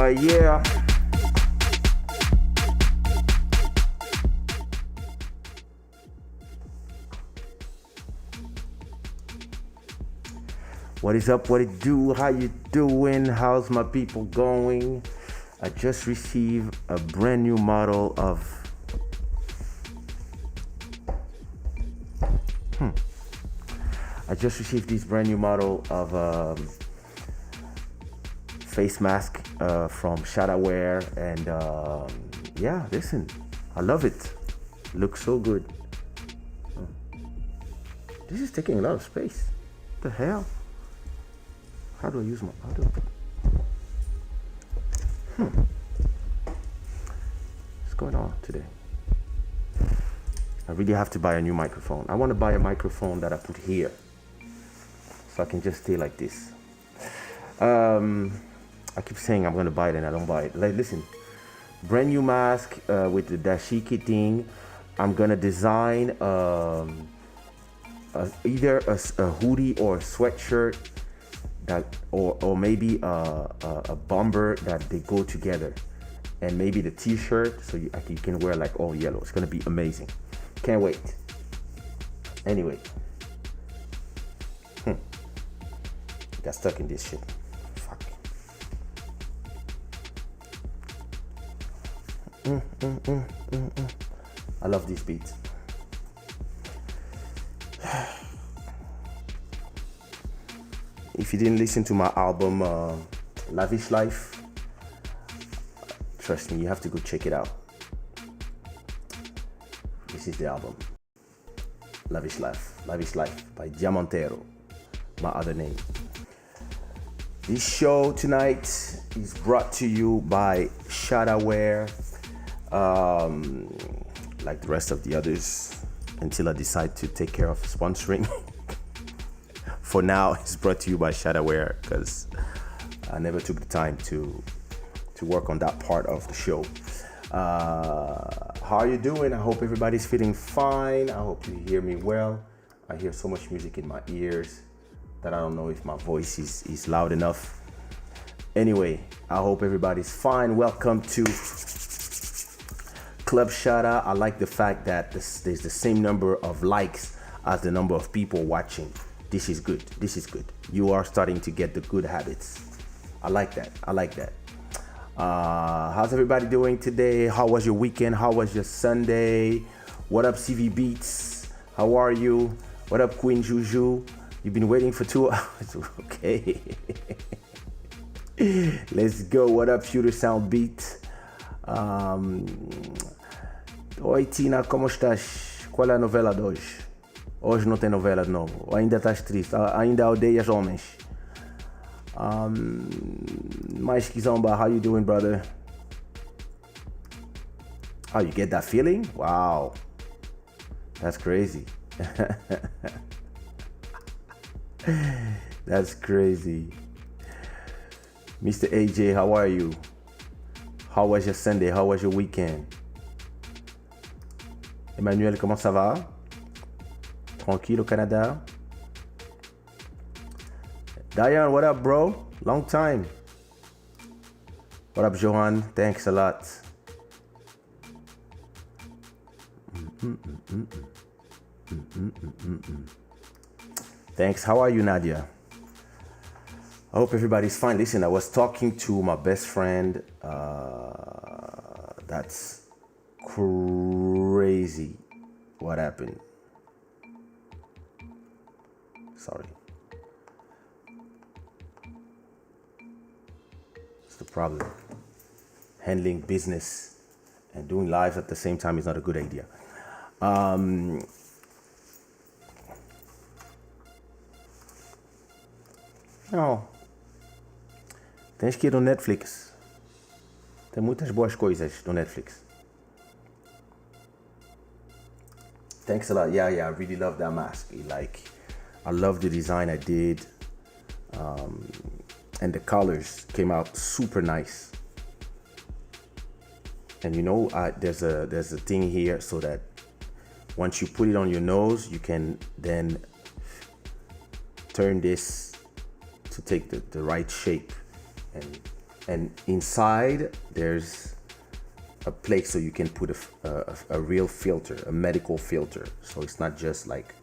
Yeah. What is up? What it do? How you doing? How's my people going? I just received a brand new model of I just received this brand new model of face mask from Shada, and yeah, listen, I love it. Looks so good. This is taking a lot of space. What the hell? How do I use my? What's going on today? I really have to buy a new microphone. I want to buy a microphone that I put here, so I can just stay like this. I keep saying I'm gonna buy it and I don't buy it. Like, listen, brand new mask with the dashiki thing. I'm gonna design either a hoodie or a sweatshirt that, or maybe a bomber that they go together, and maybe the t-shirt so you can wear like all yellow. It's gonna be amazing. Can't wait. Anyway, got stuck in this shit. Fuck. I love these beats. If you didn't listen to my album Lavish Life, trust me, you have to go check it out. This is the album Lavish Life by Diamantero, my other name. This show tonight is brought to you by Shada, like the rest of the others, until I decide to take care of sponsoring. For now, it's brought to you by Shada, because I never took the time to work on that part of the show. How are you doing? I hope everybody's feeling fine. I hope you hear me well. I hear so much music in my ears that I don't know if my voice is loud enough. Anyway, I hope everybody's fine. Welcome to Club Shada. I like the fact that there's the same number of likes as the number of people watching. This is good. This is good. You are starting to get the good habits. I like that. How's everybody doing today? How was your weekend? How was your Sunday? What up, CV Beats? How are you? What up, Queen Juju? You've been waiting for 2 hours. Okay. Let's go. What up, Future Sound Beat? Oi, Tina, como estás? Qual é a novela de hoje? Hoje não tem novela de novo. Ainda estás triste? Ainda odeias homens? Mais Kizomba, how you doing, brother? Oh, you get that feeling? Wow. That's crazy. That's crazy. Mr. AJ, how are you? How was your Sunday? How was your weekend? Emmanuel, comment ça va? Tranquille au Canada? Diane, what up, bro? Long time. What up, Johan? Thanks a lot. Thanks. How are you, Nadia? I hope everybody's fine. Listen, I was talking to my best friend. That's crazy. What happened? Sorry. It's the problem. Handling business and doing lives at the same time is not a good idea. Não. Tens que ir no Netflix. Tem muitas boas coisas no Netflix. Thanks a lot. Yeah, I really love that mask. I love the design I did. And the colors came out super nice. And you know, there's a thing here so that once you put it on your nose, you can then turn this to take the right shape and and inside there's a place so you can put a real filter, a medical filter. So it's not just like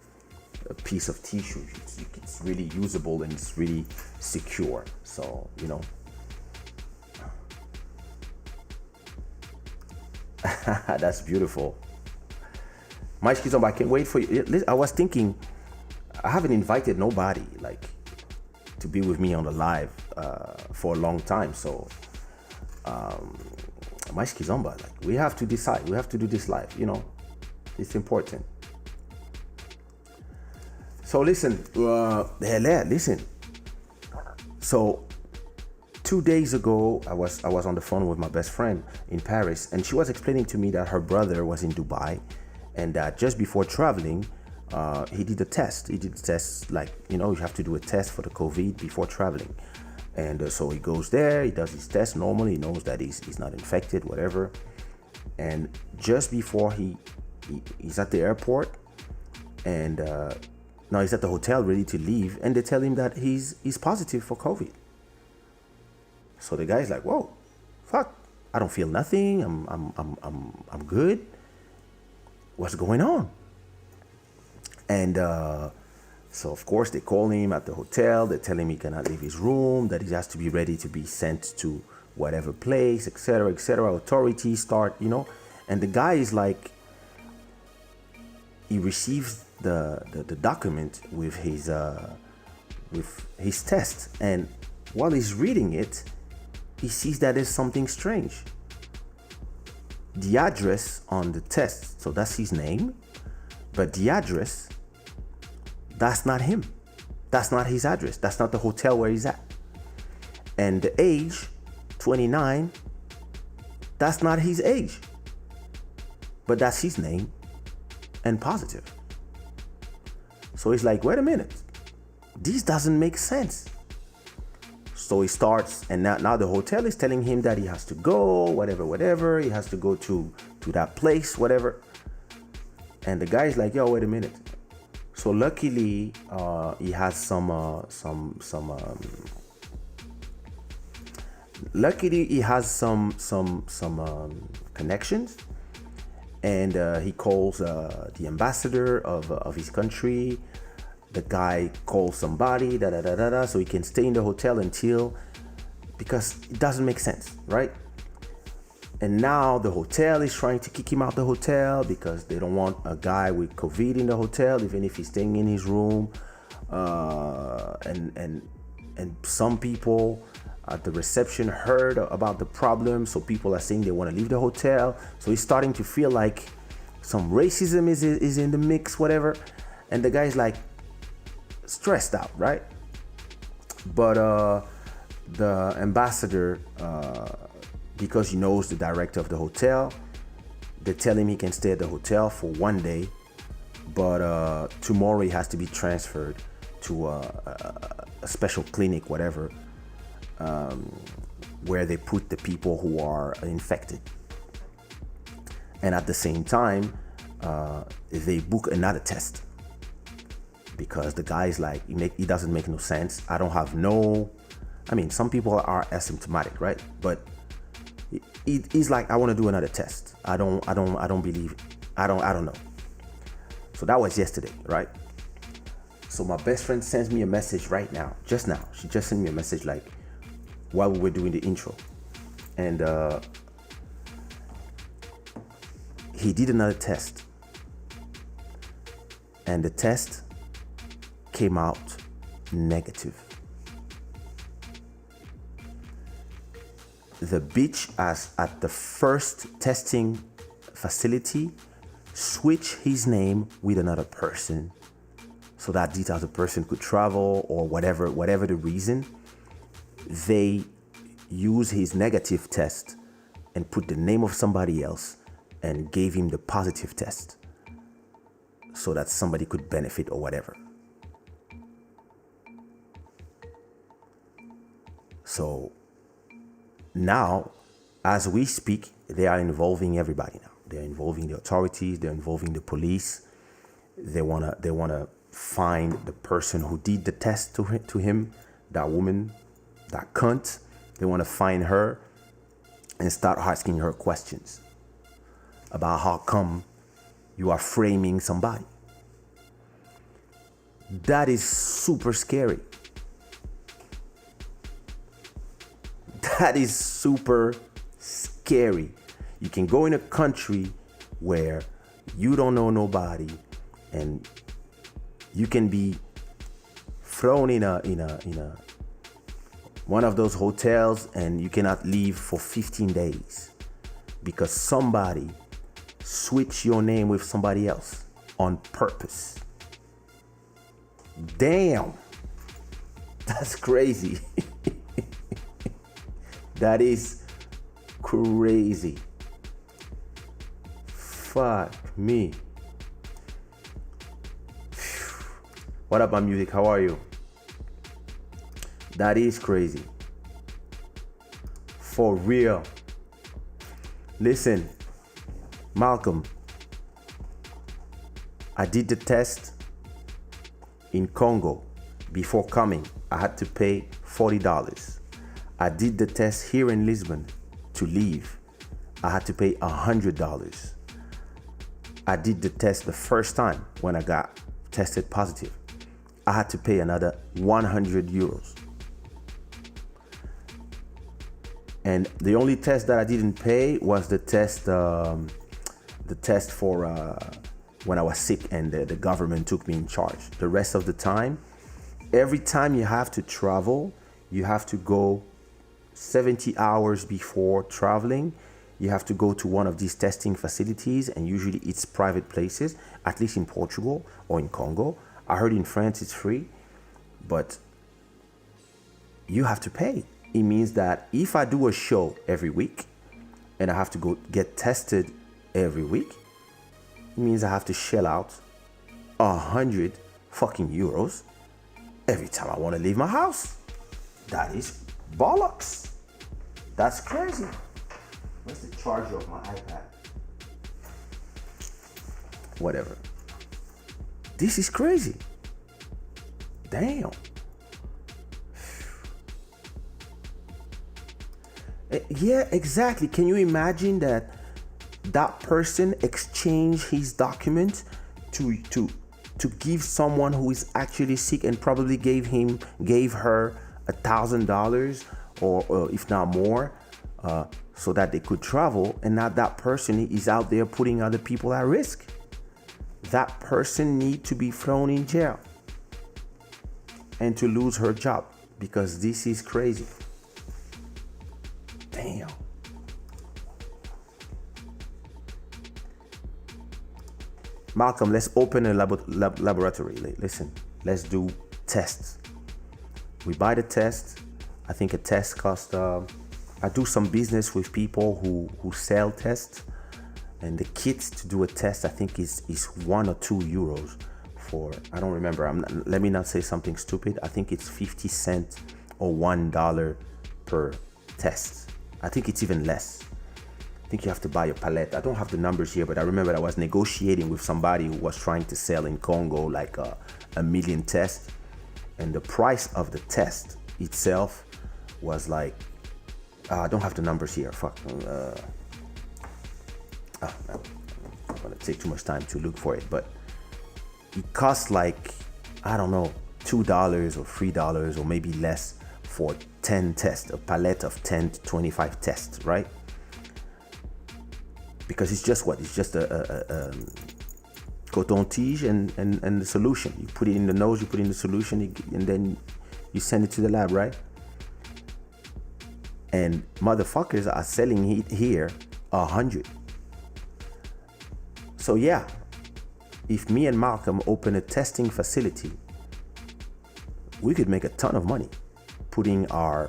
a piece of tissue. It's really usable and it's really secure. So, you know, that's beautiful. My skis, I can't wait for you. I was thinking, I haven't invited nobody like to be with me on the live for a long time. So, my skizomba, like we have to decide. We have to do this live. You know, it's important. So listen, listen. So 2 days ago, I was on the phone with my best friend in Paris, and she was explaining to me that her brother was in Dubai, and that just before traveling, he did a test. He did a test, like, you know, you have to do a test for the COVID before traveling. And so he goes there, he does his test normally, he knows that he's not infected, whatever. And just before he's at the airport, and now he's at the hotel ready to leave, and they tell him that he's positive for COVID. So the guy's like, whoa, fuck, I don't feel nothing, I'm good. What's going on? And so of course they call him at the hotel. They tell him he cannot leave his room, that he has to be ready to be sent to whatever place, etc., etc. Authorities start, you know, and the guy is like, he receives the document with his test, and while he's reading it, he sees that there's something strange. The address on the test, so that's his name, but the address, that's not him. That's not his address. That's not the hotel where he's at. And the age, 29, that's not his age. But that's his name and positive. So he's like, wait a minute. This doesn't make sense. So he starts, and now the hotel is telling him that he has to go, whatever. He has to go to that place, whatever. And the guy's like, yo, wait a minute. So luckily, he has some connections, and he calls the ambassador of his country. The guy calls somebody, so he can stay in the hotel until, because it doesn't make sense, right? And now the hotel is trying to kick him out the hotel because they don't want a guy with COVID in the hotel, even if he's staying in his room. And some people at the reception heard about the problem, so people are saying they want to leave the hotel. So he's starting to feel like some racism is in the mix, whatever. And the guy's like stressed out, right? But the ambassador, because he knows the director of the hotel, they tell him he can stay at the hotel for 1 day, but tomorrow he has to be transferred to a special clinic, whatever, where they put the people who are infected. And at the same time, they book another test, because the guy's like, it doesn't make no sense. I don't have some people are asymptomatic, right? But he's like, I want to do another test. I don't believe, I don't know. So that was yesterday, right? So my best friend sends me a message right now, just now. She just sent me a message like while we were doing the intro. And he did another test. And the test came out negative. The bitch, as at the first testing facility, switched his name with another person so that this other person could travel, or whatever the reason. They use his negative test and put the name of somebody else and gave him the positive test so that somebody could benefit or whatever. So now, as we speak, they are involving everybody now. They're involving the authorities, they're involving the police. They wanna find the person who did the test to him, that woman, that cunt. They want to find her and start asking her questions about how come you are framing somebody. That is super scary. That is super scary. You can go in a country where you don't know nobody and you can be thrown in a one of those hotels and you cannot leave for 15 days because somebody switched your name with somebody else on purpose. Damn. That's crazy. That is crazy. Fuck me. What up, my music? How are you? That is crazy. For real. Listen, Malcolm, I did the test in Congo before coming. I had to pay $40. I did the test here in Lisbon to leave. I had to pay $100. I did the test the first time when I got tested positive. I had to pay another 100 euros. And the only test that I didn't pay was the test for when I was sick and the government took me in charge. The rest of the time, every time you have to travel, you have to go 70 hours before traveling. You have to go to one of these testing facilities, and usually it's private places, at least in Portugal or in Congo. I heard in France it's free, but you have to pay. It means that if I do a show every week and I have to go get tested every week, it means I have to shell out 100 fucking euros every time I want to leave my house. That is bollocks. That's crazy. Where's the charger of my iPad? Whatever. This is crazy. Damn. Yeah, exactly. Can you imagine that person exchanged his document to give someone who is actually sick and probably gave her $1,000 or if not more, so that they could travel, and now that person is out there putting other people at risk. That person needs to be thrown in jail and to lose her job because this is crazy. Damn. Malcolm, let's open a laboratory. Listen, let's do tests. We buy the test. I think a test costs, I do some business with people who sell tests, and the kit to do a test, I think is 1 or 2 euros for, I don't remember. Let me not say something stupid. I think it's 50 cents or $1 per test. I think it's even less. I think you have to buy a palette. I don't have the numbers here, but I remember I was negotiating with somebody who was trying to sell in Congo like a million tests, and the price of the test itself was like, I don't have the numbers here. Fuck. I'm gonna take too much time to look for it, but it costs like, I don't know, $2 or $3 or maybe less for 10 tests, a palette of 10 to 25 tests, right? Because it's just what? It's just a coton-tige and the solution. You put it in the nose, you put it in the solution, and then you send it to the lab, right? And motherfuckers are selling it here 100. So yeah, if me and Malcolm open a testing facility, we could make a ton of money putting I'm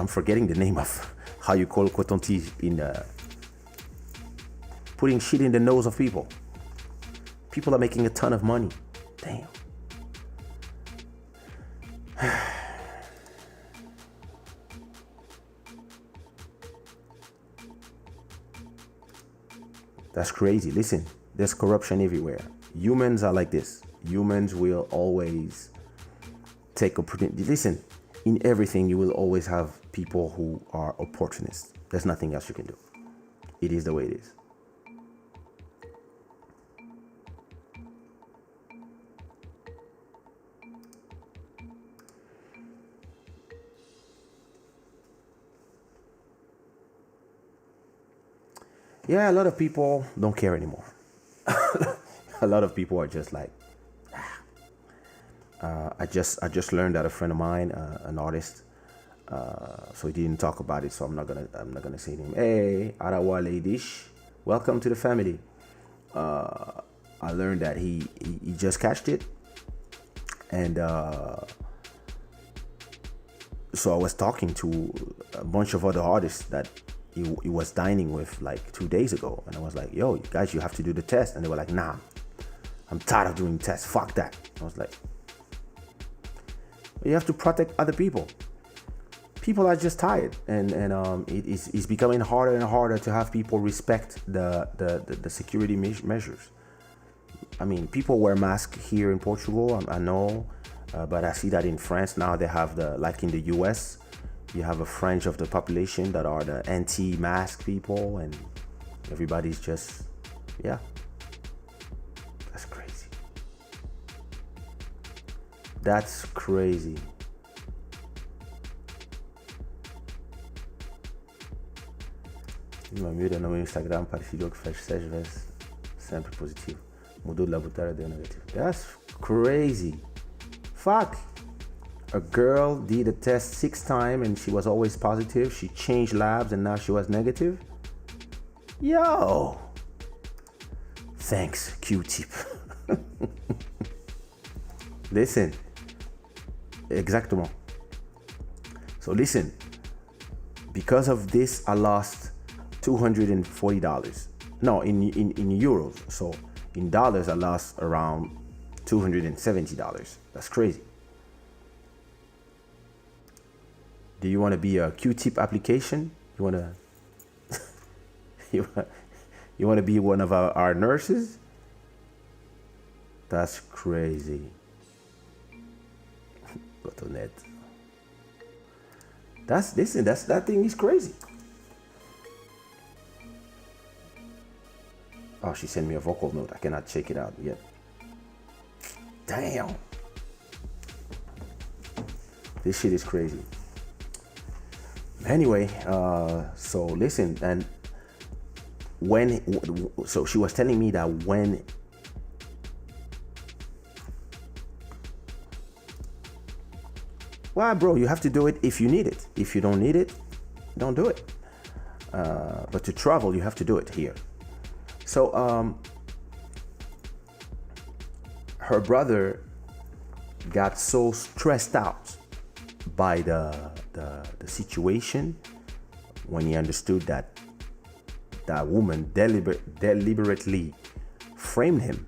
forgetting the name of how you call coton-tige in putting shit in the nose of people. People are making a ton of money. Damn. That's crazy. Listen, there's corruption everywhere. Humans are like this. Humans will always take opportunity. Listen, in everything, you will always have people who are opportunists. There's nothing else you can do. It is the way it is. Yeah, a lot of people don't care anymore. A lot of people are just like, I just learned that a friend of mine, an artist, so he didn't talk about it, so I'm not gonna say to him, hey, Arawa Ladish, welcome to the family. I learned that he just cashed it, and so I was talking to a bunch of other artists that he was dining with like 2 days ago, and I was like, yo, you guys, you have to do the test, and they were like, nah, I'm tired of doing tests, fuck that. I was like, you have to protect other people. People are just tired, and it's becoming harder and harder to have people respect the security measures. I mean, people wear masks here in Portugal, I know, but I see that in France now they have like in the US, you have a fringe of the population that are the anti-mask people, and everybody's just, yeah, that's crazy. That's crazy. Meu amigo no Instagram partilhou que faz 6 vezes sempre positivo. Mudou de laboratório, deu negativo. That's crazy. Fuck. A girl did a test 6 times and she was always positive. She changed labs and now she was negative. Yo. Thanks, Q-tip. Listen. Exactement. So listen. Because of this, I lost $240. No, in euros. So in dollars, I lost around $270. That's crazy. Do you want to be a Q-tip application? You want to you want to be one of our nurses? That's crazy. Bottlenet. That thing is crazy. Oh, she sent me a vocal note. I cannot check it out yet. Damn. This shit is crazy. Anyway, so listen, and so she was telling me that when well, bro, you have to do it if you need it. If you don't need it, don't do it. But to travel, you have to do it here. So her brother got so stressed out by the situation when he understood that that woman deliberately framed him,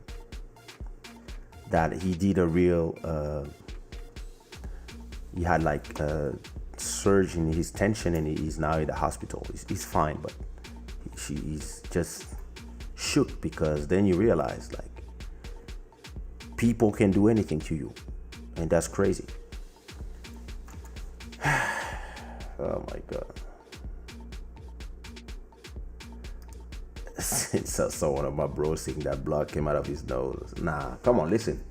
that he did a real he had like a surge in his tension, and he's now in the hospital. He's fine, but he's just shook, because then you realize like people can do anything to you, and that's crazy. Oh my god. So one of my bros saying that blood came out of his nose. Nah, come on, listen.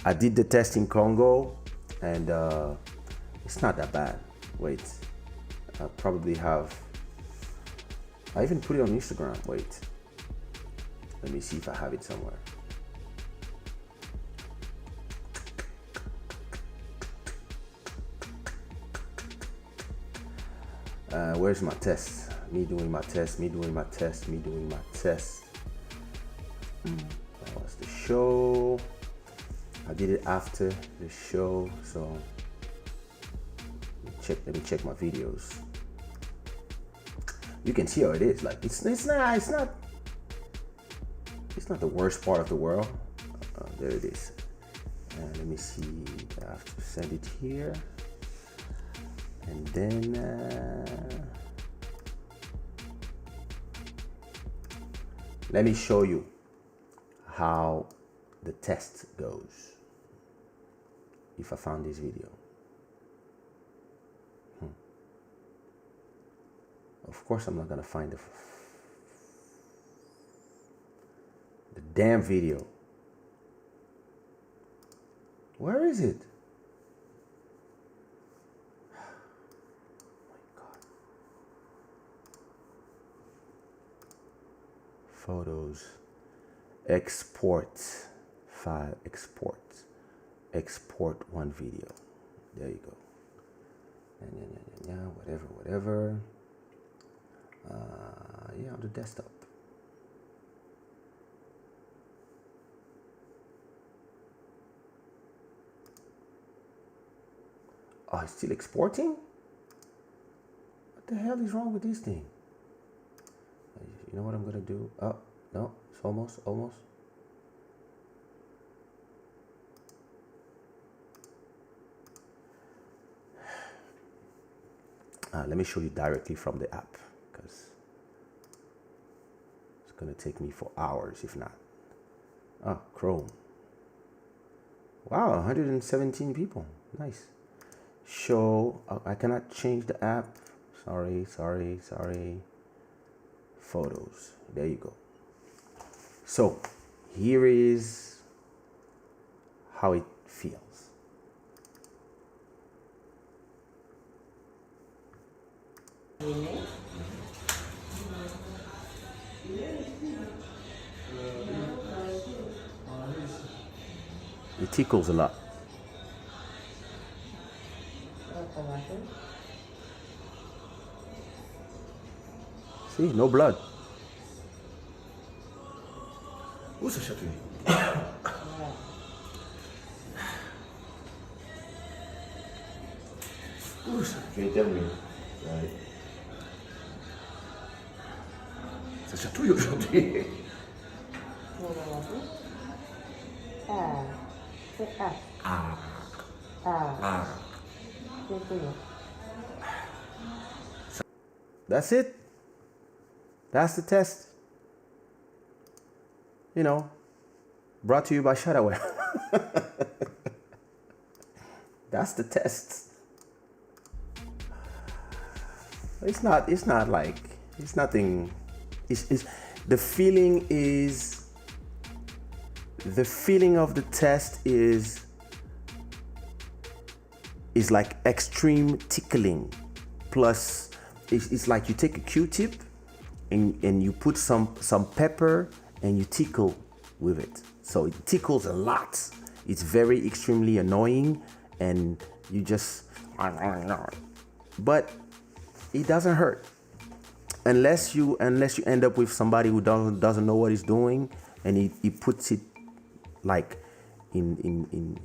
I did the test in Congo, and it's not that bad. Wait, I probably have. I even put it on Instagram. Wait, let me see if I have it somewhere. Where's my test? Me doing my test. That was the show. I did it after the show, so let me check my videos. You can see how it is. Like it's not the worst part of the world. There it is. Let me see. I have to send it here, and then let me show you how the test goes. if I found this video. Of course I'm not gonna find the damn video. Where is it? Oh my God. Photos. Export. File. Export. Export one video. There you go. Yeah, whatever. Yeah, on the desktop. Oh, it's still exporting? What the hell is wrong with this thing? You know what I'm gonna do? Oh, no, it's almost. Let me show you directly from the app, because it's gonna take me for hours if not. Oh, Chrome. Wow, 117 people. Nice. Show. I cannot change the app. Sorry. Photos. There you go. So here is how it feels. It tickles a lot. See, no blood. Où ça chatouille? Où ça? Je vais éternuer. Ouais. Ça chatouille aujourd'hui. That's it. That's the test. You know, brought to you by Shada. That's the test. It's not like, it's nothing. It's the feeling is, the feeling of the test is like extreme tickling. Plus, it's like you take a Q-tip and you put some pepper and you tickle with it. So it tickles a lot. It's very extremely annoying, and you just, but it doesn't hurt unless you end up with somebody who doesn't know what he's doing, and he puts it like in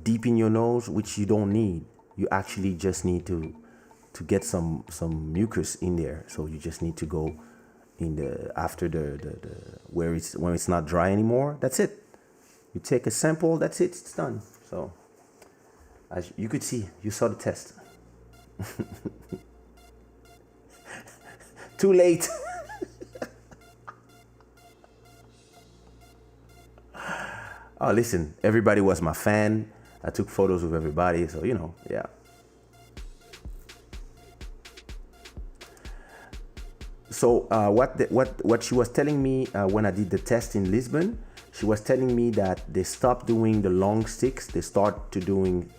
deep in your nose, which you don't need. You actually just need to get some mucus in there. So you just need to go in the after the where it's when it's not dry anymore. That's it. You take a sample. That's it. It's done. So as you could see, you saw the test. Too late. Oh, listen, everybody was my fan. I took photos with everybody, so you know, yeah. So what she was telling me when I did the test in Lisbon, she was telling me that they stopped doing the long sticks. They start to doing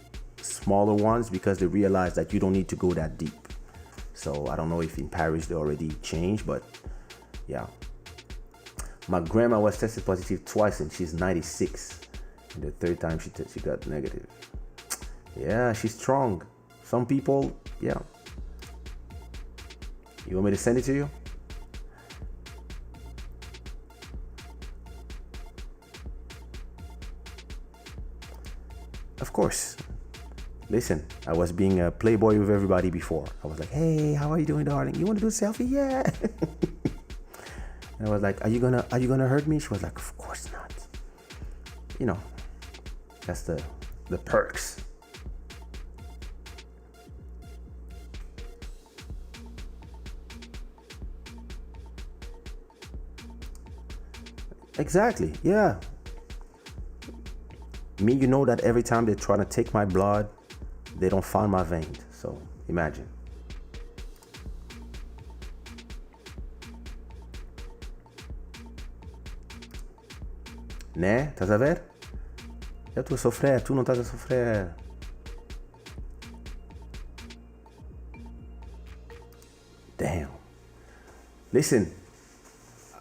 smaller ones because they realized that you don't need to go that deep. So I don't know if in Paris they already changed, but yeah. My grandma was tested positive twice and she's 96. And the third time she got negative. Yeah, she's strong. Some people, yeah. You want me to send it to you? Of course. Listen, I was being a playboy with everybody before. I was like, hey, how are you doing, darling? You want to do a selfie? Yeah. And I was like, are you gonna hurt me? She was like, of course not. You know, that's the perks. Exactly, yeah. Me, you know that every time they're trying to take my blood, they don't find my veins. So imagine. Né? Estás a ver? Eu estou a sofrer, tu não estás a sofrer. Damn. Listen,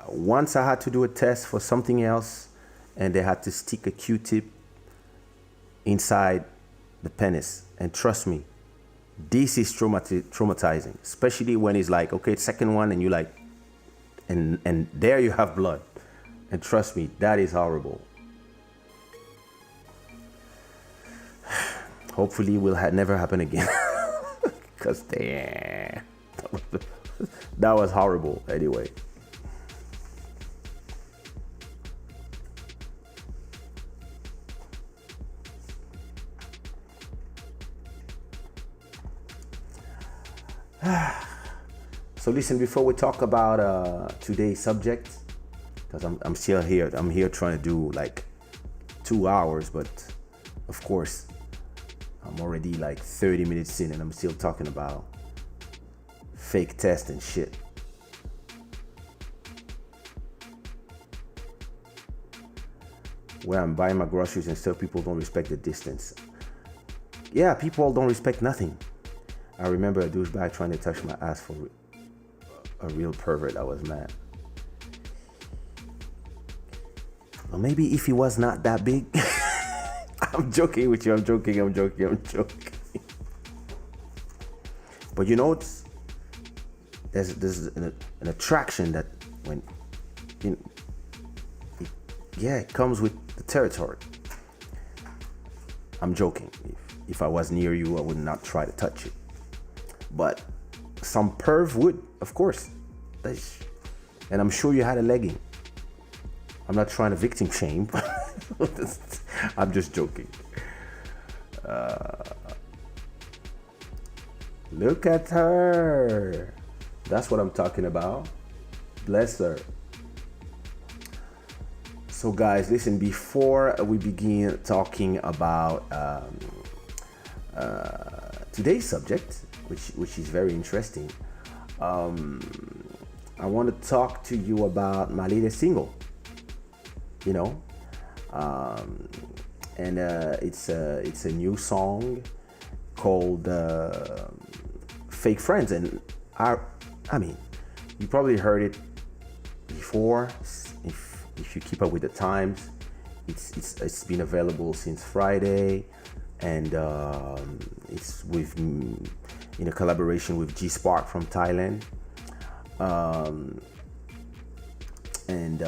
once I had to do a test for something else and they had to stick a Q-tip inside the penis. And trust me, this is traumatizing, especially when it's like, okay, second one and you like, and there you have blood. And trust me, that is horrible. Hopefully it will never happen again. Because damn, that was horrible anyway. So listen, before we talk about today's subject, because I'm still here. I'm here trying to do like 2 hours, but of course, I'm already like 30 minutes in and I'm still talking about fake tests and shit. Where I'm buying my groceries and still people don't respect the distance. Yeah, people don't respect nothing. I remember a douchebag trying to touch my ass for a real pervert. I was mad. Or maybe if he was not that big. I'm joking with you. I'm joking. But you know, there's an attraction that when, it comes with the territory. I'm joking. If I was near you, I would not try to touch it. But some perv would, of course. And I'm sure you had a legging. I'm not trying to victim shame. I'm just joking. Look at her. That's what I'm talking about. Bless her. So guys, listen, before we begin talking about today's subject, which is very interesting, I want to talk to you about my latest single. You know, and it's a new song called "Fake Friends," and I mean, you probably heard it before if you keep up with the times. It's been available since Friday, and it's in a collaboration with G Spark from Thailand, and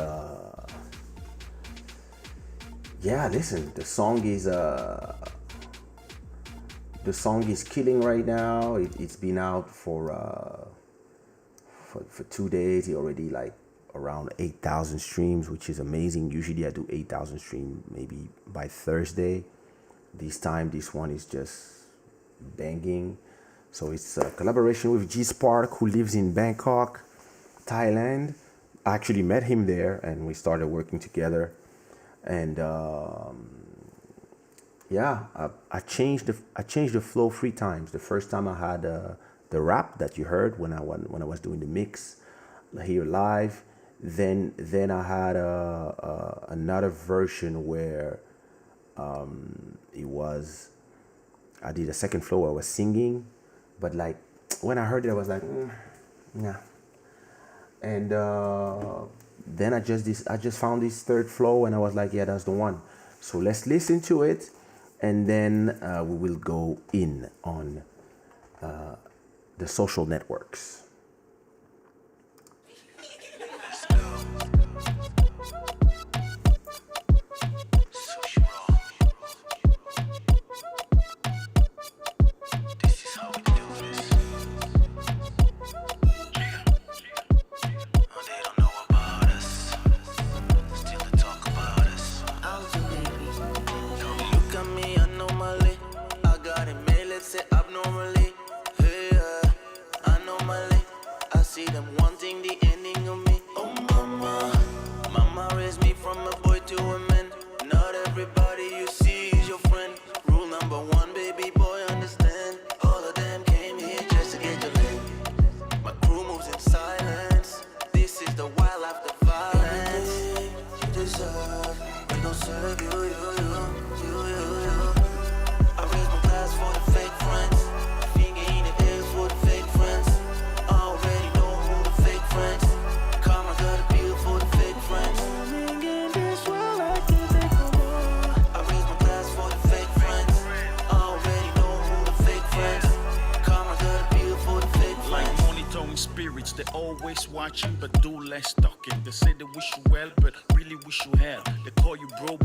yeah, listen, the song is killing right now. It's been out for 2 days. It already like around 8,000 streams, which is amazing. Usually I do 8,000 streams maybe by Thursday. This time, this one is just banging. So it's a collaboration with G Spark, who lives in Bangkok, Thailand. I actually met him there and we started working together. And I changed the flow 3 times. The first time I had the rap that you heard when I was doing the mix here live. Then I had another version where I did a second flow. I was singing, but like when I heard it, I was like, nah. And then I just found this third flow and I was like, yeah, that's the one. So let's listen to it, and then we will go in on the social networks. Say abnormally, hey, anomally. they always watching, but do less talking. They say they wish you well, but really wish you hell. They call you bro,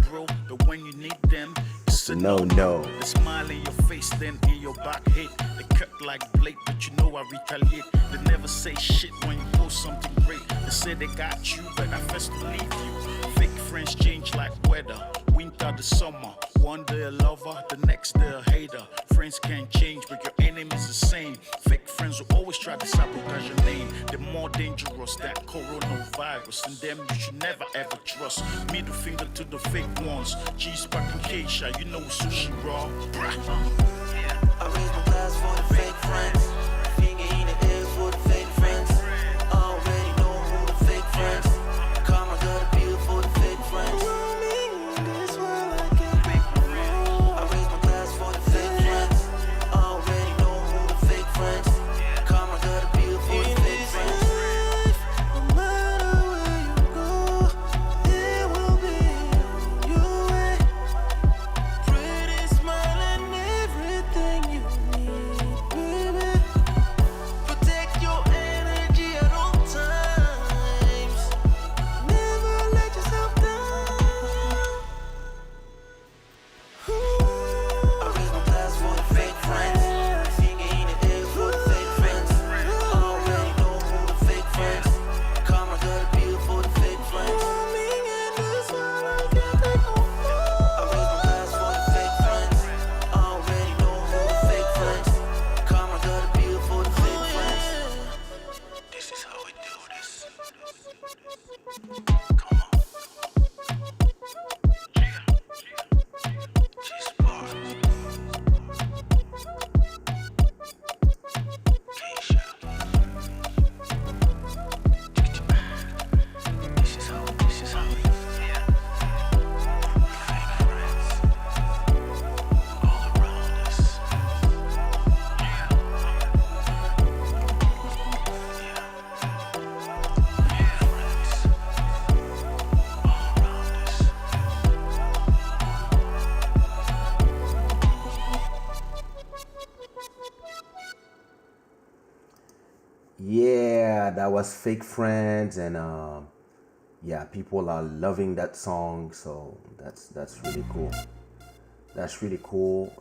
but when you need them, it's a No. They smile in your face, then in your back hit. They cut like blade, but you know I retaliate. They never say shit when you post something great. They say they got you, but I first believe you. Fake friends change like weather, winter to summer. One day a lover, the next day a hater. Friends can't change, but your enemy's the same. Fake friends will always try to sabotage your name. They're more dangerous than coronavirus, and them you should never ever trust. Middle finger to the fake ones. G-Spot and Kaysha, you know sushi raw. I raise my glass for the fake friends. Finger in the air for the fake friends. I already know who the fake friends. Karma got a bill for the fake friends. I raise my glass for the fake friends. I already know who the fake friends. Karma got a bill for the fake friends. No matter where you go, there will be your way. Pretty smile and everything you need, baby. Protect your energy at all times. Never let yourself down. I raise my glass for the fake friends. Finger in the air for the fake friends. I already know who the fake friends. Karma got a bill for the fake friends. I raise my glass for the fake friends. I already know who the fake friends. Karma got a bill for the fake friends. This is how we do this. Come on. She's bars. Kaysha. This is how we Fake friends all around us. Yeah, that was Fake Friends, and yeah, people are loving that song, so that's really cool. That's really cool.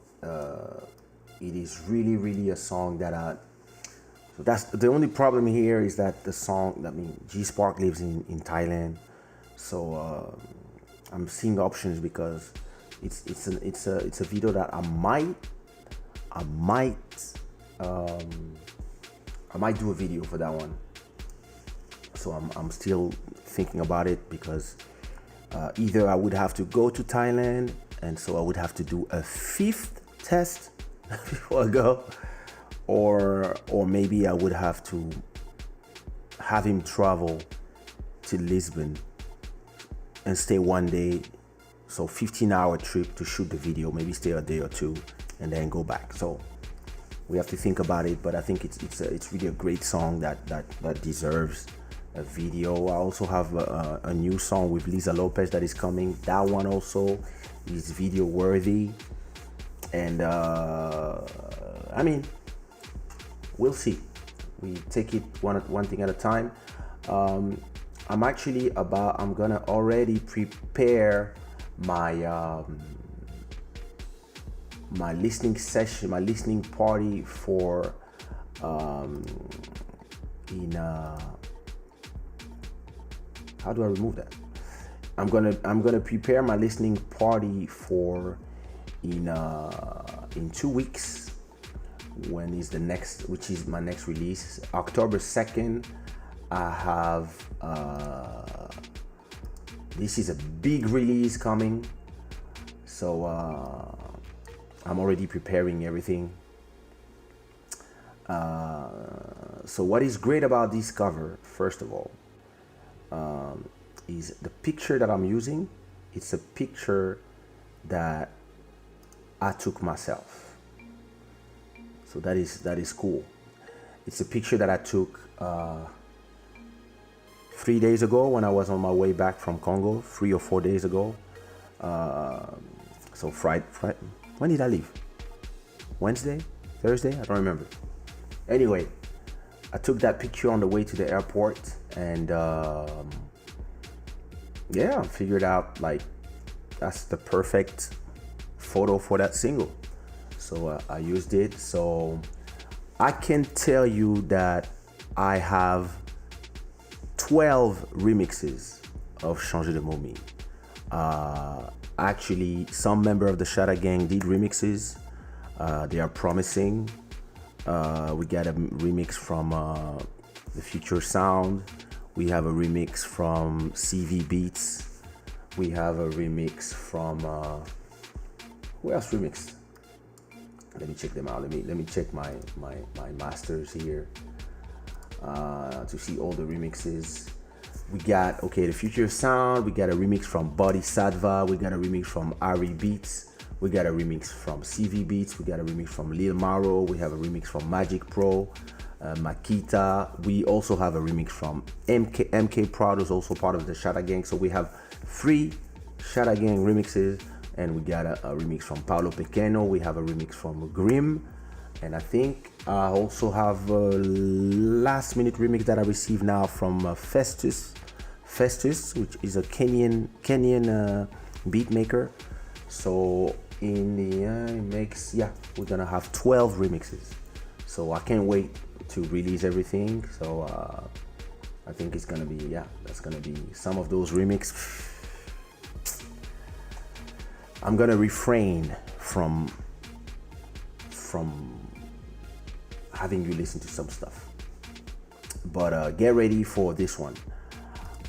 It is really a song that so that's the only problem here is that the song. I mean, G Spark lives in Thailand, so I'm seeing options because it's a video that I might do a video for that one. So I'm still thinking about it because either I would have to go to Thailand, and so I would have to do a 5th test before I go, or maybe I would have to have him travel to Lisbon and stay one day, so 15-hour trip to shoot the video, maybe stay a day or two and then go back. So we have to think about it, but I think it's really a great song that deserves a video. I also have a new song with Lisa Lopez that is coming. That one also is video worthy, and I mean, we'll see. We take it one thing at a time. I'm gonna already prepare my my listening session, my listening party for how do I remove that? I'm gonna prepare my listening party for in 2 weeks. When is the next, which is my next release, October 2nd. I have this is a big release coming, so I'm already preparing everything. So what is great about this cover, first of all, is the picture that I'm using. It's a picture that I took myself. So that is cool. It's a picture that I took 3 days ago when I was on my way back from Congo, 3 or 4 days ago. So Friday, when did I leave? Wednesday? Thursday? I don't remember. Anyway, I took that picture on the way to the airport, and yeah, I figured out like that's the perfect photo for that single. So I used it. So I can tell you that I have 12 remixes of Changer de Momie. Actually, some member of the Shada gang did remixes. They are promising. We got a remix from The Future Sound. We have a remix from CV Beats. We have a remix from who else remixed? Let me check them out. Let me check my masters here to see all the remixes. We got The Future Sound. We got a remix from Bodhisattva. We got a remix from Ari Beats. We got a remix from CV Beats. We got a remix from Lil Maro. We have a remix from Magic Pro, Makita. We also have a remix from MK Proud, who's also part of the Shada gang. So we have 3 Shada gang remixes, and we got a remix from Paolo Pequeno. We have a remix from Grim, and I think I also have a last minute remix that I received now from Festus, which is a Kenyan beat maker. So in the we're gonna have 12 remixes. So I can't wait to release everything. So I think it's gonna be that's gonna be some of those remix. I'm gonna refrain from having you listen to some stuff, but get ready for this one.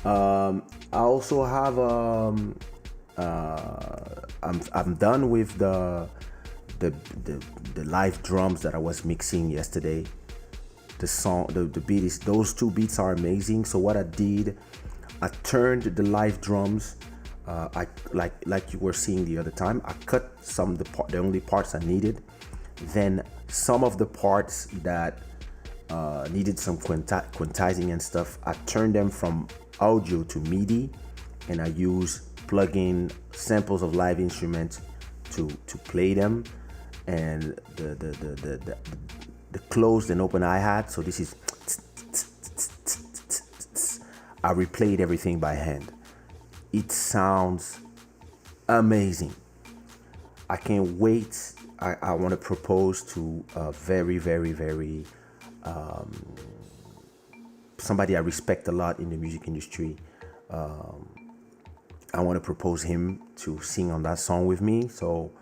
I also have I'm done with the live drums that I was mixing yesterday. The song, the beat is, those 2 beats are amazing. So what I did, I turned the live drums. I like you were seeing the other time. I cut some the only parts I needed. Then some of the parts that needed some quantizing and stuff, I turned them from audio to MIDI, and I use plug-in samples of live instruments to play them, and the closed and open hi-hat. So this is I replayed everything by hand. It sounds amazing. I can't wait. I want to propose to a very, very, very somebody I respect a lot in the music industry. I want to propose him to sing on that song with me. So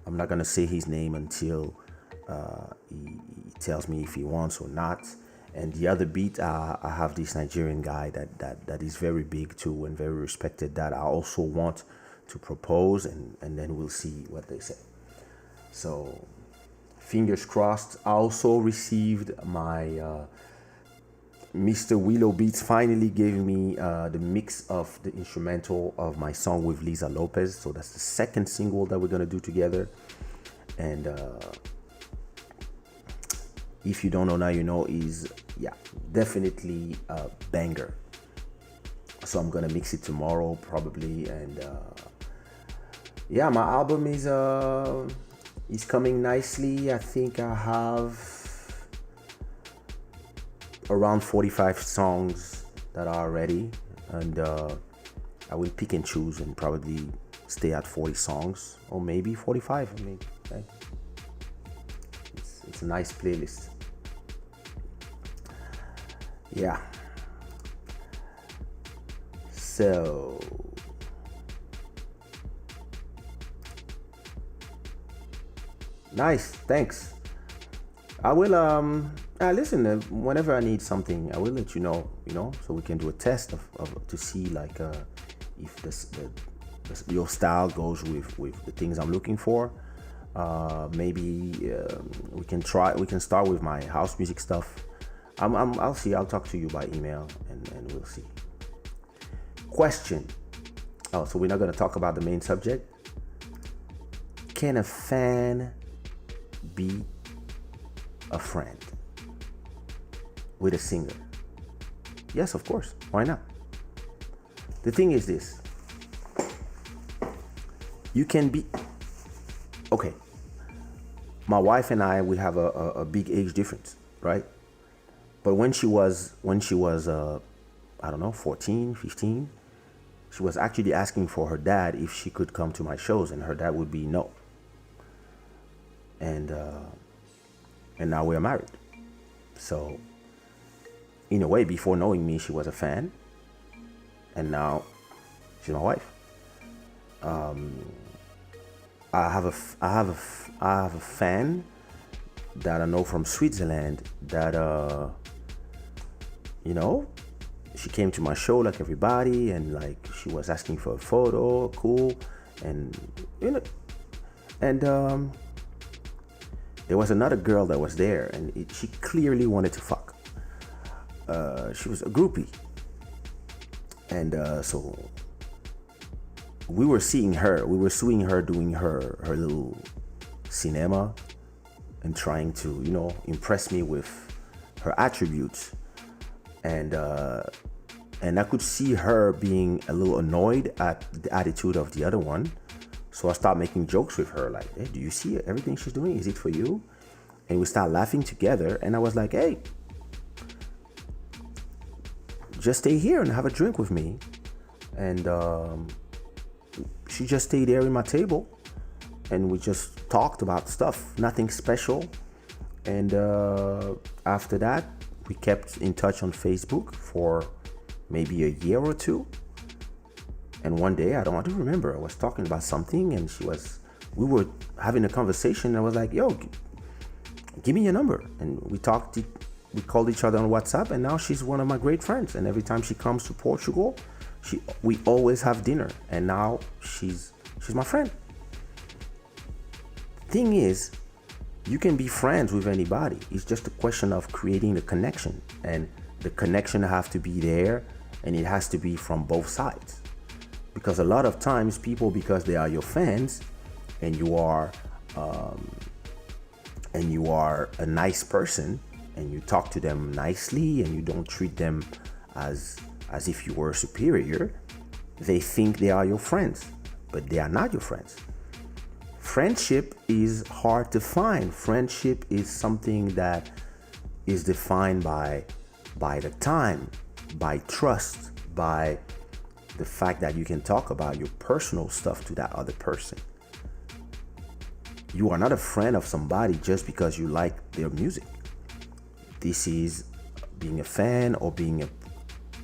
I'm not gonna say his name until he tells me if he wants or not. And the other beat, I have this Nigerian guy that is very big too and very respected, that I also want to propose, and then we'll see what they say. So fingers crossed. I also received my Mr. Willow Beats finally gave me the mix of the instrumental of my song with Lisa Lopez. So that's the second single that we're gonna do together. And if you don't know now, you know, is definitely a banger. So I'm gonna mix it tomorrow probably, and my album is coming nicely. I think I have around 45 songs that are ready, and I will pick and choose and probably stay at 40 songs or maybe 45. I mean, right? It's a nice playlist. Yeah. So nice, thanks. I will listen, whenever I need something, I will let you know, so we can do a test of to see like if your style goes with the things I'm looking for. Maybe we can start with my house music stuff. I'll see. I'll talk to you by email, and we'll see. Question. Oh, so we're not going to talk about the main subject. Can a fan be a friend with a singer? Yes, of course. Why not? The thing is this. You can be... Okay. My wife and I, we have a big age difference, right? But when she was I don't know, 14, 15, she was actually asking for her dad if she could come to my shows, and her dad would be no. And now we're married. So in a way, before knowing me, she was a fan, and now she's my wife. I have a fan that I know from Switzerland that you know, she came to my show like everybody, and like she was asking for a photo, cool, and you know, and there was another girl that was there, and she clearly wanted to fuck. She was a groupie, and so we were seeing her. We were suing her, doing her little cinema, and trying to, you know, impress me with her attributes, and I could see her being a little annoyed at the attitude of the other one. So I started making jokes with her, like, hey, do you see everything she's doing? Is it for you? And we started laughing together, and I was like, hey, just stay here and have a drink with me. And she just stayed there in my table, and we just talked about stuff, nothing special. And after that, we kept in touch on Facebook for maybe a year or two. And one day, I don't remember, I was talking about something, and we were having a conversation. And I was like, yo, give me your number. And we called each other on WhatsApp, and now she's one of my great friends. And every time she comes to Portugal, we always have dinner. And now she's my friend. Thing is, you can be friends with anybody. It's just a question of creating the connection, and the connection have to be there, and it has to be from both sides. Because a lot of times people, because they are your fans, and you are a nice person, and you talk to them nicely, and you don't treat them as if you were superior, they think they are your friends, but they are not your friends. Friendship is hard to find. Friendship is something that is defined by the time, by trust, by the fact that you can talk about your personal stuff to that other person. You are not a friend of somebody just because you like their music. This is being a fan, or being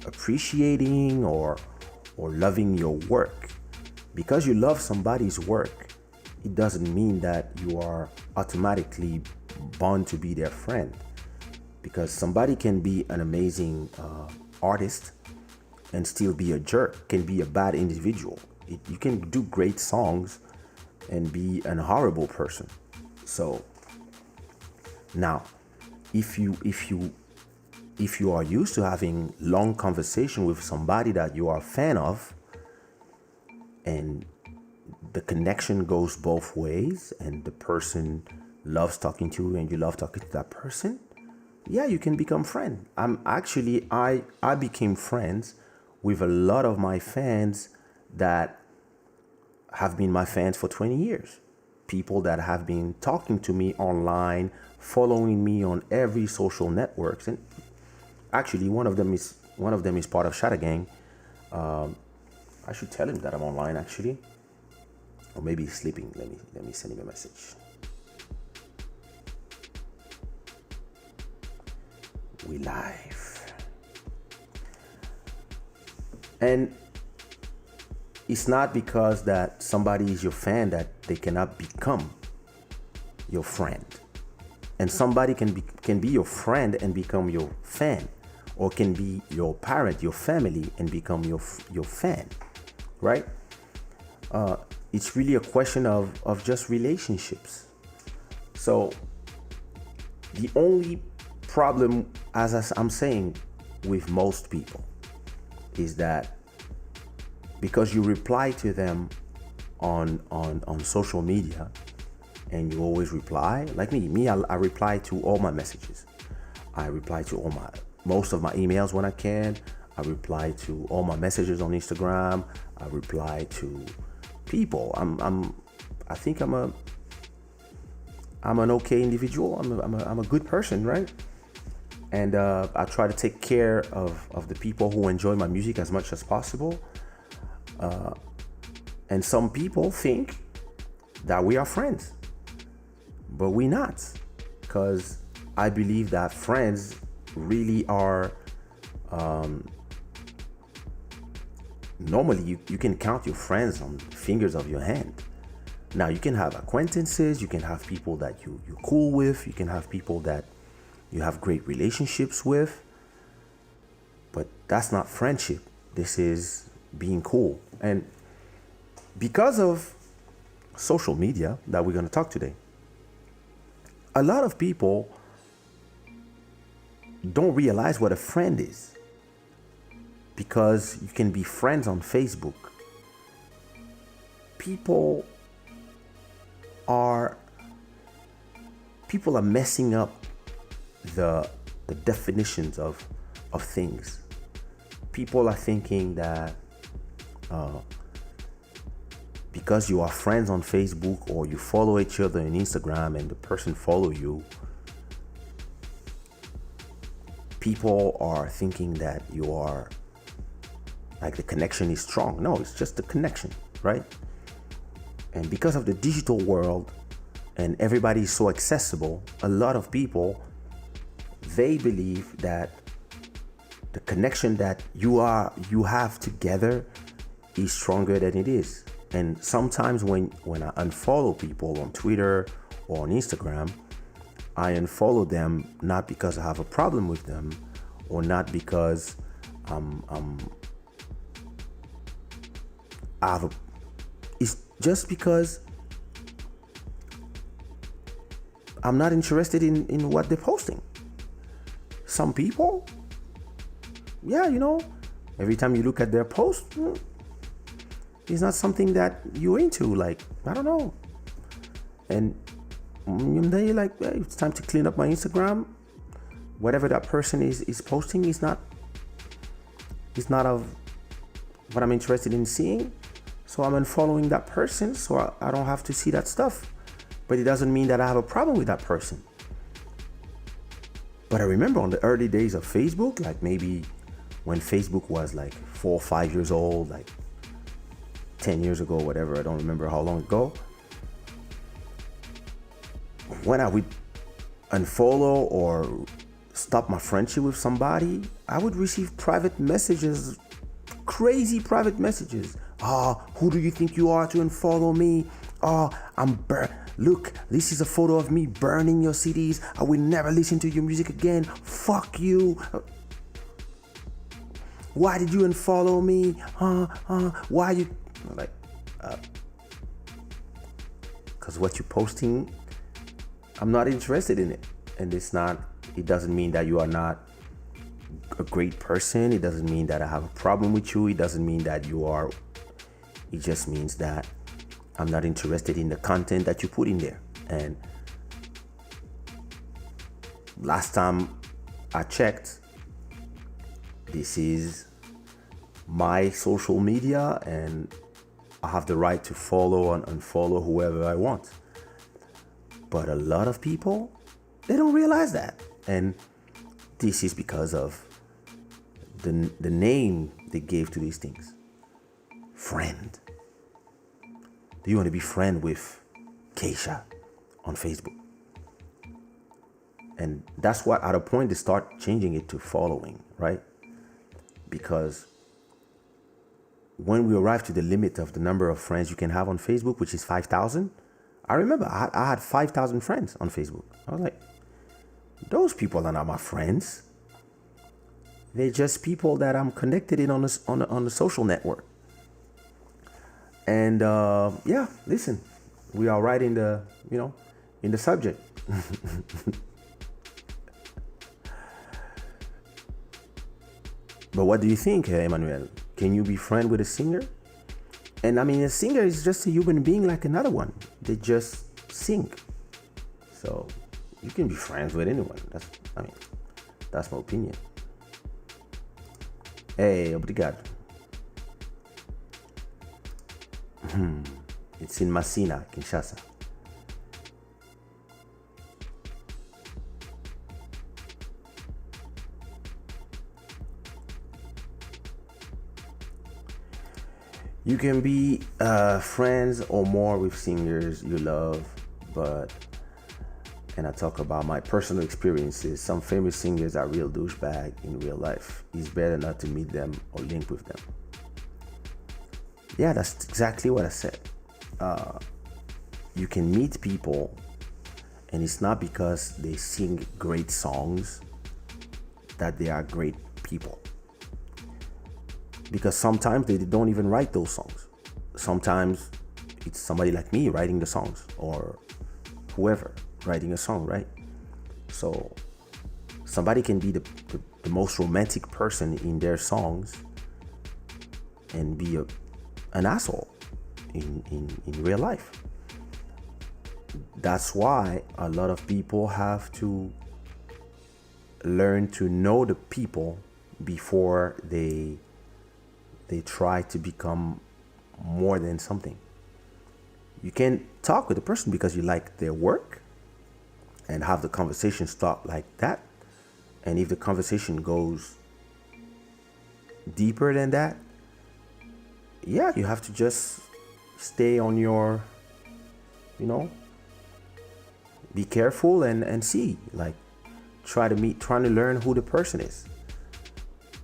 appreciating or loving your work. Because you love somebody's work, it doesn't mean that you are automatically bound to be their friend. Because somebody can be an amazing artist and still be a jerk, can be a bad individual. You can do great songs and be an horrible person. So now, if you are used to having long conversation with somebody that you are a fan of, and the connection goes both ways, and the person loves talking to you and you love talking to that person, yeah, you can become friends. I became friends with a lot of my fans that have been my fans for 20 years. People that have been talking to me online, following me on every social networks. And actually, one of them is part of Shada gang. I should tell him that I'm online, actually. Or maybe he's sleeping. Let me send him a message. We live. And it's not because that somebody is your fan that they cannot become your friend. And somebody can be your friend and become your fan, or can be your parent, your family, and become your fan, right? It's really a question of just relationships. So the only problem, as I'm saying, with most people is that because you reply to them on social media, and you always reply, like me, I reply to all my messages. I reply to most of my emails when I can. I reply to all my messages on Instagram. I reply to people. I think I'm an okay individual. I'm a good person, right? And I try to take care of the people who enjoy my music as much as possible. And some people think that we are friends, but we're not, because I believe that friends really are, normally you can count your friends on the fingers of your hand. Now you can have acquaintances, you can have people that you're cool with, you can have people that you have great relationships with, but that's not friendship. This is being cool. And because of social media that we're going to talk today, a lot of people don't realize what a friend is, because you can be friends on Facebook. People are messing up the definitions of things. People are thinking that because you are friends on Facebook or you follow each other on Instagram and the person follow you, people are thinking that you are like the connection is strong. No, it's just the connection, right? And because of the digital world and everybody is so accessible, a lot of people, they believe that the connection that you have together is stronger than it is. And sometimes when I unfollow people on Twitter or on Instagram, I unfollow them not because I have a problem with them, or not because it's just because I'm not interested in what they're posting. Some people, yeah, every time you look at their post, it's not something that you're into. Like, I don't know. And then you're like, hey, it's time to clean up my Instagram. Whatever that person is posting is not of what I'm interested in seeing. So I'm unfollowing that person so I don't have to see that stuff. But it doesn't mean that I have a problem with that person. But I remember on the early days of Facebook, like maybe when Facebook was like 4 or 5 years old, like 10 years ago, whatever, I don't remember how long ago. When I would unfollow or stop my friendship with somebody, I would receive private messages, crazy private messages. Who do you think you are to unfollow me? Look, this is a photo of me burning your CDs. I will never listen to your music again. Fuck you. Why did you unfollow me? Why you? Like, because what you're posting, I'm not interested in it. And it doesn't mean that you are not a great person. It doesn't mean that I have a problem with you. It doesn't mean that you are. It just means that I'm not interested in the content that you put in there. And last time I checked, this is my social media and I have the right to follow and unfollow whoever I want. But a lot of people, they don't realize that. And this is because of the name they gave to these things. Friend. Do you want to be friend with Kaysha on Facebook? And that's what, at a point, they start changing it to following, right? Because when we arrive to the limit of the number of friends you can have on Facebook, which is 5,000, I remember I had 5,000 friends on Facebook. I was like, those people are not my friends. They're just people that I'm connected in on the social network. And yeah, listen, we are right in the subject. But what do you think, Emmanuel? Can you be friend with a singer? And I mean, a singer is just a human being like another one. They just sing. So you can be friends with anyone. That's my opinion. Hey, obrigado. It's in Messina, Kinshasa. You can be friends or more with singers you love, but, and I talk about my personal experiences, some famous singers are real douchebag in real life. It's better not to meet them or link with them. Yeah, that's exactly what I said. You can meet people, and it's not because they sing great songs that they are great people. Because sometimes they don't even write those songs. Sometimes it's somebody like me writing the songs, or whoever writing a song, right? So somebody can be the most romantic person in their songs and be an asshole in real life. That's why a lot of people have to learn to know the people before they try to become more than something. You can talk with the person because you like their work and have the conversation start like that. And if the conversation goes deeper than that, yeah, you have to just stay on your, be careful and see, like, trying to learn who the person is.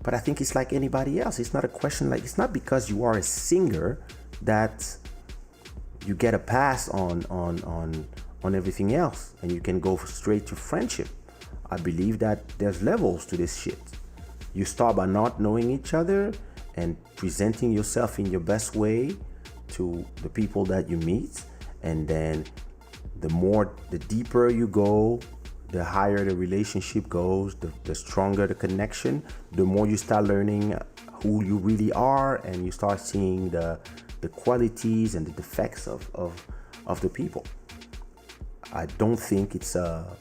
But I think it's like anybody else. It's not a question, like, it's not because you are a singer that you get a pass on everything else and you can go straight to friendship. I believe that there's levels to this shit. You start by not knowing each other and presenting yourself in your best way to the people that you meet, and then the deeper you go, the higher the relationship goes, the stronger the connection, the more you start learning who you really are, and you start seeing the qualities and the defects of the people. I don't think it's I've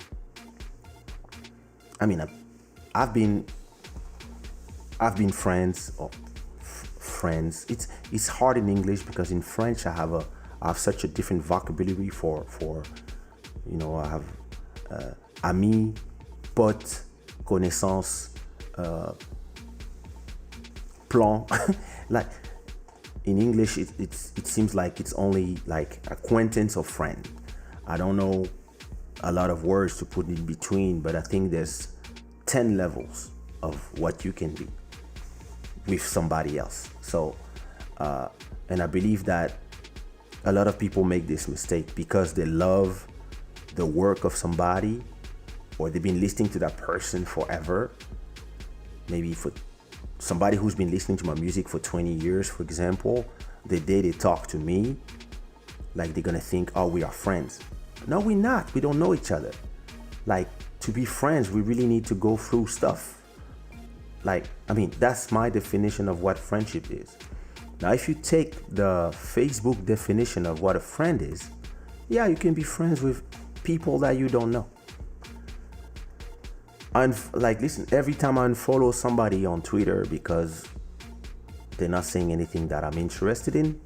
been friends. It's hard in English because in French I have such a different vocabulary for I have ami, pote, connaissance, plan. Like in English, it seems like it's only like acquaintance or friend. I don't know a lot of words to put in between, but I think there's 10 levels of what you can be with somebody else. So, and I believe that a lot of people make this mistake because they love the work of somebody, or they've been listening to that person forever. Maybe for somebody who's been listening to my music for 20 years, for example, the day they talk to me, like they're gonna think, oh, we are friends. No, we're not. We don't know each other. Like, to be friends, we really need to go through stuff. That's my definition of what friendship is. Now, if you take the Facebook definition of what a friend is, yeah, you can be friends with people that you don't know. Listen, every time I unfollow somebody on Twitter because they're not saying anything that I'm interested in,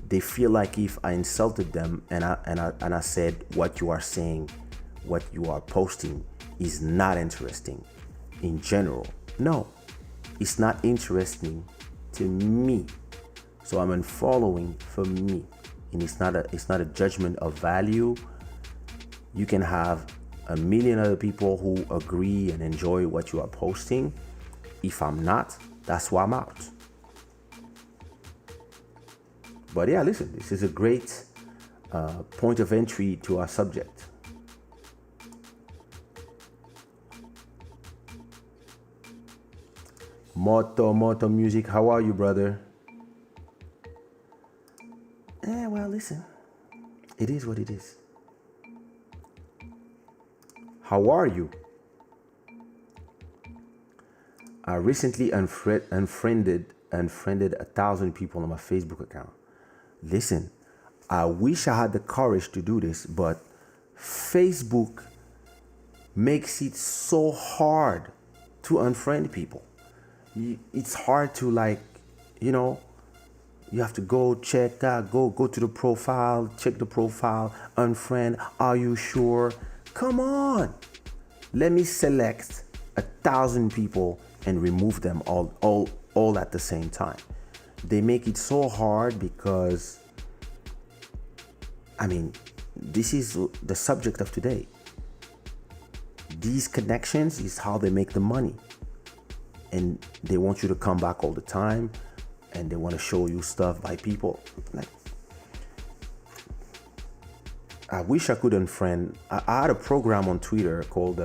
they feel like if I insulted them and I said what you are saying, what you are posting is not interesting in general. No, it's not interesting to me. So I'm unfollowing for me. And it's not a judgment of value. You can have a million other people who agree and enjoy what you are posting. If I'm not, that's why I'm out. But yeah, listen, this is a great point of entry to our subject. Moto Music, how are you, brother? Well, listen, it is what it is. How are you? I recently unfriended 1,000 people on my Facebook account. Listen, I wish I had the courage to do this, but Facebook makes it so hard to unfriend people. It's hard to you have to go check that, go to the profile, check the profile, unfriend, are you sure? Come on. Let me select 1,000 people and remove them all all at the same time. They make it so hard because, I mean, this is the subject of today. These connections is how they make the money. And they want you to come back all the time, and they want to show you stuff by people. Like, I wish I could unfriend. I had a program on Twitter called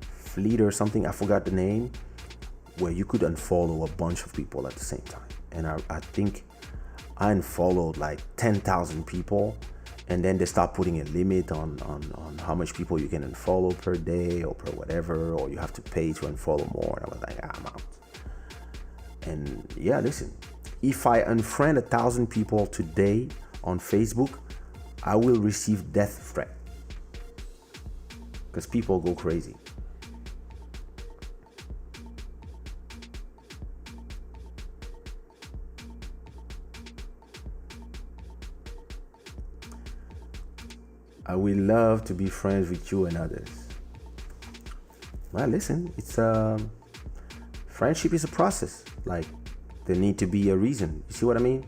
Fleet or something. I forgot the name, where you could unfollow a bunch of people at the same time. And I think I unfollowed like 10,000 people, and then they start putting a limit on how much people you can unfollow per day or per whatever, or you have to pay to unfollow more. And I was like, I'm out. And yeah, listen, if I unfriend 1,000 people today on Facebook, I will receive death threat, because people go crazy. I will love to be friends with you and others. Well, listen, it's friendship is a process. Like, there need to be a reason. You see what I mean?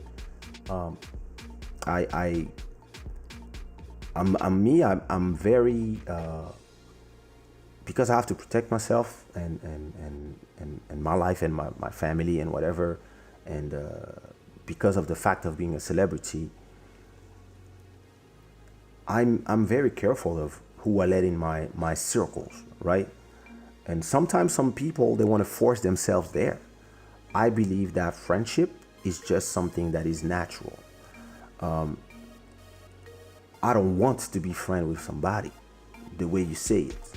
I'm very because I have to protect myself and my life and my family and whatever, and because of the fact of being a celebrity, I'm very careful of who I let in my circles, right? And sometimes some people, they want to force themselves there. I believe that friendship is just something that is natural. I don't want to be friends with somebody the way you say it.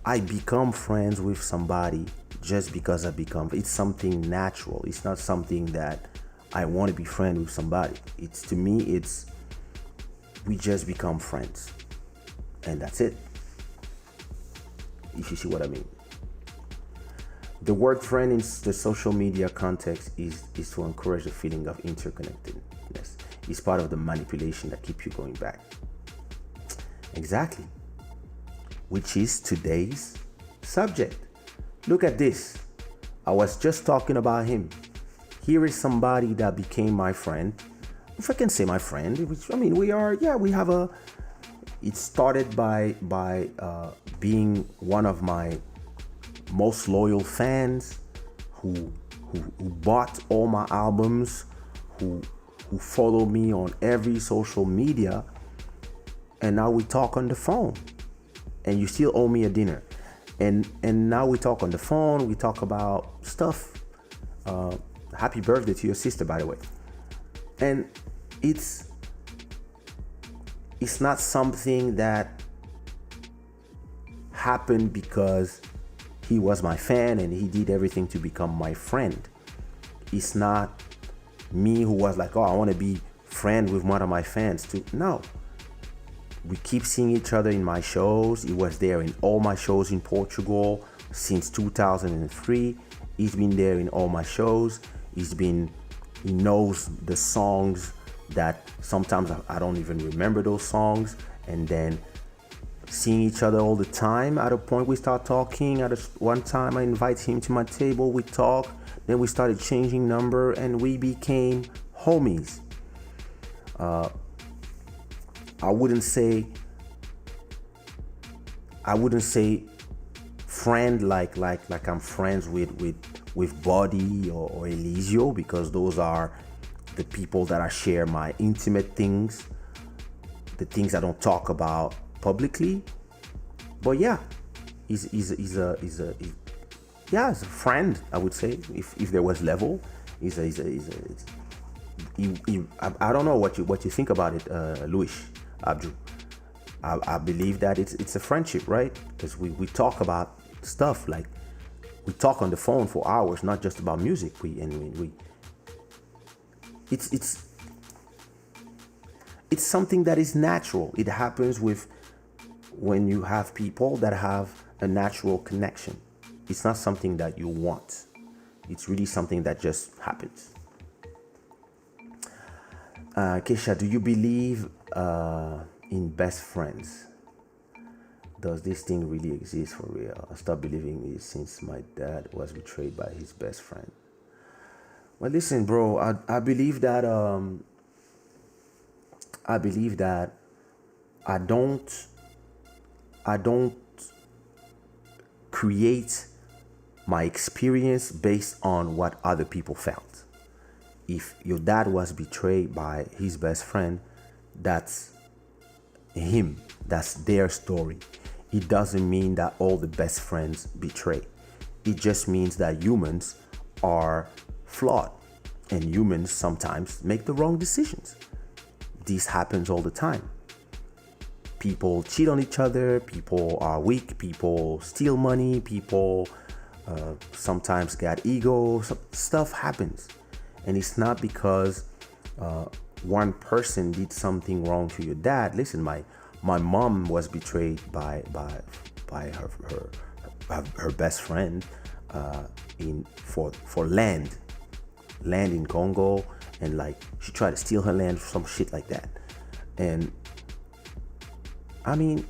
I become friends with somebody just because it's something natural. It's not something that I want to be friends with somebody. To me, we just become friends, and that's it. If you see what I mean. The word friend in the social media context is to encourage the feeling of interconnectedness. It's part of the manipulation that keeps you going back. Exactly. Which is today's subject. Look at this. I was just talking about him. Here is somebody that became my friend. If I can say my friend, which, I mean, it started by being one of my most loyal fans, who bought all my albums, who follow me on every social media, and now we talk on the phone, and you still owe me a dinner, and now we talk on the phone, we talk about stuff. Happy birthday to your sister, by the way. And it's not something that happened because he was my fan and he did everything to become my friend. It's not me who was like, oh, I want to be friend with one of my fans too. No. We keep seeing each other in my shows. He was there in all my shows in Portugal since 2003. He's been there in all my shows. He knows the songs that sometimes I don't even remember those songs. And then seeing each other all the time. At a point we start talking. One time I invite him to my table, we talk. Then we started changing number and we became homies. I wouldn't say friend like I'm friends with Buddy or Elisio, because those are the people that I share my intimate things, the things I don't talk about publicly. But yeah, he's a friend, I would say, if there was level. I don't know what you think about it, Luis Abju. I believe that it's a friendship, right? Because we talk about stuff, like we talk on the phone for hours, not just about music. It's something that is natural. It happens when you have people that have a natural connection. It's not something that you want. It's really something that just happens. Kaysha, do you believe in best friends? does this thing really exist for real? I stopped believing it since my dad was betrayed by his best friend. Well, listen, bro. I believe that I believe that I don't I don't create my experience based on what other people felt. If your dad was betrayed by his best friend, that's him. That's their story. It doesn't mean that all the best friends betray. It just means that humans are flawed and humans sometimes make the wrong decisions. This happens all the time. People cheat on each other, people are weak, people steal money, people sometimes get ego, stuff happens. And it's not because one person did something wrong to your dad. Listen, my mom was betrayed by her best friend for land in Congo, and like she tried to steal her land, some shit like that. And I mean,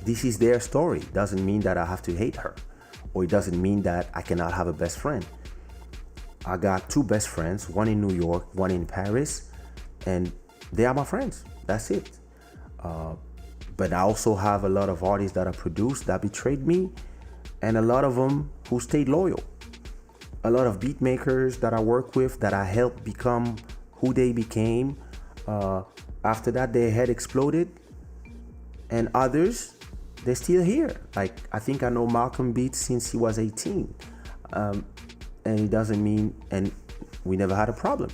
this is their story. Doesn't mean that I have to hate her, or it doesn't mean that I cannot have a best friend. I got two best friends, one in New York, one in Paris, and they are my friends. That's it. But I also have a lot of artists that I produced that betrayed me, and a lot of them who stayed loyal. A lot of beat makers that I work with that I helped become who they became. After that, their head exploded. And others, they're still here. Like, I think I know Malcolm Beats since he was 18. And it doesn't mean, and we never had a problem.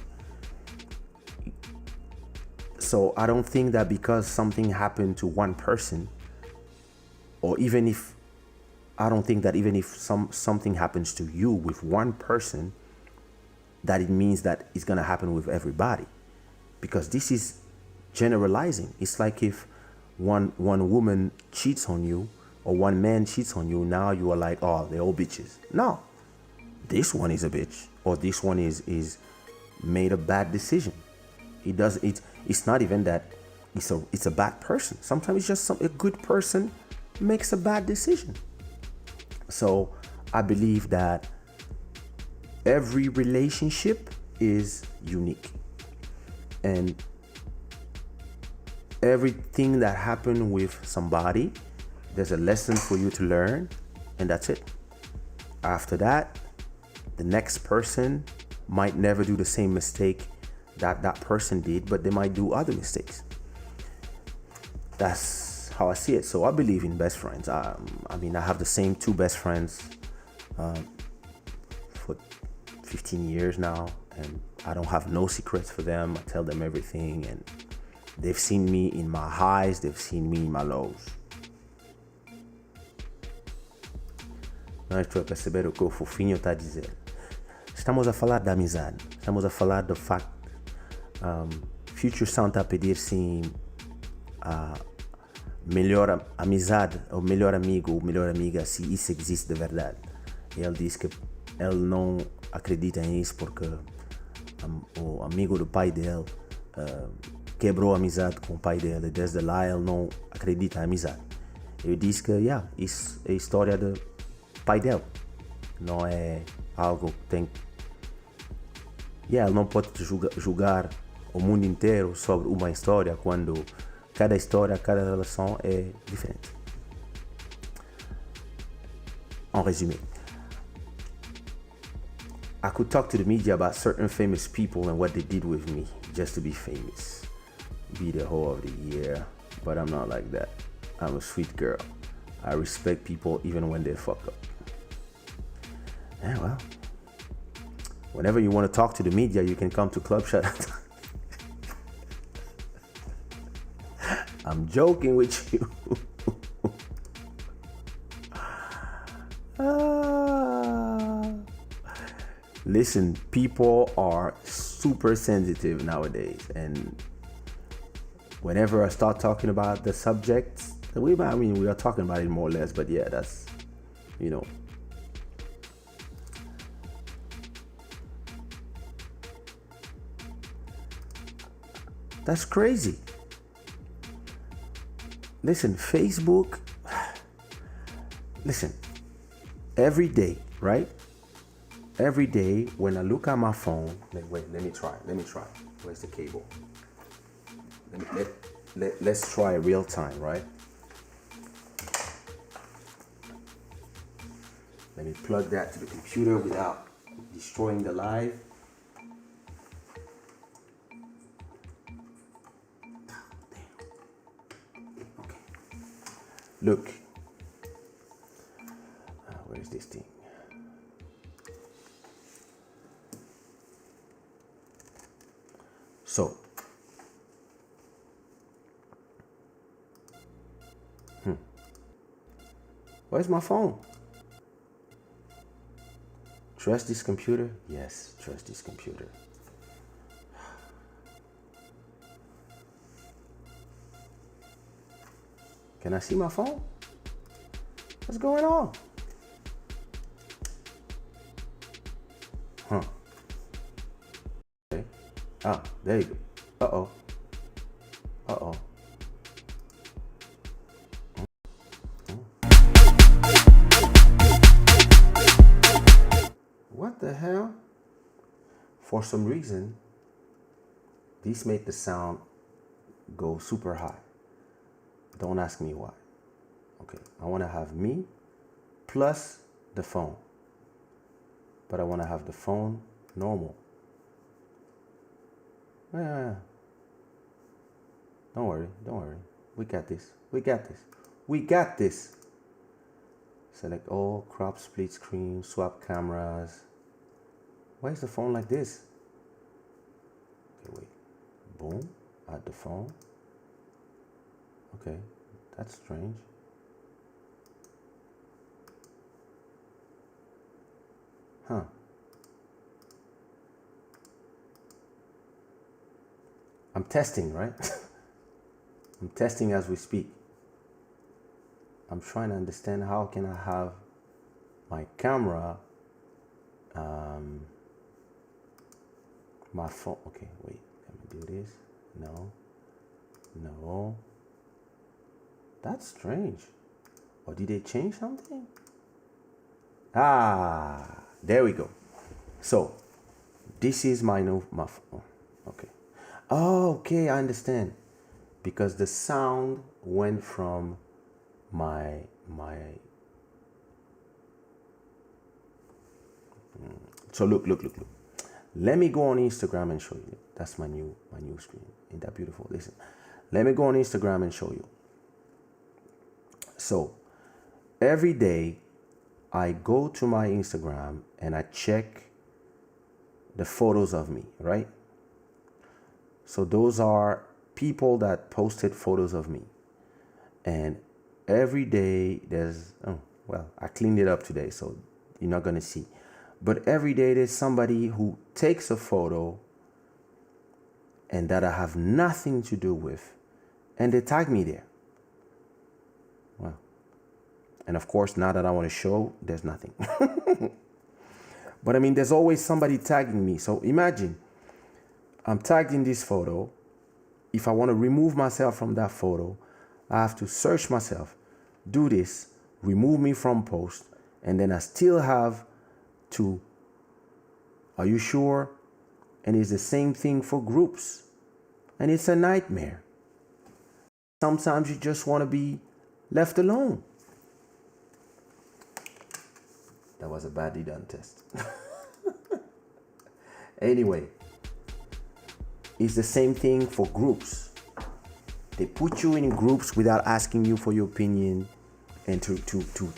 So I don't think that because something happened to one person, or even if, I don't think that even if something happens to you with one person, that it means that it's gonna happen with everybody. Because this is generalizing. It's like if one woman cheats on you, or one man cheats on you, now you are like, oh, they're all bitches. No, this one is a bitch, or this one is made a bad decision. It's not even that it's a bad person. Sometimes it's just a good person makes a bad decision. So I believe that every relationship is unique, and everything that happened with somebody, there's a lesson for you to learn, and that's it. After that, the next person might never do the same mistake that person did, but they might do other mistakes. That's how I see it. So I believe in best friends. I mean, I have the same two best friends for 15 years now, and I don't have no secrets for them. I tell them everything, and they've seen me in my highs, they've seen me in my lows. Nós estou a perceber o que o fofinho está a dizer. Estamos a falar da amizade. Estamos a falar do facto. Future Sound está a pedir sim a melhor amizade, o melhor amigo, ou melhor amiga, se isso existe de verdade. Ele diz que ele não acredita nisso porque o amigo do pai dele quebrou a amizade com o pai dele. Desde lá ele não acredita na amizade. Eu disse que isso é a história do pai dele. Não é algo que tem. Ele não pode julgar o mundo inteiro sobre uma história quando cada história, cada relação é diferente. En résumé, I could talk to the media about certain famous people and what they did with me just to be famous. Be the whole of the year, but I'm not like that. I'm a sweet girl. I respect people even when they fuck up. Well, whenever you want to talk to the media, you can come to Club Shada. I'm joking with you. Listen, people are super sensitive nowadays, and whenever I start talking about the subjects, we are talking about it more or less, but yeah, that's, that's crazy. listen, Facebook, listen, every day, right? Every day when I look at my phone, wait, let me try. Where's the cable? Let's try real time, right? Let me plug that to the computer without destroying the live. Okay. Look. Where's this thing? So, where's my phone? Trust this computer? Yes, trust this computer. Can I see my phone? What's going on? Huh. Okay. Ah, there you go. Uh-oh. Uh-oh. What the hell? For some reason, these made the sound go super high. Don't ask me why. Okay, I want to have me plus the phone. But I want to have the phone normal. Yeah. Don't worry. We got this. Select all, crop, split screen, swap cameras. Why is the phone like this? Okay, wait. Boom, add the phone. Okay, that's strange. Huh. I'm testing, right? I'm testing as we speak. I'm trying to understand how can I have my camera, my phone. Okay, wait, let me do this. No. That's strange. Or did they change something? Ah, there we go. So this is my new phone. Okay. Oh, okay, I understand. Because the sound went from my so look. Let me go on Instagram and show you. That's my new screen. Ain't that beautiful? Listen. Let me go on Instagram and show you. So every day I go to my Instagram and I check the photos of me, right? So those are people that posted photos of me. And every day there's, I cleaned it up today, so you're not gonna see. But every day there's somebody who takes a photo and that I have nothing to do with, and they tag me there. Well, and of course, now that I want to show, there's nothing. But I mean, there's always somebody tagging me. So imagine, I'm tagged in this photo. If I want to remove myself from that photo, I have to search myself, do this, remove me from post, and then I still have to, are you sure? And it's the same thing for groups. And it's a nightmare. Sometimes you just want to be left alone. That was a badly done test. Anyway, it's the same thing for groups. They put you in groups without asking you for your opinion. And to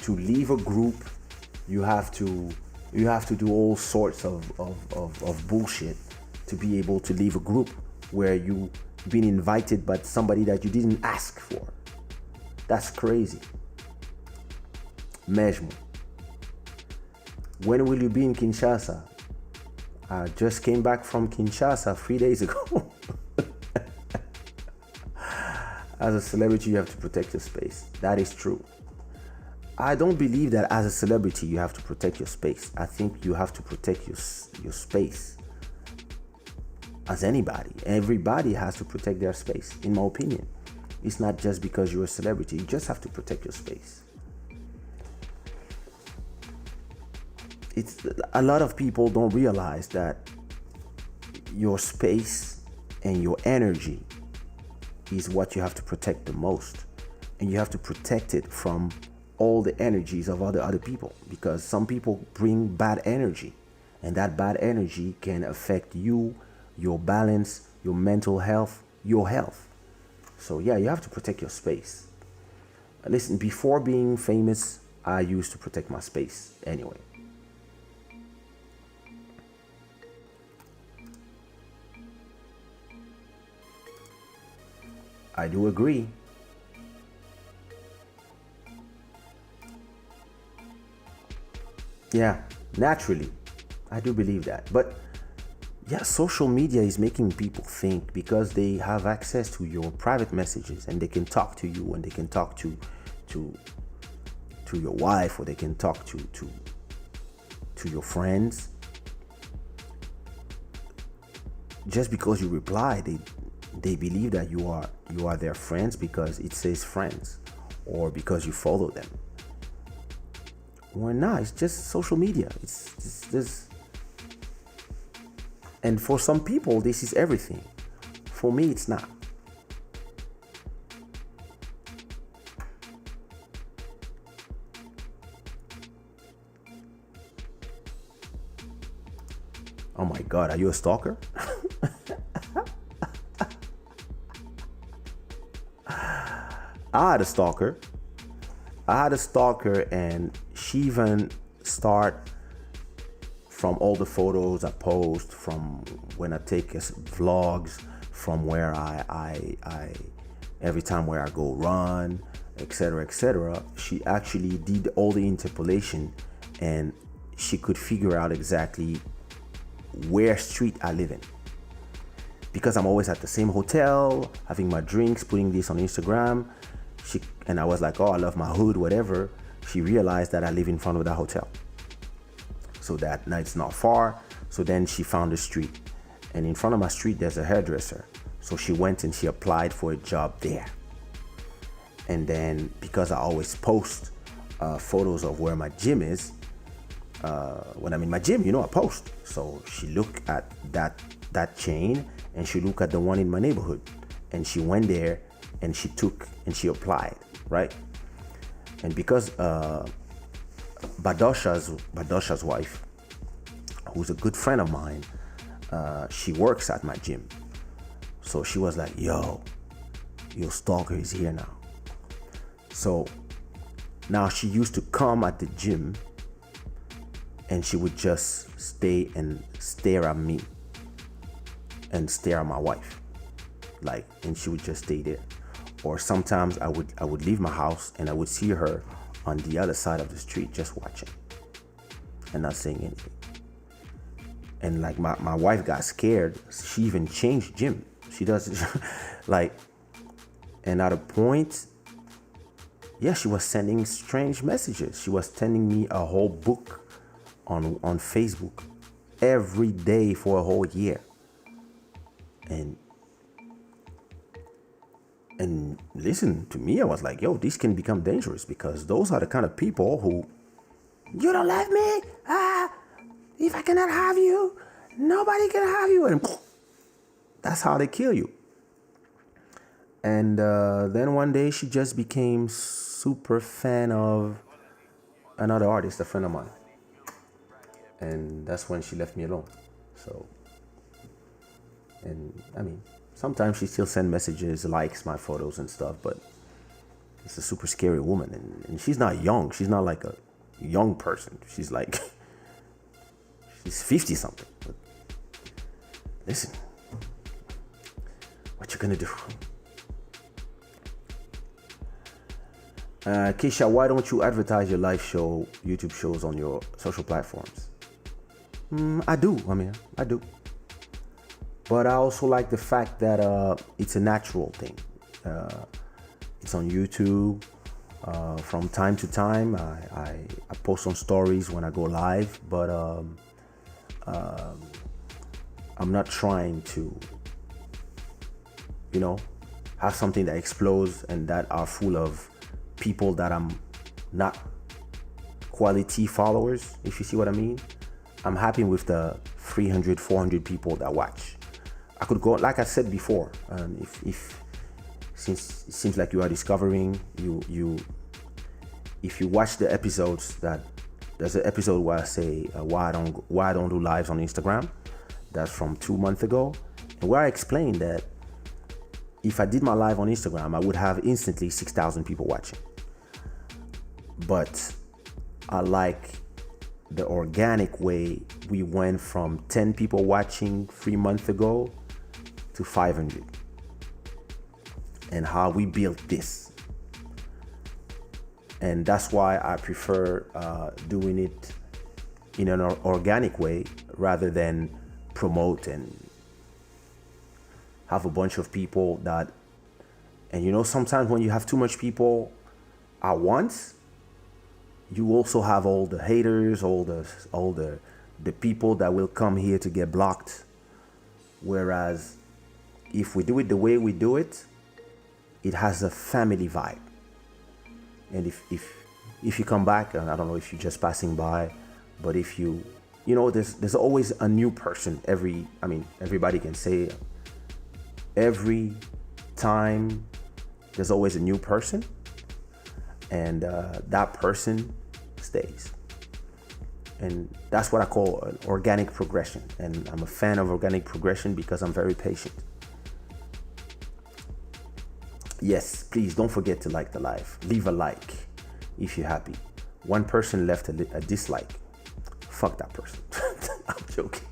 leave a group, you have to do all sorts of bullshit to be able to leave a group where you've been invited by somebody that you didn't ask for. That's crazy. Mesmo. When will you be in Kinshasa? I just came back from Kinshasa 3 days ago. As a celebrity, you have to protect your space. That is true. I don't believe that as a celebrity, you have to protect your space. I think you have to protect your space. As anybody, everybody has to protect their space, in my opinion. It's not just because you're a celebrity. You just have to protect your space. It's a lot of people don't realize that your space and your energy is what you have to protect the most, and you have to protect it from all the energies of other people, because some people bring bad energy, and that bad energy can affect you, your balance, your mental health, your health. So yeah, you have to protect your space. Listen, before being famous, I used to protect my space anyway. I do agree. Yeah, naturally. I do believe that. But yeah, social media is making people think, because they have access to your private messages, and they can talk to you, and they can talk to your wife, or they can talk to your friends. Just because you reply, they believe that you are their friends because it says friends, or because you follow them. Well, no, it's just social media. It's just, and for some people, this is everything. For me, it's not. Oh my God, are you a stalker? I had a stalker. And she even start from all the photos I post, from when I take vlogs, from where I every time where I go run, etc., etc. She actually did all the interpolation, and she could figure out exactly where street I live in, because I'm always at the same hotel, having my drinks, putting this on Instagram. And I was like, oh, I love my hood, whatever. She realized that I live in front of that hotel, so that it's not far. So then she found the street, and in front of my street there's a hairdresser. So she went and she applied for a job there. And then, because I always post photos of where my gym is, when I'm in my gym, I post. So she looked at that chain, and she looked at the one in my neighborhood, and she went there, and she applied, right? And because Badosha's wife, who's a good friend of mine, she works at my gym. So she was like, yo, your stalker is here now. So now she used to come at the gym, and she would just stay and stare at me and stare at my wife, and she would just stay there. Or sometimes I would leave my house, and I would see her on the other side of the street just watching and not saying anything. And my wife got scared. She even changed gym. She does and at a point, yeah, she was sending strange messages. She was sending me a whole book on Facebook every day for a whole year. And listen, to me, I was like, yo, this can become dangerous, because those are the kind of people who, you don't love me? If I cannot have you, nobody can have you. And that's how they kill you. And then one day she just became super fan of another artist, a friend of mine. And that's when she left me alone. So, and I mean, sometimes she still sends messages, likes my photos and stuff, but it's a super scary woman. And she's not young. She's not like a young person. She's like, she's 50 something. But listen, what you gonna do? Kaysha, why don't you advertise your live show, YouTube shows on your social platforms? I do. But I also like the fact that it's a natural thing. It's on YouTube. From time to time, I post on stories when I go live, but I'm not trying to, have something that explodes and that are full of people that I'm not quality followers, if you see what I mean. I'm happy with the 300, 400 people that watch. I could go, like I said before, since it seems like you are discovering, if you watch the episodes, that there's an episode where I say why I don't do lives on Instagram. That's from 2 months ago, and where I explained that if I did my live on Instagram, I would have instantly 6,000 people watching. But I like the organic way we went from 10 people watching 3 months ago to 500, and how we built this. And that's why I prefer doing it in an organic way rather than promote and have a bunch of people that, and you know, sometimes when you have too much people at once, you also have all the haters, all the people that will come here to get blocked. Whereas if we do it the way we do it, it has a family vibe. And if you come back, and I don't know if you're just passing by, but if you know, there's always a new person everybody can say every time there's always a new person, and that person stays. And that's what I call an organic progression. And I'm a fan of organic progression because I'm very patient. Yes, please don't forget to like the live. Leave a like if you're happy. One person left a dislike. Fuck that person. I'm joking.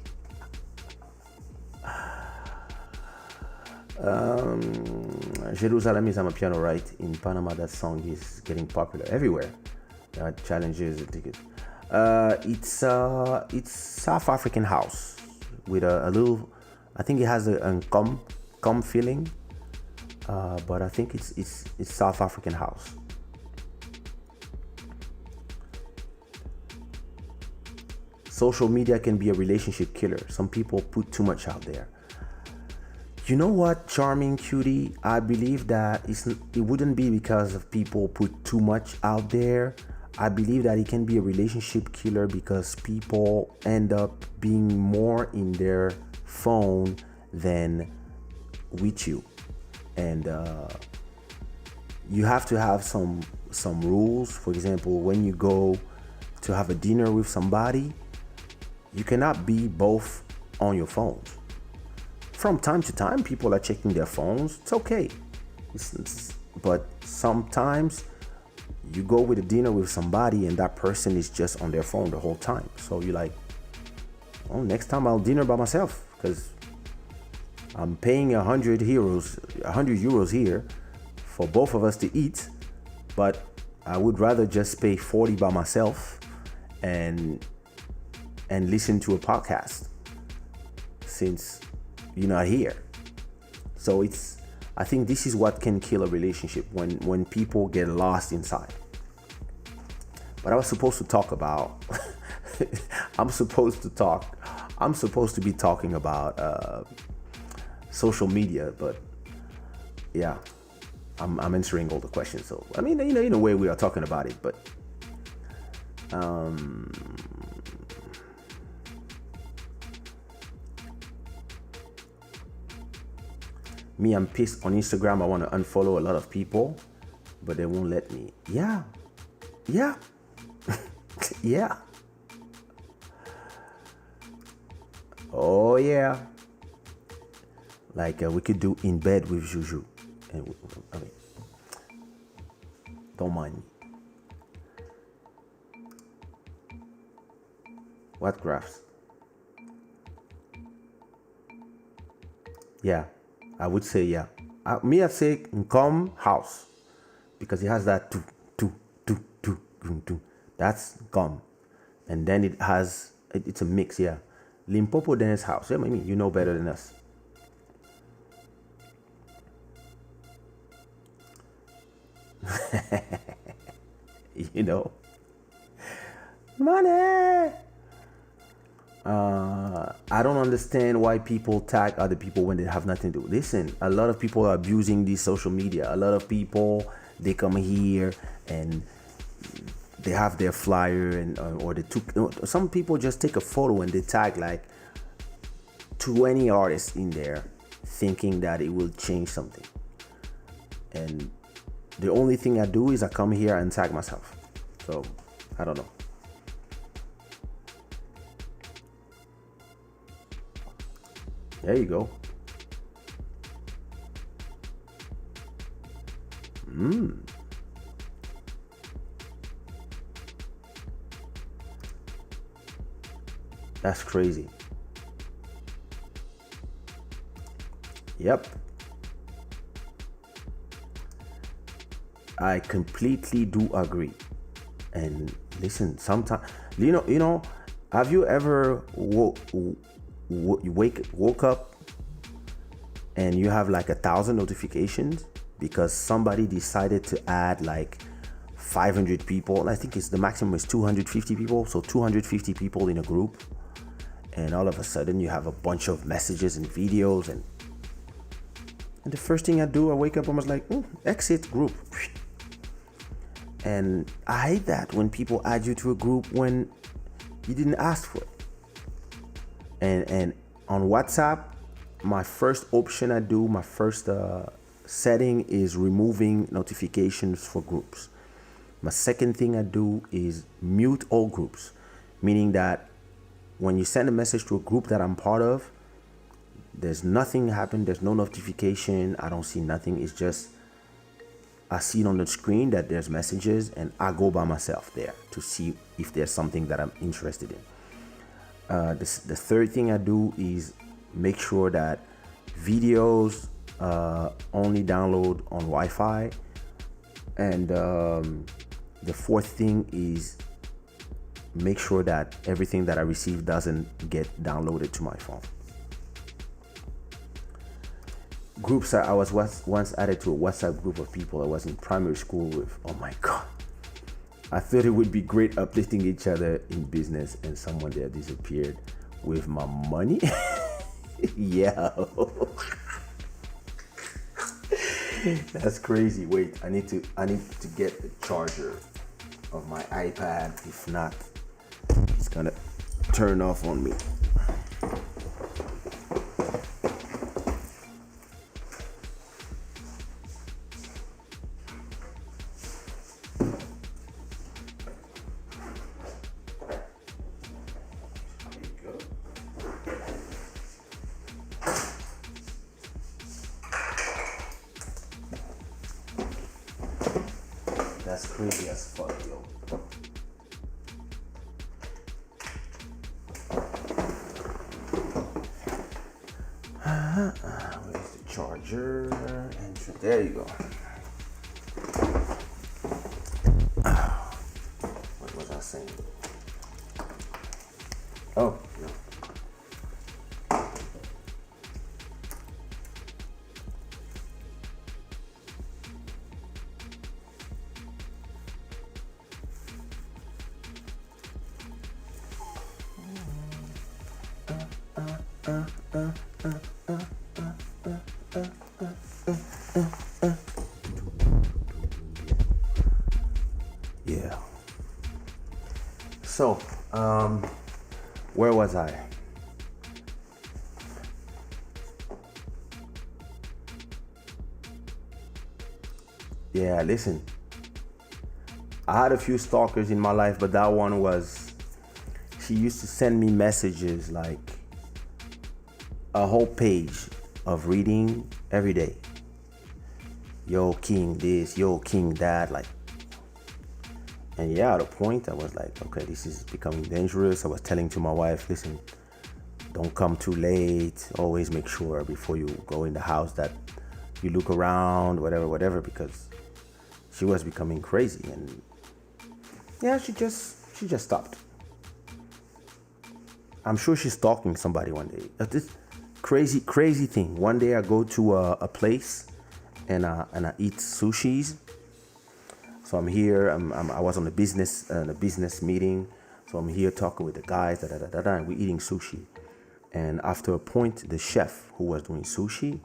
Jerusalem is on a piano, right? In Panama, that song is getting popular everywhere. Challenges, tickets. It's South African house with a little. I think it has a come feeling. But I think it's South African house. Social media can be a relationship killer. Some people put too much out there. You know what, charming cutie? I believe that it wouldn't be because of people put too much out there. I believe that it can be a relationship killer because people end up being more in their phone than with you. And you have to have some rules. For example, when you go to have a dinner with somebody, you cannot be both on your phones. From time to time, people are checking their phones. It's okay. But sometimes you go with a dinner with somebody and that person is just on their phone the whole time. So you're like, well, next time I'll dinner by myself because I'm paying 100 euros here for both of us to eat, but I would rather just pay 40 by myself and listen to a podcast since you're not here. So I think this is what can kill a relationship, when people get lost inside. But I was supposed to talk about I'm supposed to be talking about social media, but yeah, I'm answering all the questions. So I mean, in a way we are talking about it, but me, I'm pissed on Instagram. I want to unfollow a lot of people, but they won't let me. Yeah. Yeah. Oh yeah. Like we could do in bed with Juju, and don't mind me. What graphs? Yeah, I would say yeah. I'd say come house because it has that two. That's come, and then it has it's a mix. Yeah, Limpopo dance house. Yeah, I mean, you know better than us. You know, money. I don't understand why people tag other people when they have nothing to do. Listen, a lot of people are abusing this social media. A lot of people, they come here and they have their flyer and or they took. Some people just take a photo and they tag like 20 artists in there, thinking that it will change something. And the only thing I do is I come here and tag myself. So I don't know. There you go. That's crazy. Yep. I completely do agree. And listen, sometimes you know, have you ever woke up and you have like 1,000 notifications because somebody decided to add like 500 people? I think it's the maximum is 250 people. So 250 people in a group, and all of a sudden you have a bunch of messages and videos, and the first thing I do, I wake up and was like, exit group. And I hate that when people add you to a group when you didn't ask for it. And on WhatsApp, my first option I do, my first setting is removing notifications for groups. My second thing I do is mute all groups, meaning that when you send a message to a group that I'm part of, there's nothing happened, there's no notification, I don't see nothing. It's just, I see it on the screen that there's messages, and I go by myself there to see if there's something that I'm interested in. The third thing I do is make sure that videos only download on Wi-Fi. And the fourth thing is make sure that everything that I receive doesn't get downloaded to my phone. Groups, I was once added to a WhatsApp group of people I was in primary school with. Oh my God. I thought it would be great uplifting each other in business, and someone there disappeared with my money. Yeah. That's crazy. Wait, I need to get the charger of my iPad. If not, it's gonna turn off on me. That's crazy as fuck, yo. Where's the charger? There you go. What was I saying? Oh, no. Yeah. So, where was I? Yeah, listen. I had a few stalkers in my life, but that one was, she used to send me messages like a whole page of reading every day. Yo, king this, yo, king that, like. And yeah, at a point I was like, okay, this is becoming dangerous. I was telling to my wife, listen, don't come too late. Always make sure before you go in the house that you look around, whatever, because she was becoming crazy. And yeah, she just stopped. I'm sure she's stalking somebody one day. This crazy thing. One day I go to a place and I eat sushis. So I'm here. I was on a business meeting. So I'm here talking with the guys. And we're eating sushi. And after a point, the chef who was doing sushi,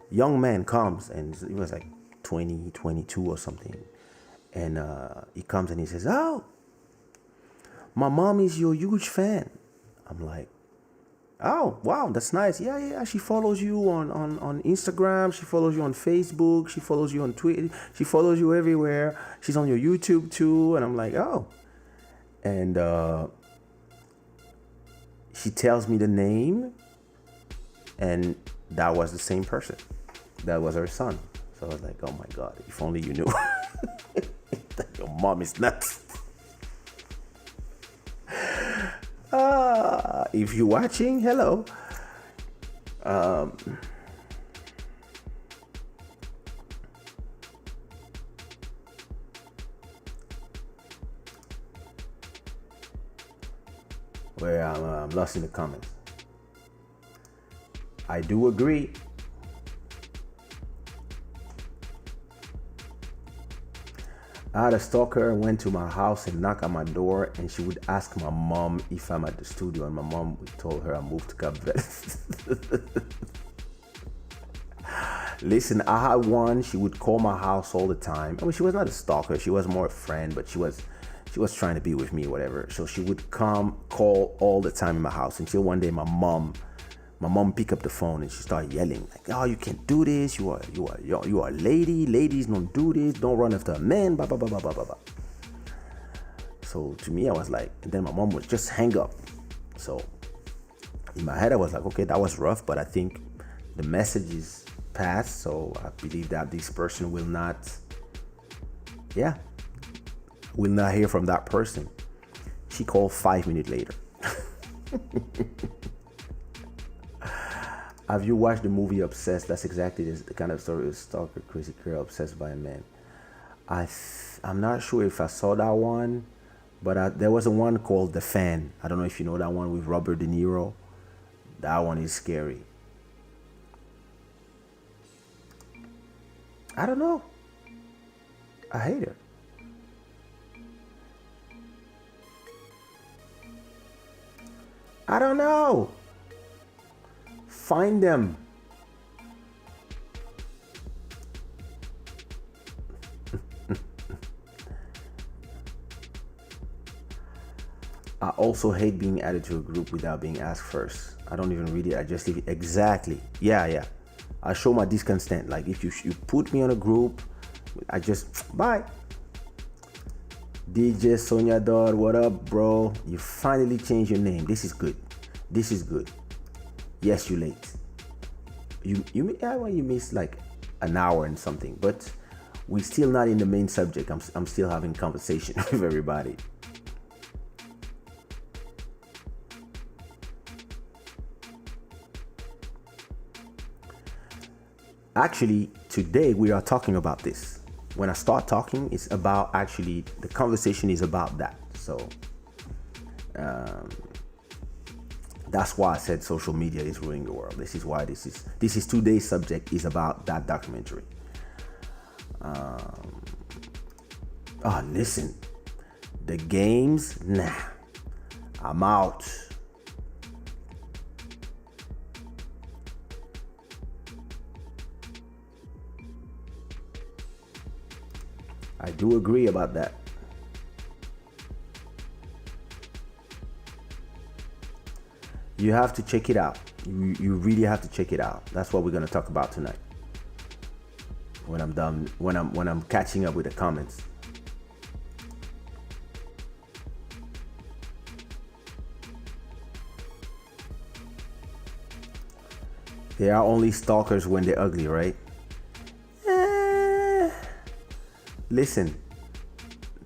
young man comes and he was like 20, 22 or something. And he comes and he says, "Oh, my mom is your huge fan." I'm like, "Oh, wow, that's nice. Yeah, yeah. She follows you on Instagram. She follows you on Facebook. She follows you on Twitter. She follows you everywhere. She's on your YouTube too." And I'm like, "Oh." And she tells me the name, and that was the same person. That was her son. So I was like, "Oh my God, if only you knew that your mom is nuts." If you're watching, hello. Where I'm lost in the comments. I do agree. I had a stalker went to my house and knocked on my door, and she would ask my mom if I'm at the studio, and my mom told her I moved to Cape Verde. Listen, I had one. She would call my house all the time. I mean, she was not a stalker. She was more a friend, but she was trying to be with me, whatever. So she would come call all the time in my house until one day my mom picked up the phone and she started yelling like, "Oh, you can't do this. You are a lady. Ladies don't do this. Don't run after a man. Blah blah blah blah blah blah." So to me, I was like, and then my mom would just hang up. So in my head, I was like, okay, that was rough, but I think the message is passed. So I believe that this person will not hear from that person. She called 5 minutes later. Have you watched the movie Obsessed? That's exactly the kind of story of a stalker, crazy girl obsessed by a man. I'm not sure if I saw that one, but there was a one called The Fan. I don't know if you know that one with Robert De Niro. That one is scary. I don't know. I hate her. I don't know. Find them. I also hate being added to a group without being asked first. I don't even read it. I just leave it. Exactly. Yeah. I show my disconsent. Like if you put me on a group, I just bye. DJ Sonia Dodd, what up, bro? You finally changed your name. This is good. Yes, you late. You missed like an hour and something, but we're still not in the main subject. I'm still having conversation with everybody. Actually, today we are talking about this. When I start talking, it's about actually the conversation is about that. So that's why I said social media is ruining the world. This is why this is today's subject is about that documentary. Listen, the games, nah, I'm out. I do agree about that. You have to check it out. You really have to check it out. That's what we're gonna talk about tonight. When I'm done, when I'm catching up with the comments. They are only stalkers when they're ugly, right? Listen,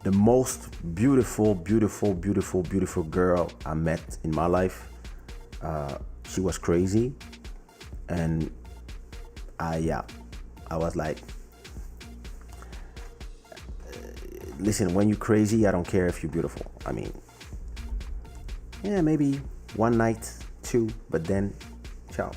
the most beautiful girl I met in my life, she was crazy, and I was like, listen, when you're crazy, I don't care if you're beautiful. I mean, yeah, maybe one night, two, but then, ciao.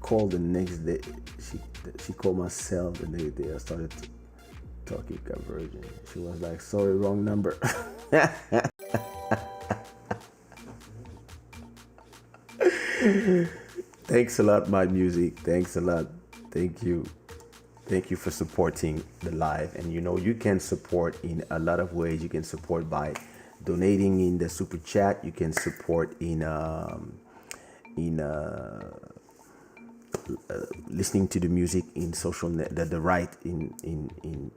called the next day. She called my cell the next day. I started talking conversion. She was like, sorry, wrong number. Thanks a lot, my music. Thanks a lot. Thank you. Thank you for supporting the live. And you know, you can support in a lot of ways. You can support by donating in the super chat. You can support in listening to the music in social the right in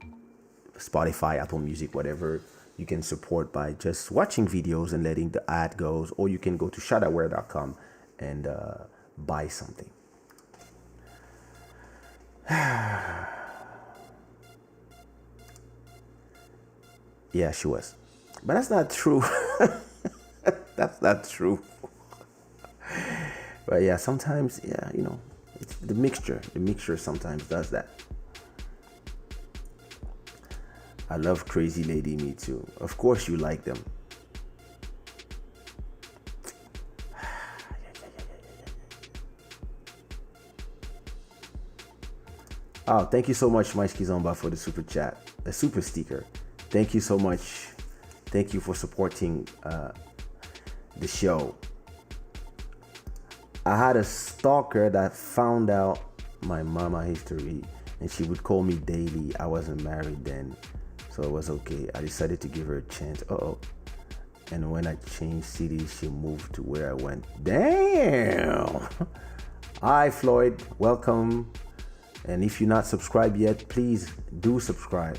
Spotify, Apple Music, whatever. You can support by just watching videos and letting the ad goes, or you can go to shadaware.com and buy something. Yeah, she was, but that's not true. That's not true. But yeah, sometimes, yeah, you know, it's the mixture sometimes does that. I love Crazy Lady, me too. Of course you like them. Oh, thank you so much, Mike Kizomba, for the super chat, the super sticker. Thank you so much. Thank you for supporting the show. I had a stalker that found out my mama history, and she would call me daily. I wasn't married then, so it was okay. I decided to give her a chance. And when I changed cities, she moved to where I went. Damn. Hi, Floyd. Welcome. And if you're not subscribed yet, please do subscribe.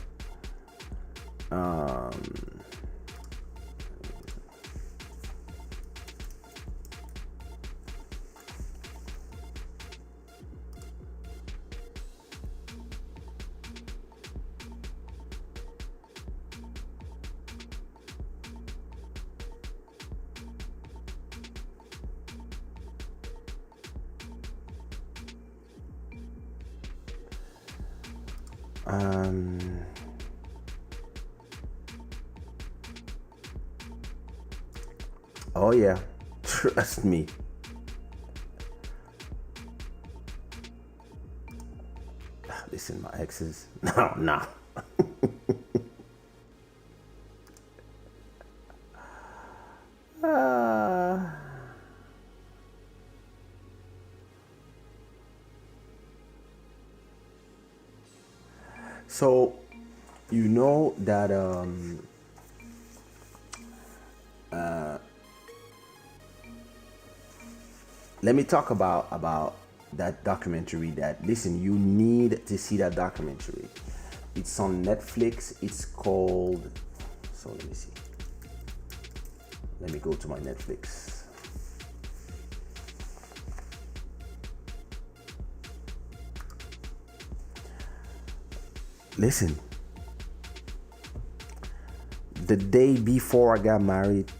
Oh yeah, trust me. Listen, my exes. No. So, you know that let me talk about that documentary. That, listen, you need to see that documentary. It's on Netflix. It's called, so let me see. Let me go to my Netflix. Listen, the day before I got married,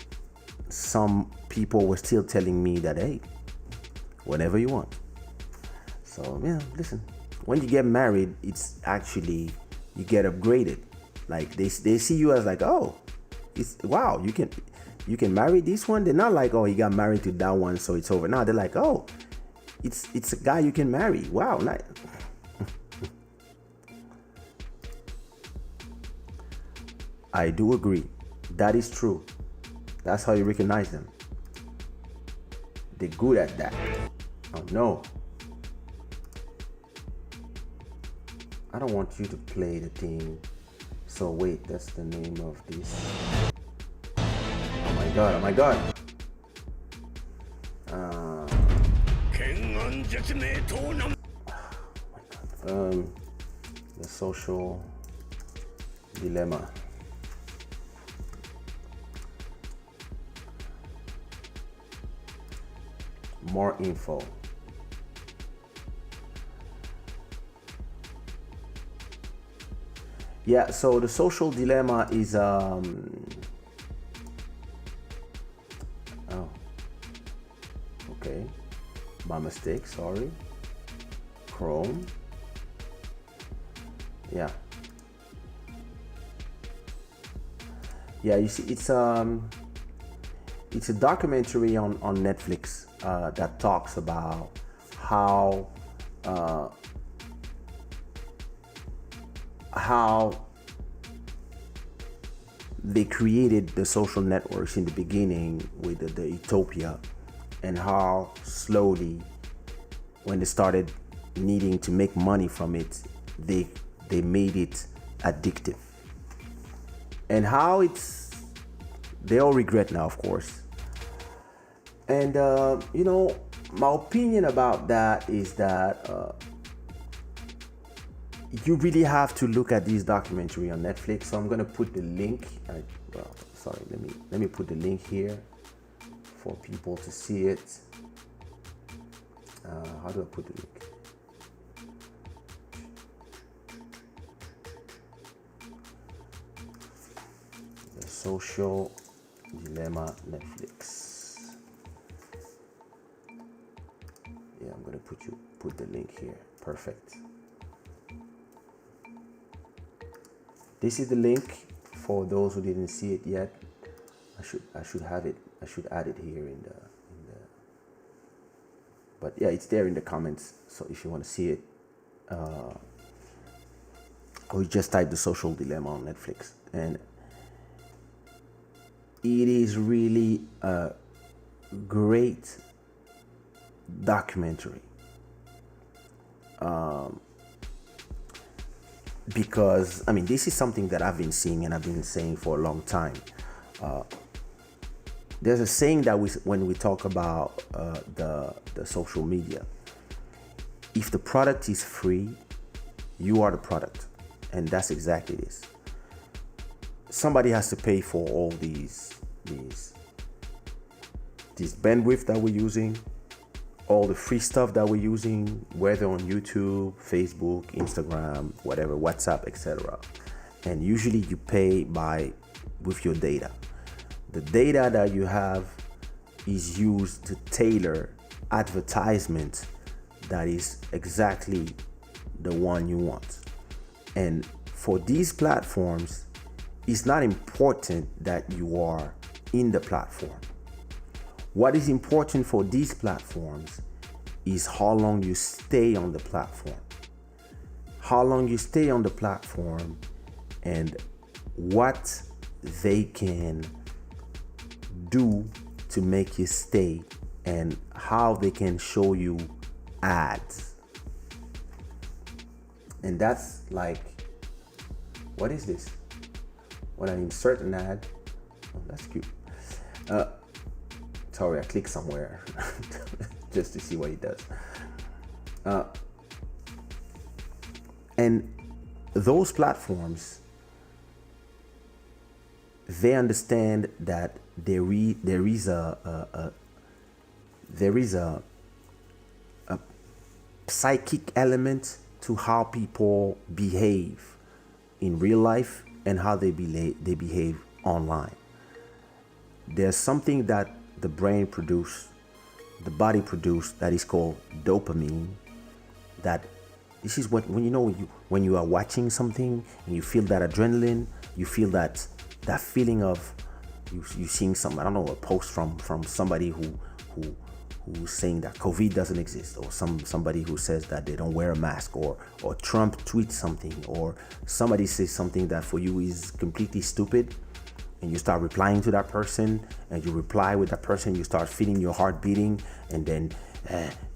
some people were still telling me that, hey, whatever you want. So yeah, listen, when you get married, it's actually, you get upgraded. Like they see you as like, oh, it's wow, you can marry this one. They're not like, oh, he got married to that one, so it's over. Now they're like, oh, it's a guy you can marry. Wow, nice. I do agree. That is true. That's how you recognize them. They're good at that. Oh no. I don't want you to play the thing. So wait, that's the name of this. Oh my god, oh my god. The social dilemma. More info. Yeah, so the social dilemma is oh, okay, my mistake, sorry. Chrome. Yeah, you see, it's a documentary on Netflix that talks about how how they created the social networks in the beginning with the utopia, and how slowly, when they started needing to make money from it, they made it addictive, and how they all regret now, of course. And my opinion about that is that you really have to look at this documentary on Netflix. So I'm gonna put the link. Let me put the link here for people to see it. How do I put the link? The Social Dilemma, Netflix. Yeah, I'm gonna put the link here. Perfect. This is the link for those who didn't see it yet. I should have it. I should add it here in the. But yeah, it's there in the comments. So if you want to see it, or you just type The Social Dilemma on Netflix, and it is really a great documentary. Because this is something that I've been seeing and I've been saying for a long time. There's a saying that when we talk about the social media, if the product is free, you are the product, and that's exactly this. Somebody has to pay for all these bandwidth that we're using, all the free stuff that we're using, whether on YouTube, Facebook, Instagram, whatever, WhatsApp, etc. And usually you pay with your data. The data that you have is used to tailor advertisement that is exactly the one you want. And for these platforms, it's not important that you are in the platform. What is important for these platforms is how long you stay on the platform. How long you stay on the platform, and what they can do to make you stay, and how they can show you ads. And that's like, what is this? When I insert an ad, oh, that's cute. Sorry, I clicked somewhere just to see what it does. And those platforms, they understand that there is a psychic element to how people behave in real life and how they behave online. There's something that the brain produces, the body produces, that is called dopamine. That this is what, when you are watching something and you feel that adrenaline, you feel that feeling of you seeing some, I don't know, a post from somebody who's saying that COVID doesn't exist, or somebody who says that they don't wear a mask, or Trump tweets something, or somebody says something that for you is completely stupid, and you start replying to that person, and you reply with that person, you start feeling your heart beating, and then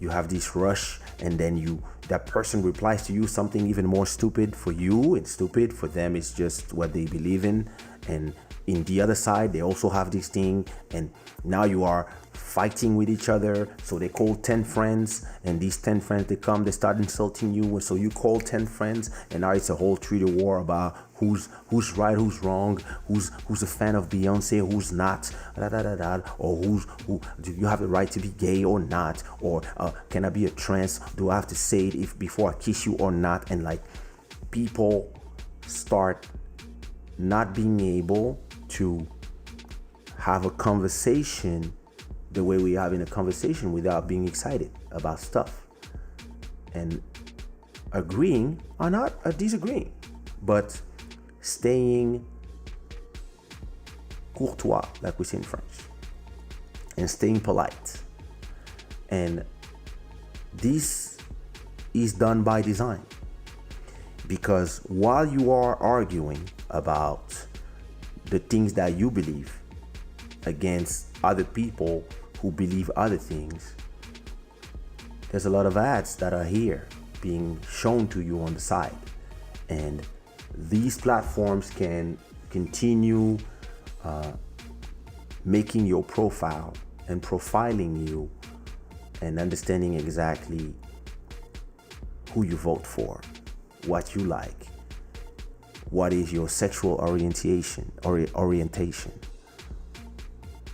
you have this rush, and then that person replies to you something even more stupid. For you it's stupid, for them it's just what they believe in, and in the other side they also have this thing, and now you are fighting with each other. So they call 10 friends, and these 10 friends, they start insulting you, so you call 10 friends, and now it's a whole treaty war about who's right, who's wrong, who's a fan of Beyonce, who's not, or who do you have the right to be gay or not, or can I be a trans, do I have to say it before I kiss you or not? And like, people start not being able to have a conversation the way we have in a conversation, without being excited about stuff and agreeing or not, or disagreeing, but staying courtois, like we say in French, and staying polite. And this is done by design. Because while you are arguing about the things that you believe against other people who believe other things, there's a lot of ads that are here being shown to you on the side. And these platforms can continue making your profile and profiling you and understanding exactly who you vote for, what you like, what is your sexual orientation,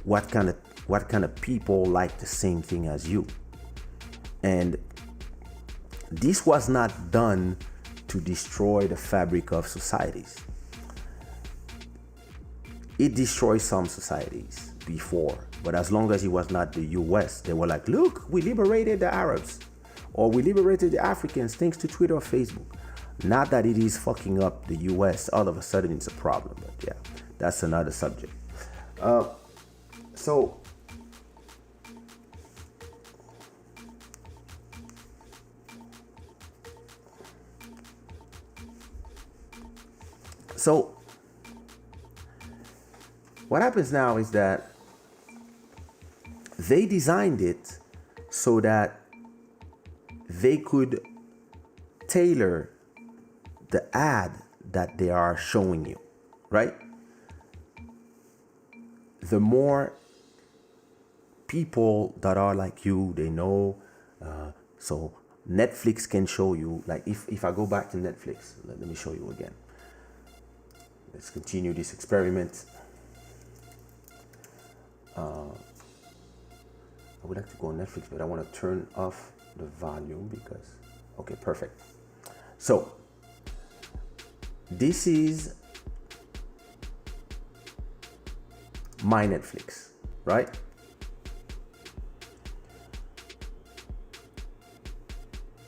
what kind of people like the same thing as you. And this was not done to destroy the fabric of societies. It destroyed some societies before, but as long as it was not the US, they were like, look, we liberated the Arabs, or we liberated the Africans thanks to Twitter or Facebook. Not that it is fucking up the US, all of a sudden it's a problem, but yeah, that's another subject. So what happens now is that they designed it so that they could tailor the ad that they are showing you, right? The more people that are like you, they know, so Netflix can show you, like if I go back to Netflix, let me show you again. Let's continue this experiment. I would like to go on Netflix, but I want to turn off the volume because, okay, perfect. So this is my Netflix, right?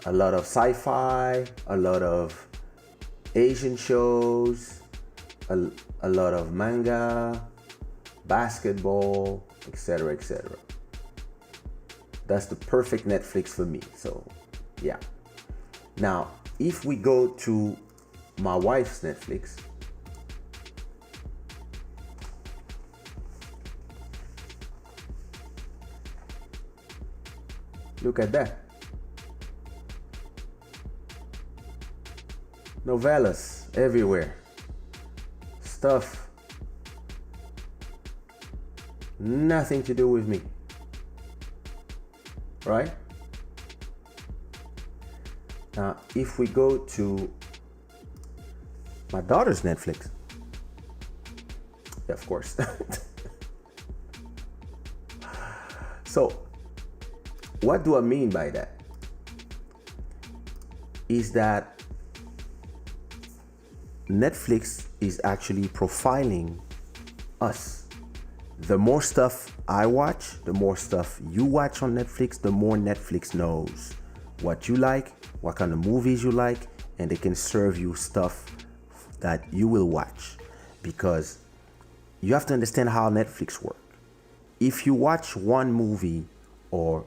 A lot of sci-fi, a lot of Asian shows, a lot of manga, basketball, etc., etc. That's the perfect Netflix for me. So yeah. Now, if we go to my wife's Netflix, look at that. Novellas everywhere. Stuff. Nothing to do with me. Right? Now, if we go to my daughter's Netflix, yeah, of course. So, what do I mean by that? Is that Netflix is actually profiling us. The more stuff I watch, the more stuff you watch on Netflix, the more Netflix knows what you like, what kind of movies you like, and they can serve you stuff that you will watch. Because you have to understand how Netflix works. If you watch one movie or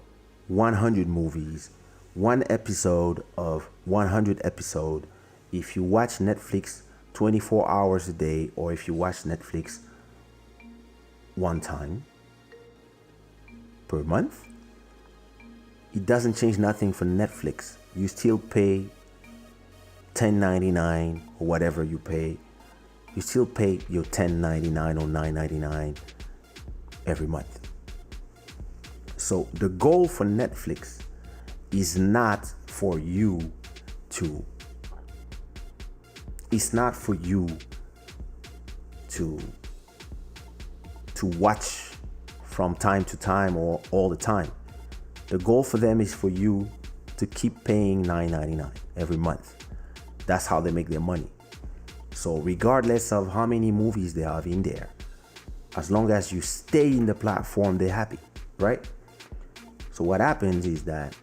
100 movies, one episode of 100 episodes, if you watch Netflix 24 hours a day, or if you watch Netflix one time per month, it doesn't change nothing for Netflix. You still pay $10.99 or whatever you pay. You still pay your $10.99 or $9.99 every month. So the goal for Netflix is not for you to watch from time to time or all the time. The goal for them is for you to keep paying $9.99 every month. That's how they make their money. So regardless of how many movies they have in there, as long as you stay in the platform, they're happy, right? So what happens is that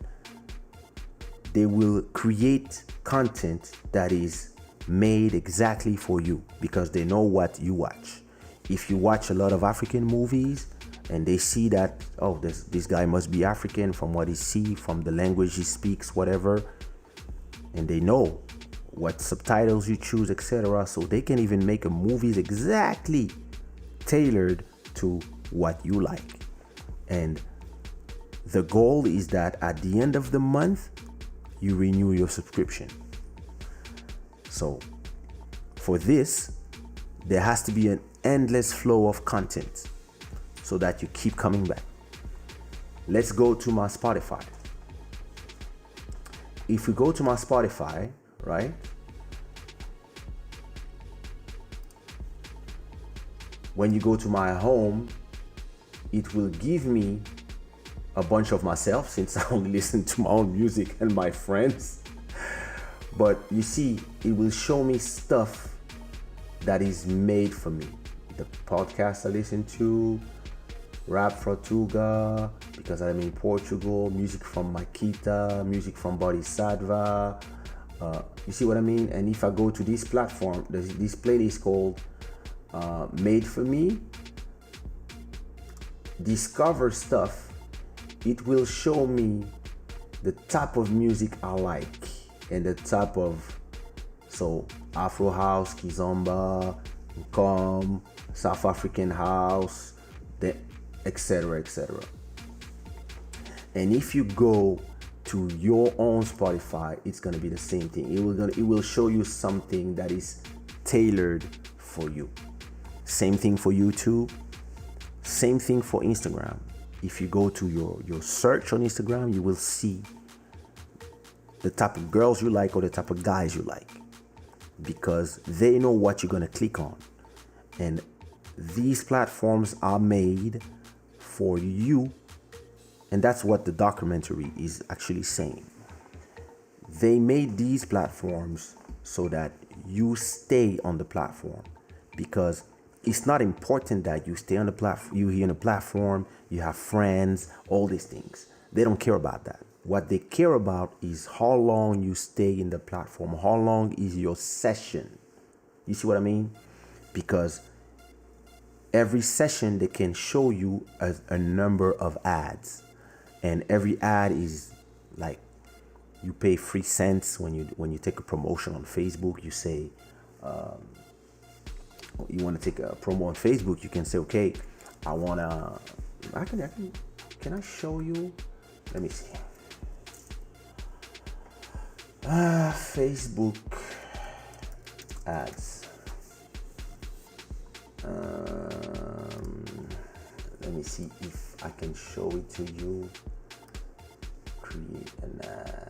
they will create content that is made exactly for you because they know what you watch. If you watch a lot of African movies and they see that, oh, this guy must be African from what he sees, from the language he speaks, whatever, and they know what subtitles you choose, etc. So they can even make a movies exactly tailored to what you like. And the goal is that at the end of the month, you renew your subscription. So for this, there has to be an endless flow of content so that you keep coming back. Let's go to my Spotify. If we go to my Spotify, right? When you go to my home, it will give me a bunch of myself, since I only listen to my own music and my friends. But you see, it will show me stuff that is made for me. The podcast I listen to, Rap Fortuga, because I'm in Portugal, music from Makita, music from Bodhisattva. You see what I mean? And if I go to this platform, there's this playlist called Made for Me, discover stuff. It will show me the type of music I like and the type of, so Afro House, Kizomba, South African House, etc., etc. And if you go to your own Spotify, it's gonna be the same thing. It will show you something that is tailored for you. Same thing for YouTube. Same thing for Instagram. If you go to your search on Instagram, you will see the type of girls you like or the type of guys you like, because they know what you're gonna click on. And these platforms are made for you, and that's what the documentary is actually saying. They made these platforms so that you stay on the platform, because it's not important that you stay on the platform, you here on the platform, you have friends, all these things. They don't care about that. What they care about is how long you stay in the platform, how long is your session. You see what I mean? Because every session they can show you a number of ads, and every ad is like, you pay 3 cents when you take a promotion on Facebook. You say you want to take a promo on Facebook, you can say, okay, can I show you? Let me see. Facebook ads. Let me see if I can show it to you. Create an ad.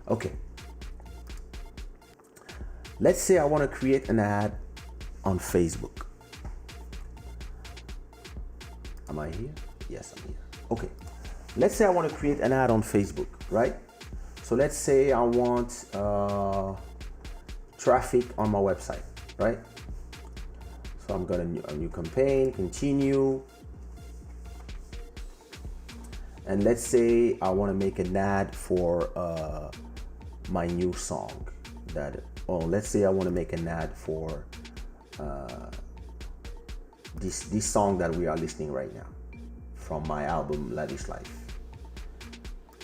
Okay. Let's say I want to create an ad on Facebook. Am I here? Yes, I'm here. Okay. Let's say I want to create an ad on Facebook, right? So let's say I want traffic on my website, right? So I'm going to a new campaign, continue. And let's say I want to make an ad for my new song. Let's say I want to make an ad for this song that we are listening right now from my album Lavish Life.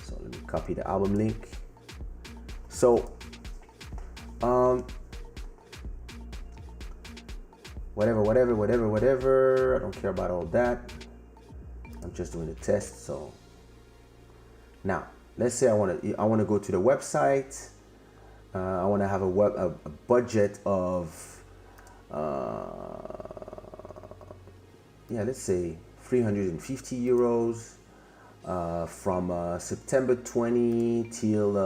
So let me copy the album link. So whatever, I don't care about all that. I'm just doing a test. So now let's say I want to go to the website. I want to have a budget of let's say 350 euros from September 20 till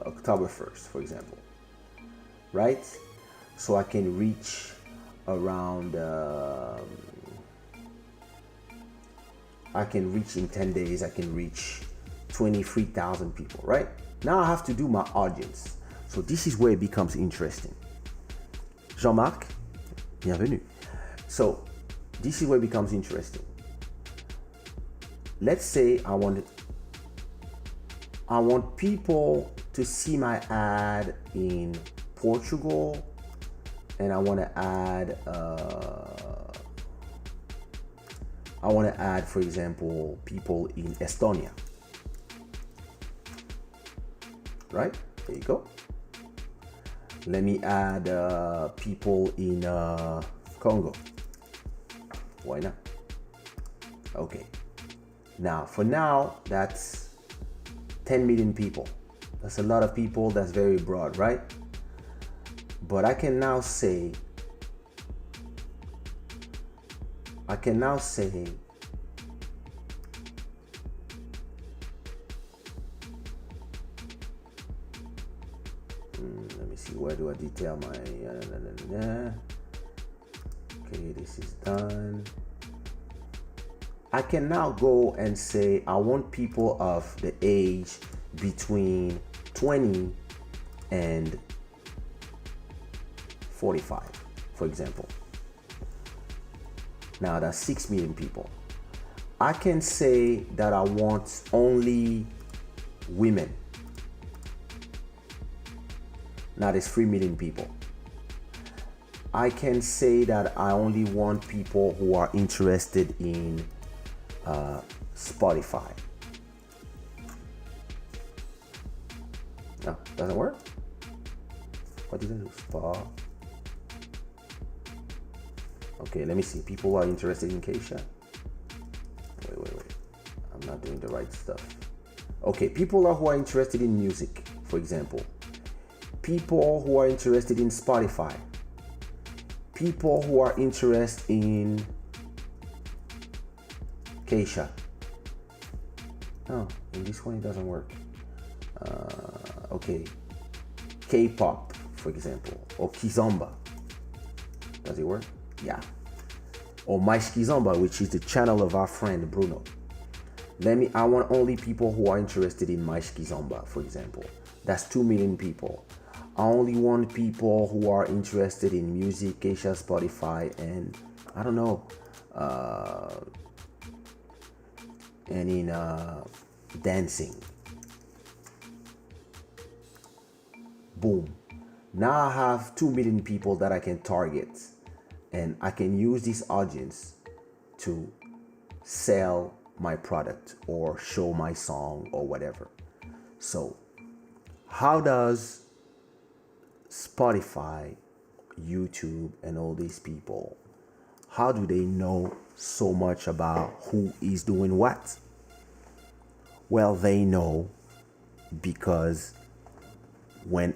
October 1st, for example, right? So I can reach around in 10 days, I can reach 23,000 people, right? Now I have to do my audience. So this is where it becomes interesting. Jean-Marc, bienvenue. So this is where it becomes interesting. Let's say I want people to see my ad in Portugal, and I want to add, for example, people in Estonia. Right? There you go. Let me add people in Congo. Why not? Okay. Now, for now, that's 10 million people. That's a lot of people. That's very broad, right? But I can now say, let me see, where do I detail my, okay, this is done. I can now go and say, I want people of the age between 20 and 45, for example. Now that's 6 million people. I can say that I want only women. Now there's 3 million people. I can say that I only want people who are interested in Spotify. No, doesn't work. What did I do? Spa. Okay, let me see. People who are interested in Kaysha. Wait. I'm not doing the right stuff. Okay, people who are interested in music, for example. People who are interested in Spotify. People who are interested in Kaysha. Oh, in this one it doesn't work. Okay. K-pop, for example, or Kizomba. Does it work? Yeah. Or Mais Kizomba, which is the channel of our friend Bruno. I want only people who are interested in Mais Kizomba, for example. That's 2 million people. I only want people who are interested in music, Kaysha, Spotify, and I don't know, and in dancing. Boom. Now I have 2 million people that I can target, and I can use this audience to sell my product or show my song or whatever. So how does Spotify, YouTube, and all these people, how do they know so much about who is doing what? Well, they know because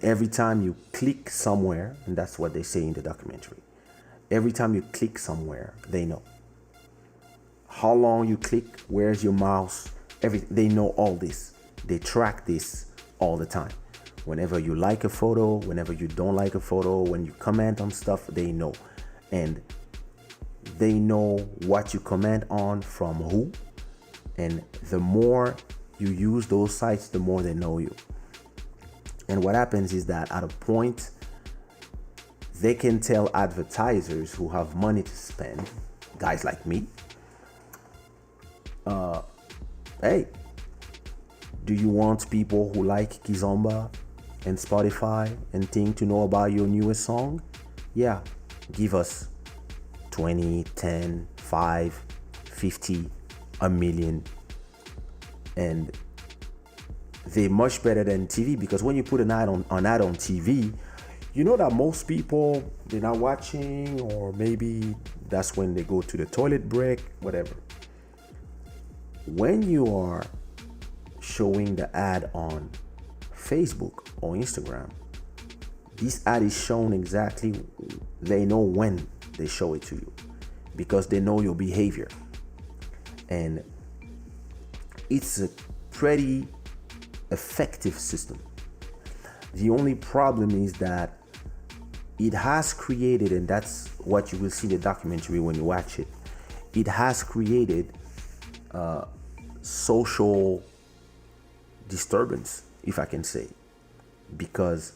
every time you click somewhere, and that's what they say in the documentary, every time you click somewhere, they know how long you click, where's your mouse, they know all this. They track this all the time. Whenever you like a photo, whenever you don't like a photo, when you comment on stuff, they know. And they know what you comment on from who. And the more you use those sites, the more they know you. And what happens is that at a point, they can tell advertisers who have money to spend, guys like me, hey, do you want people who like Kizomba and Spotify and thing to know about your newest song? Yeah, give us 20, 10, 5, 50, a million. And they're much better than TV, because when you put an ad on TV, you know that most people, they're not watching, or maybe that's when they go to the toilet break, whatever. When you are showing the ad on Facebook or Instagram, this ad is shown exactly, they know when they show it to you because they know your behavior. And it's a pretty effective system. The only problem is that it has created, and that's what you will see in the documentary when you watch it, it has created social disturbance, if I can say, because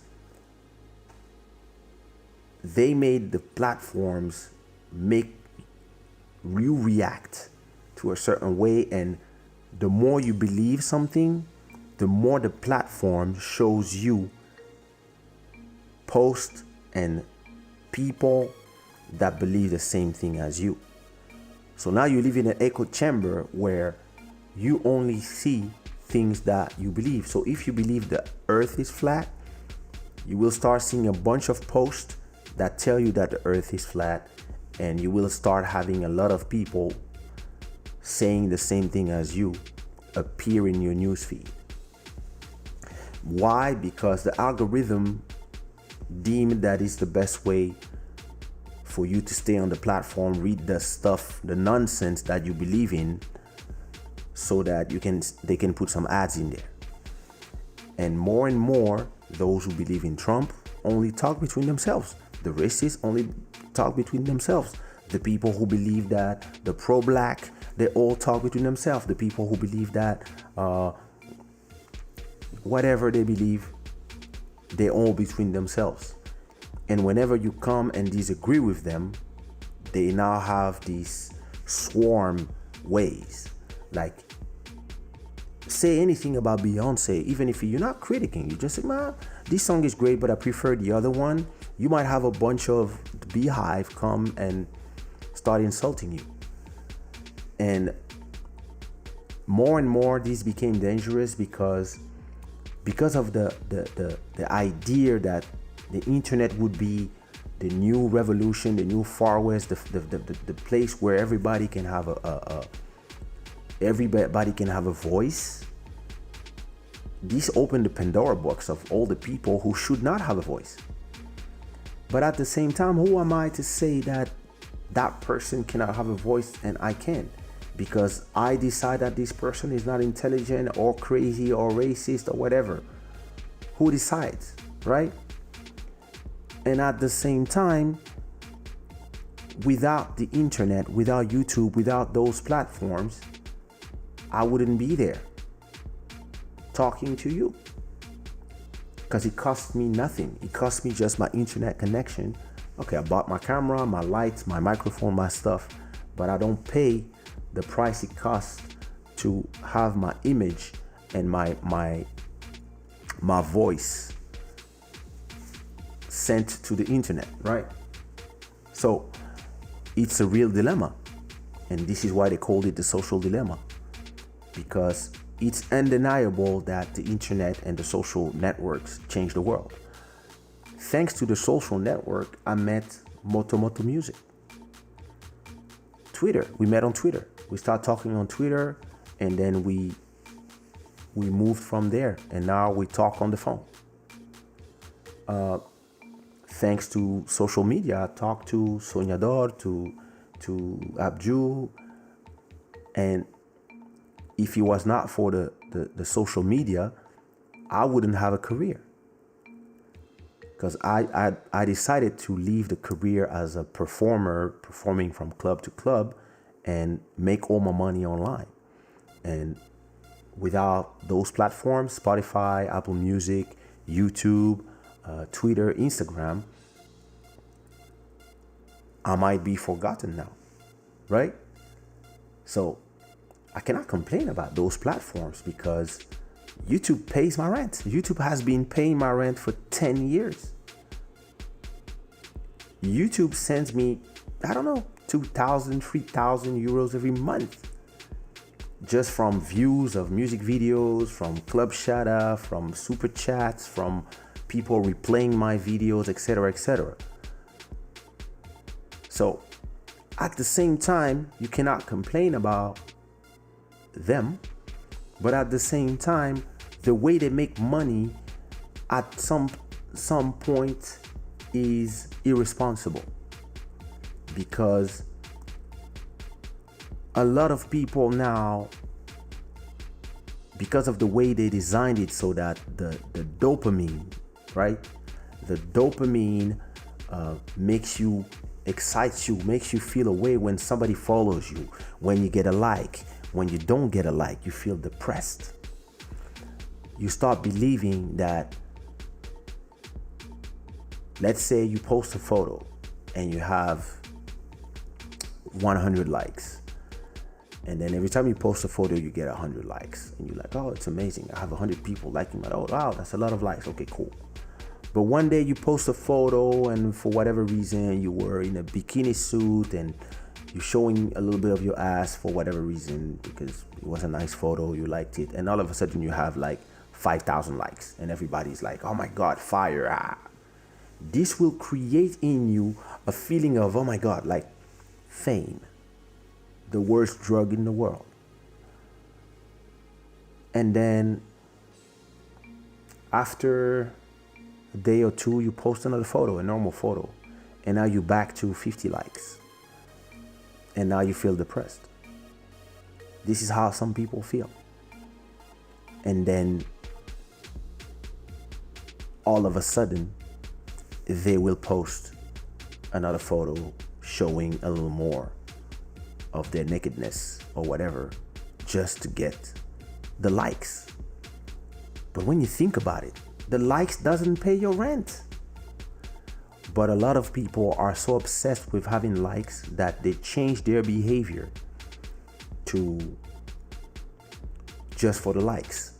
they made the platforms make you react to a certain way, and the more you believe something, the more the platform shows you posts and people that believe the same thing as you. So now you live in an echo chamber where you only see things that you believe. So if you believe the earth is flat, you will start seeing a bunch of posts that tell you that the earth is flat, and you will start having a lot of people saying the same thing as you appear in your newsfeed. Why? Because the algorithm deemed that is the best way for you to stay on the platform, read the stuff, the nonsense that you believe in, so that they can put some ads in there. And more, those who believe in Trump only talk between themselves. The racists only talk between themselves. The people who believe that the pro-black, they all talk between themselves. The people who believe that whatever they believe, they all between themselves. And whenever you come and disagree with them, they now have these swarm ways. Like, say anything about Beyonce, even if you're not critiquing, you just say, man, this song is great, but I prefer the other one. You might have a bunch of beehive come and start insulting you. And more, this became dangerous because of the idea that the internet would be the new revolution, the new Far West, the place where everybody can have everybody can have a voice. This opened the Pandora box of all the people who should not have a voice. But at the same time, who am I to say that that person cannot have a voice and I can? Because I decide that this person is not intelligent or crazy or racist or whatever. Who decides, right? And at the same time, without the internet, without YouTube, without those platforms, I wouldn't be there talking to you. Because it cost me nothing. It cost me just my internet connection. Okay, I bought my camera, my lights, my microphone, my stuff, but I don't pay the price it costs to have my image and my voice sent to the internet, right? So it's a real dilemma. And this is why they called it the social dilemma, because it's undeniable that the internet and the social networks changed the world. Thanks to the social network, I met Moto Music. Twitter, we met on Twitter. We started talking on Twitter, and then we moved from there, and now we talk on the phone. Thanks to social media, I talked to Soñador, to Abju, and if it was not for the social media, I wouldn't have a career. Because I decided to leave the career as a performer, performing from club to club, and make all my money online. And without those platforms, Spotify, Apple Music, YouTube, Twitter, Instagram, I might be forgotten now, right? So I cannot complain about those platforms because YouTube pays my rent. YouTube has been paying my rent for 10 years. YouTube sends me, I don't know, 2,000, 3,000 euros every month. Just from views of music videos, from Club Shada, from super chats, from people replaying my videos, etc., etc. So at the same time, you cannot complain about them, but at the same time, the way they make money at some point is irresponsible, because a lot of people now, because of the way they designed it so that the dopamine, right? The dopamine excites you, makes you feel a way when somebody follows you, when you get a like. When you don't get a like, you feel depressed. You start believing that, let's say you post a photo and you have 100 likes. And then every time you post a photo, you get 100 likes. And you're like, oh, it's amazing. I have 100 people liking my, oh, wow, that's a lot of likes. Okay, cool. But one day you post a photo and for whatever reason you were in a bikini suit and you're showing a little bit of your ass for whatever reason because it was a nice photo, you liked it, and all of a sudden you have like 5,000 likes and everybody's like, oh my God, fire. This will create in you a feeling of, oh my God, like fame, the worst drug in the world. And then after a day or two, you post another photo, a normal photo, and now you're back to 50 likes. And now you feel depressed. This is how some people feel. And then all of a sudden, they will post another photo showing a little more of their nakedness or whatever, just to get the likes. But when you think about it, the likes doesn't pay your rent. But a lot of people are so obsessed with having likes that they change their behavior to just for the likes.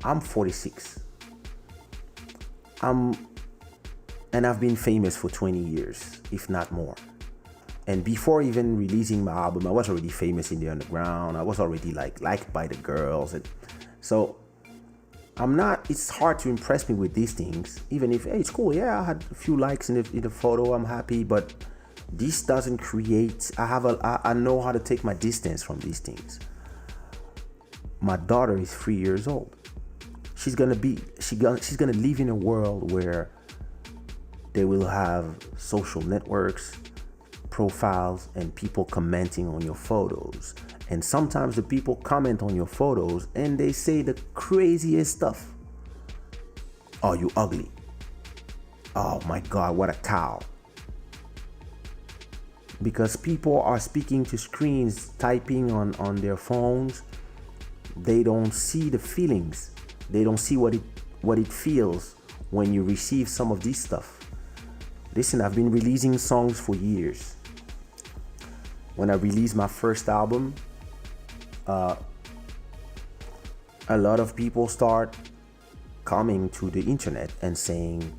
I'm 46. And I've been famous for 20 years, if not more. And before even releasing my album, I was already famous in the underground. I was already liked by the girls. And so it's hard to impress me with these things, even if, hey, it's cool. Yeah, I had a few likes in the photo. I'm happy, but this doesn't create, I know how to take my distance from these things. My daughter is 3 years old. She's gonna live in a world where they will have social networks, profiles, and people commenting on your photos. And sometimes the people comment on your photos and they say the craziest stuff. Oh, you ugly. Oh my God, what a cow. Because people are speaking to screens, typing on their phones. They don't see the feelings. They don't see what it feels when you receive some of this stuff. Listen, I've been releasing songs for years. When I released my first album, a lot of people start coming to the internet and saying,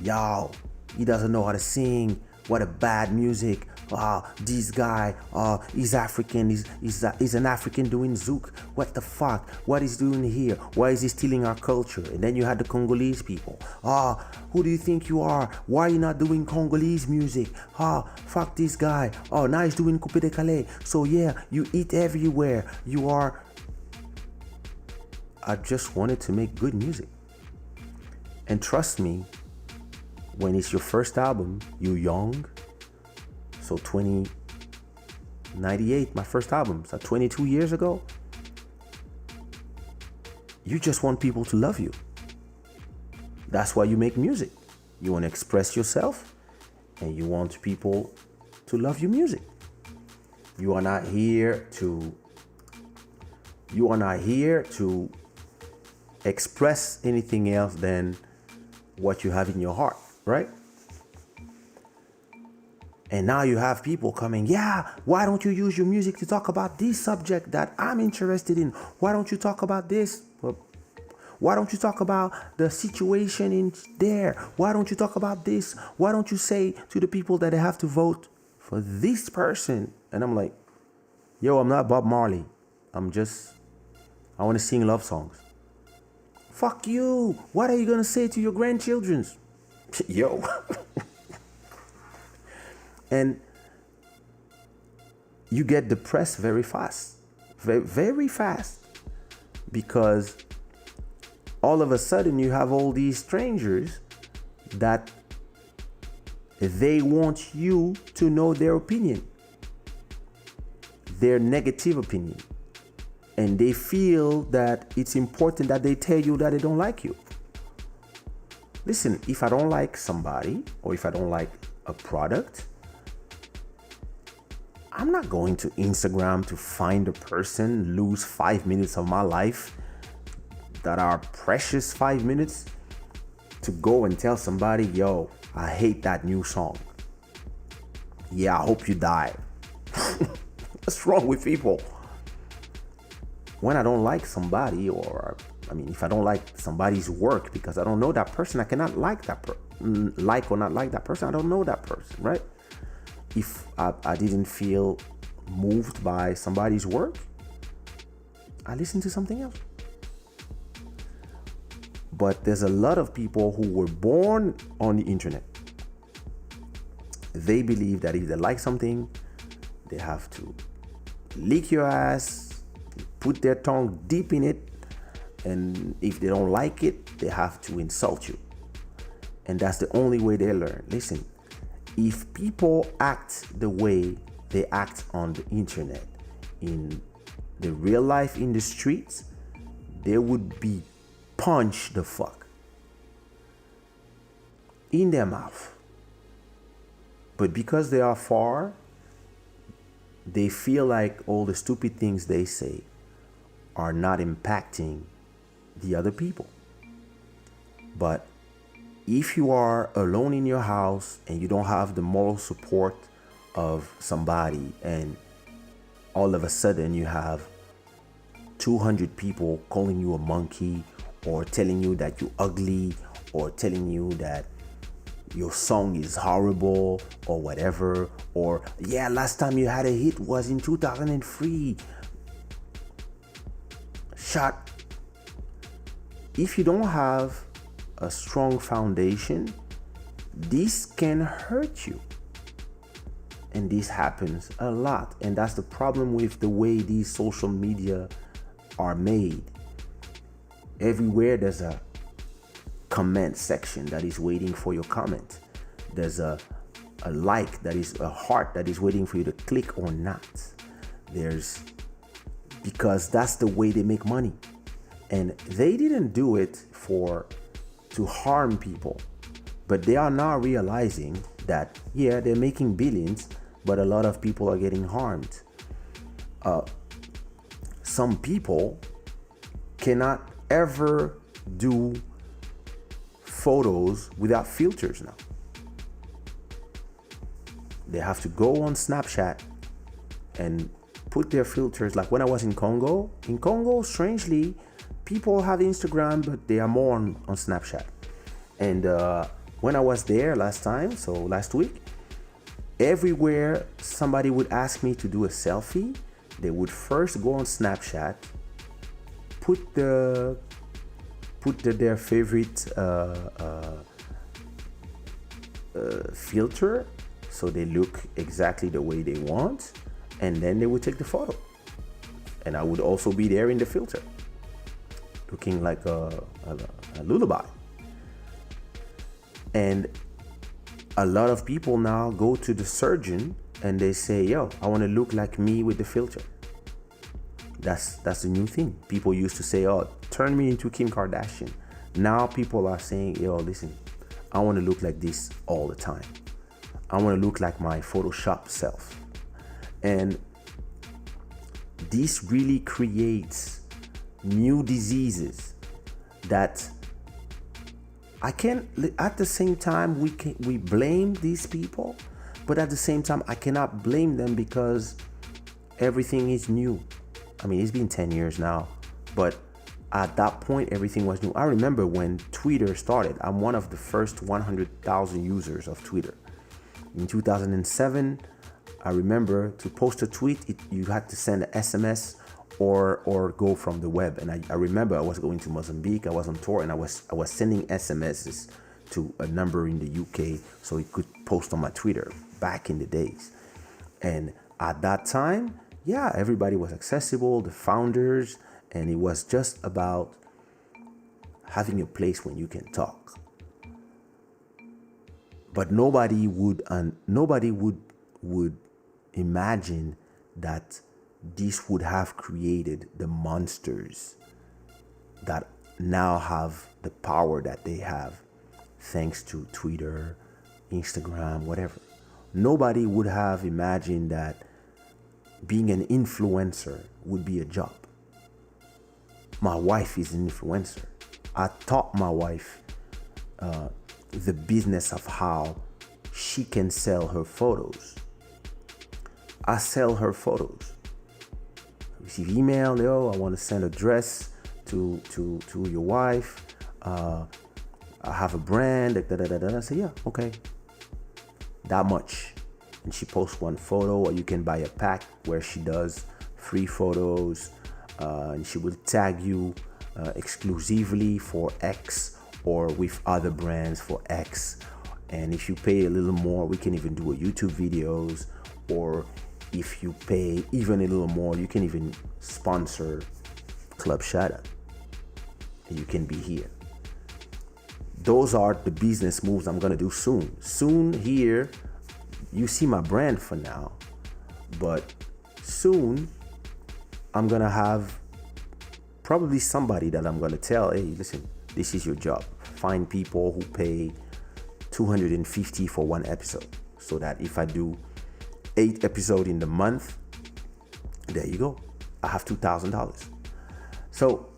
yo, he doesn't know how to sing, what a bad music, this guy, he's African, he's an African doing zouk, what the fuck, what is doing here, why is he stealing our culture? And then you had the Congolese people, who do you think you are, why are you not doing Congolese music, fuck this guy, now he's doing Coupé de Calais, so yeah, you eat everywhere, I just wanted to make good music. And trust me, when it's your first album, you're young. So 1998, my first album, so 22 years ago. You just want people to love you. That's why you make music. You want to express yourself and you want people to love your music. You are not here to express anything else than what you have in your heart, right? And now you have people coming, yeah, why don't you use your music to talk about this subject that I'm interested in? Why don't you talk about this? Why don't you talk about the situation in there? Why don't you talk about this? Why don't you say to the people that they have to vote for this person? And I'm like, yo, I'm not Bob Marley. I want to sing love songs. Fuck you. What are you going to say to your grandchildren? Yo. And you get depressed very fast, very, very fast, because all of a sudden you have all these strangers that they want you to know their opinion, their negative opinion. And they feel that it's important that they tell you that they don't like you. Listen, if I don't like somebody or if I don't like a product, I'm not going to Instagram to find a person, lose 5 minutes of my life that are precious 5 minutes to go and tell somebody, yo, I hate that new song. Yeah, I hope you die. What's wrong with people? When I don't like somebody or I mean, if I don't like somebody's work because I don't know that person, I cannot like that like or not like that person. I don't know that person, right? If I didn't feel moved by somebody's work, I listen to something else. But there's a lot of people who were born on the internet. They believe that if they like something, they have to lick your ass, put their tongue deep in it, and if they don't like it, they have to insult you. And that's the only way they learn. Listen, if people act the way they act on the internet, in the real life, in the streets, they would be punched the fuck in their mouth. But because they are far, they feel like all the stupid things they say are not impacting the other people. But if you are alone in your house and you don't have the moral support of somebody, and all of a sudden you have 200 people calling you a monkey, or telling you that you're ugly, or telling you that your song is horrible, or whatever, or yeah, last time you had a hit was in 2003. Shut. If you don't have a strong foundation, this can hurt you. And this happens a lot. And that's the problem with the way these social media are made. Everywhere there's a comment section that is waiting for your comment. There's a like that is a heart that is waiting for you to click or not. Because that's the way they make money. And they didn't do it to harm people, but they are now realizing that, yeah, they're making billions, but a lot of people are getting harmed. Some people cannot ever do photos without filters now. They have to go on Snapchat and put their filters. Like when I was in Congo, strangely, people have Instagram, but they are more on Snapchat. And when I was there last week, everywhere somebody would ask me to do a selfie, they would first go on Snapchat, put their favorite filter, so they look exactly the way they want, and then they would take the photo. And I would also be there in the filter, looking like a lullaby. And a lot of people now go to the surgeon and they say, yo, I want to look like me with the filter. That's the new thing. People used to say, oh, turn me into Kim Kardashian. Now people are saying, yo, listen, I want to look like this all the time. I want to look like my Photoshop self. And this really creates new diseases that at the same time, we blame these people, but at the same time, I cannot blame them because everything is new. I mean, it's been 10 years now, but at that point, everything was new. I remember when Twitter started. I'm one of the first 100,000 users of Twitter. In 2007, I remember to post a tweet, you had to send an SMS or go from the web. And I remember I was going to Mozambique, I was on tour, and I was sending SMSs to a number in the UK so it could post on my Twitter back in the days. And at that time, yeah, everybody was accessible, the founders, and it was just about having a place when you can talk. But nobody would imagine that this would have created the monsters that now have the power that they have thanks to Twitter, Instagram, whatever. Nobody would have imagined that being an influencer would be a job. My wife is an influencer. I taught my wife the business of how she can sell her photos. I sell her photos. I receive email, yo, I want to send a dress to your wife, I have a brand, da, da, da, da. I say, yeah, okay, that much. And she posts one photo, or you can buy a pack where she does 3 photos, and she will tag you exclusively for X, or with other brands for X. And if you pay a little more, we can even do a YouTube videos, or if you pay even a little more, you can even sponsor Club Shada, and you can be here. Those are the business moves I'm gonna do soon. Soon here, you see my brand for now, but soon I'm gonna have probably somebody that I'm gonna tell, hey, listen, this is your job. Find people who pay $250 for one episode, so that if I do 8 episodes in the month, there you go, I have $2,000. So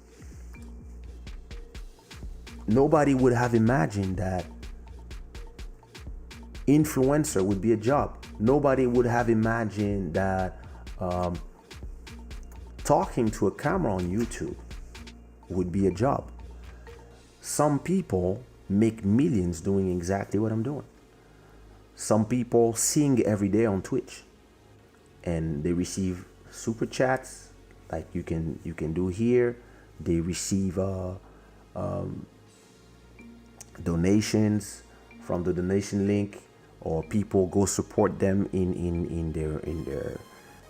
nobody would have imagined that influencer would be a job. Nobody would have imagined that talking to a camera on YouTube would be a job. Some people make millions doing exactly what I'm doing. Some people sing every day on Twitch, and they receive super chats like you can do here. They receive donations from the donation link, or people go support them in their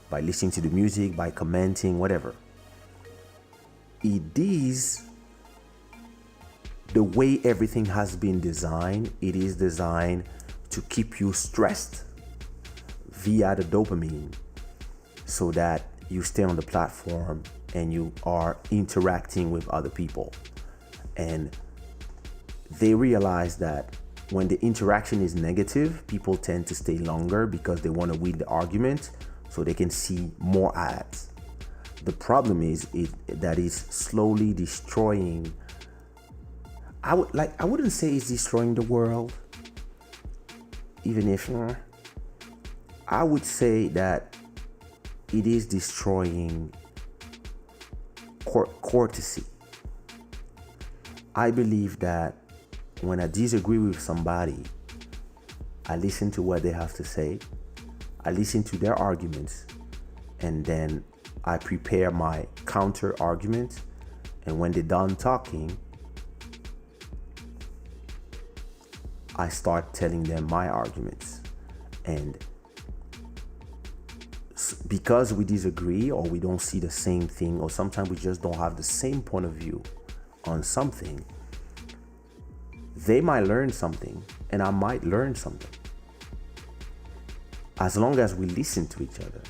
by listening to the music, by commenting, whatever. It is the way everything has been designed. It is designed to keep you stressed via the dopamine, so that you stay on the platform and you are interacting with other people. And they realize that when the interaction is negative, people tend to stay longer because they want to win the argument, so they can see more ads. The problem is that is slowly destroying. I wouldn't say it's destroying the world, even if I would say that it is destroying courtesy. I believe that when I disagree with somebody, I listen to what they have to say, I listen to their arguments, and then I prepare my counter argument. And when they're done talking, I start telling them my arguments. And because we disagree, or we don't see the same thing, or sometimes we just don't have the same point of view on something, they might learn something and I might learn something, as long as we listen to each other.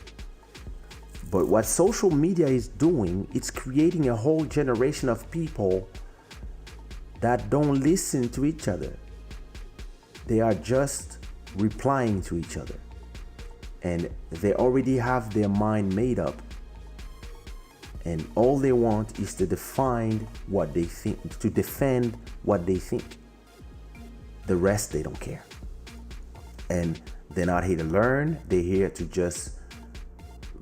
But what social media is doing, it's creating a whole generation of people that don't listen to each other. They are just replying to each other, and they already have their mind made up, and all they want is to defend what they think. The rest, they don't care. And they're not here to learn. They're here to just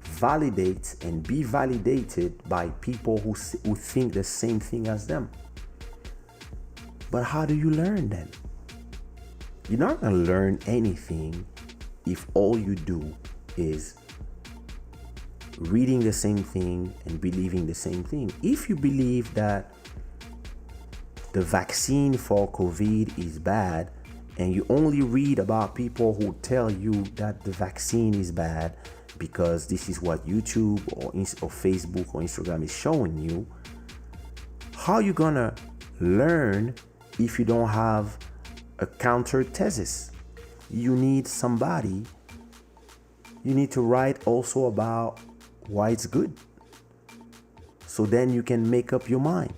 validate and be validated by people who think the same thing as them. But how do you learn then? You're not going to learn anything if all you do is reading the same thing and believing the same thing. If you believe that the vaccine for COVID is bad, and you only read about people who tell you that the vaccine is bad because this is what YouTube or Facebook or Instagram is showing you, how are you gonna learn if you don't have a counter thesis? You need somebody. You need to write also about why it's good, so then you can make up your mind.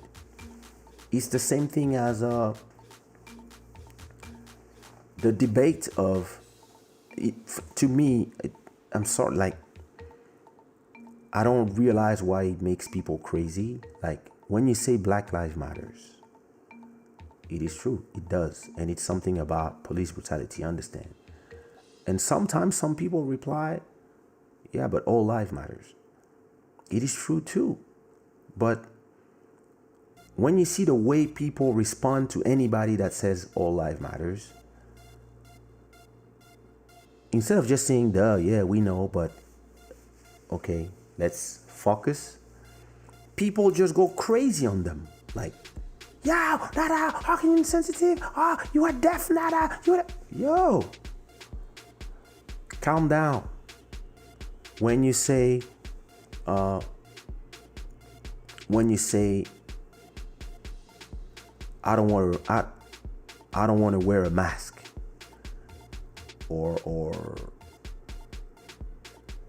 It's the same thing as the debate of it. To me, I'm sorry, like, I don't realize why it makes people crazy. Like, when you say Black Lives Matters, it is true, it does, and it's something about police brutality, I understand. And sometimes some people reply, yeah, but all life matters. It is true too, but when you see the way people respond to anybody that says all life matters, instead of just saying, duh, yeah, we know, but okay, let's focus, people just go crazy on them. Like, yo, Nada, how can you be insensitive? Oh, you are deaf, Nada. Yo, calm down. When you say, I don't want to wear a mask,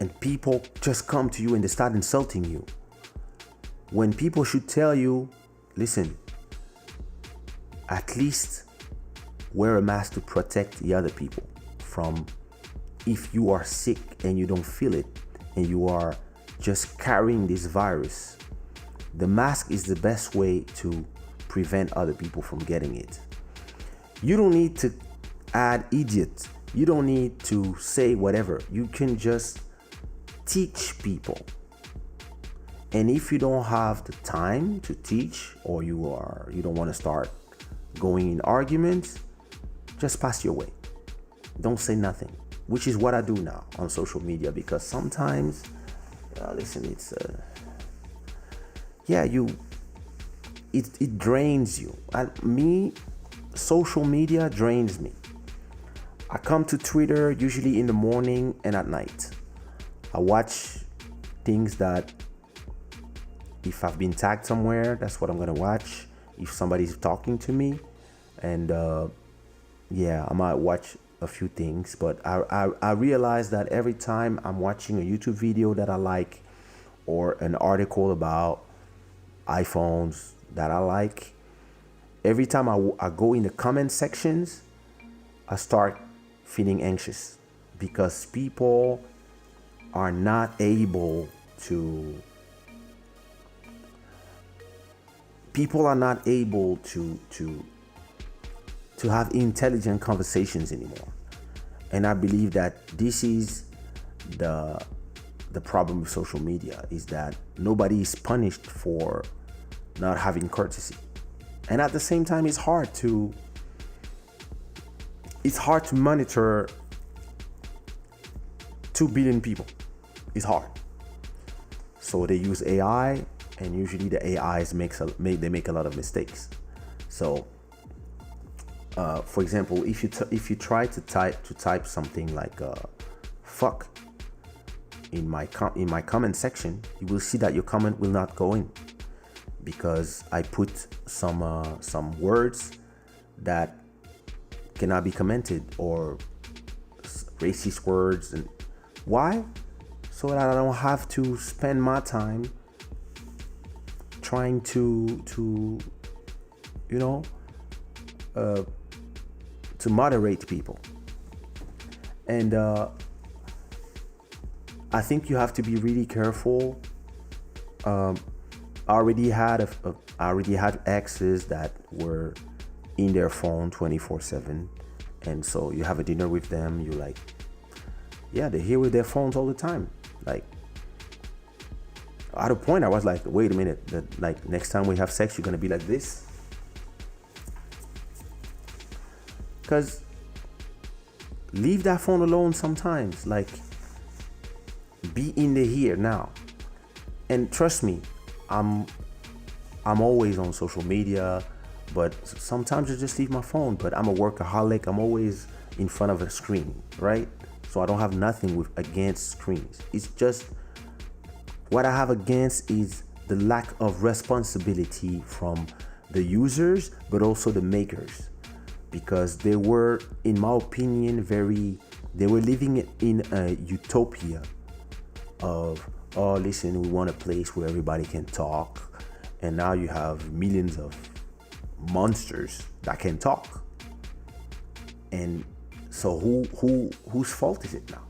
and people just come to you and they start insulting you, when people should tell you, listen, at least wear a mask to protect the other people from, if you are sick and you don't feel it and you are just carrying this virus, the mask is the best way to prevent other people from getting it. You don't need to add idiot. You don't need to say whatever. You can just teach people. And if you don't have the time to teach, or you don't want to start going in arguments, just pass your way. Don't say nothing, which is what I do now on social media, because sometimes, listen, it's it drains you. Social media drains me. I come to Twitter usually in the morning and at night. I watch things that, if I've been tagged somewhere, that's what I'm gonna watch. If somebody's talking to me, and I might watch a few things. But I realize that every time I'm watching a YouTube video that I like, or an article about iPhones that I like, every time I go in the comment sections, I start feeling anxious, because people are not able to have intelligent conversations anymore. And I believe that this is the problem with social media, is that nobody is punished for not having courtesy. And at the same time, it's hard to monitor 2 billion people. It's hard. So they use AI, and usually the AIs make a lot of mistakes. So, for example, if you try to type something like "fuck" in my comment section, you will see that your comment will not go in, because I put some words that cannot be commented, or racist words. And why? So that I don't have to spend my time trying to moderate people. And I think you have to be really careful. I already had exes that were in their phone 24/7, and so you have a dinner with them, you're like, yeah, they're here with their phones all the time. Like, at a point I was like, wait a minute, like, next time we have sex, you're gonna be like this? Because leave that phone alone sometimes. Like, be in the here now. And trust me, I'm always on social media, but sometimes I just leave my phone. But I'm a workaholic. I'm always in front of a screen, right? So I don't have nothing against screens. It's just, what I have against is the lack of responsibility from the users, but also the makers, because they were, in my opinion, they were living in a utopia of, oh, listen, we want a place where everybody can talk. And now you have millions of monsters that can talk. And so whose fault is it now,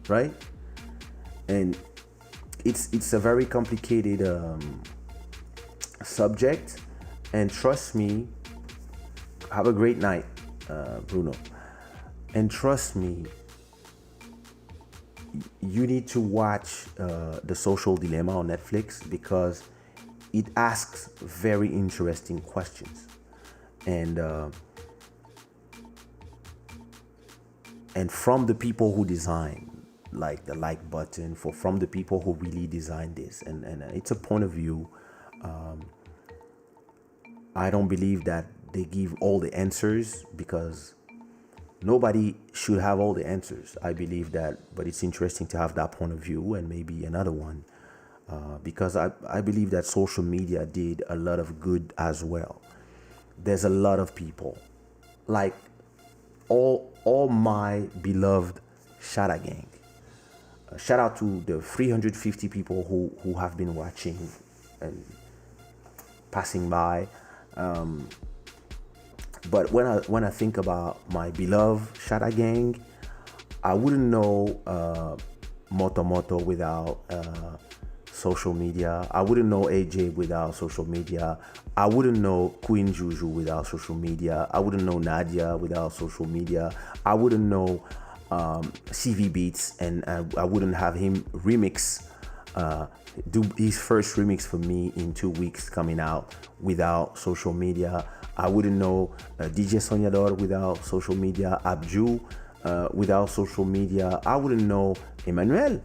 right? And it's a very complicated subject. And trust me, have a great night, Bruno. And trust me, you need to watch The Social Dilemma on Netflix, because it asks very interesting questions, and from the people who design like the like button, from the people who really designed this, and it's a point of view. I don't believe that they give all the answers, because nobody should have all the answers. I believe that, but it's interesting to have that point of view and maybe another one, because I believe that social media did a lot of good as well. There's a lot of people, like all my beloved Shada gang. Shout out to the 350 people who have been watching and passing by. But when I think about my beloved Shada gang, I wouldn't know Moto Moto without social media. I wouldn't know AJ without social media. I wouldn't know Queen Juju without social media. I wouldn't know Nadia without social media. I wouldn't know CV Beats, and I wouldn't have him remix, do his first remix for me in 2 weeks coming out without social media. I wouldn't know DJ Soñador without social media, Abju without social media. I wouldn't know Emmanuel.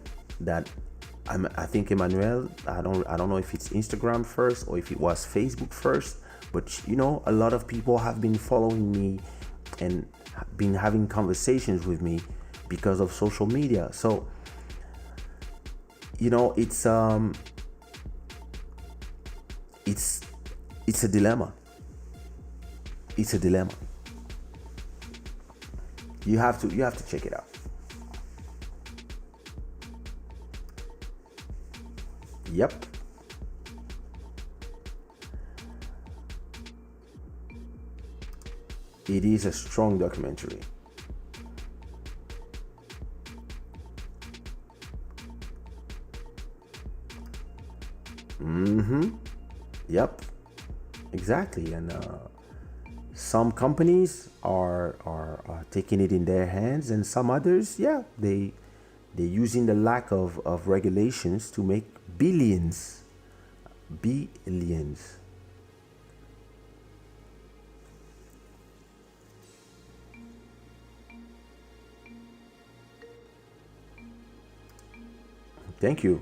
I think Emmanuel, I don't know if it's Instagram first or if it was Facebook first, but a lot of people have been following me and been having conversations with me because of social media. So it's a dilemma. It's a dilemma. You have to check it out. Yep. It is a strong documentary. Yep. Exactly. And some companies are taking it in their hands, and some others, they're using the lack of regulations to make billions. Thank you.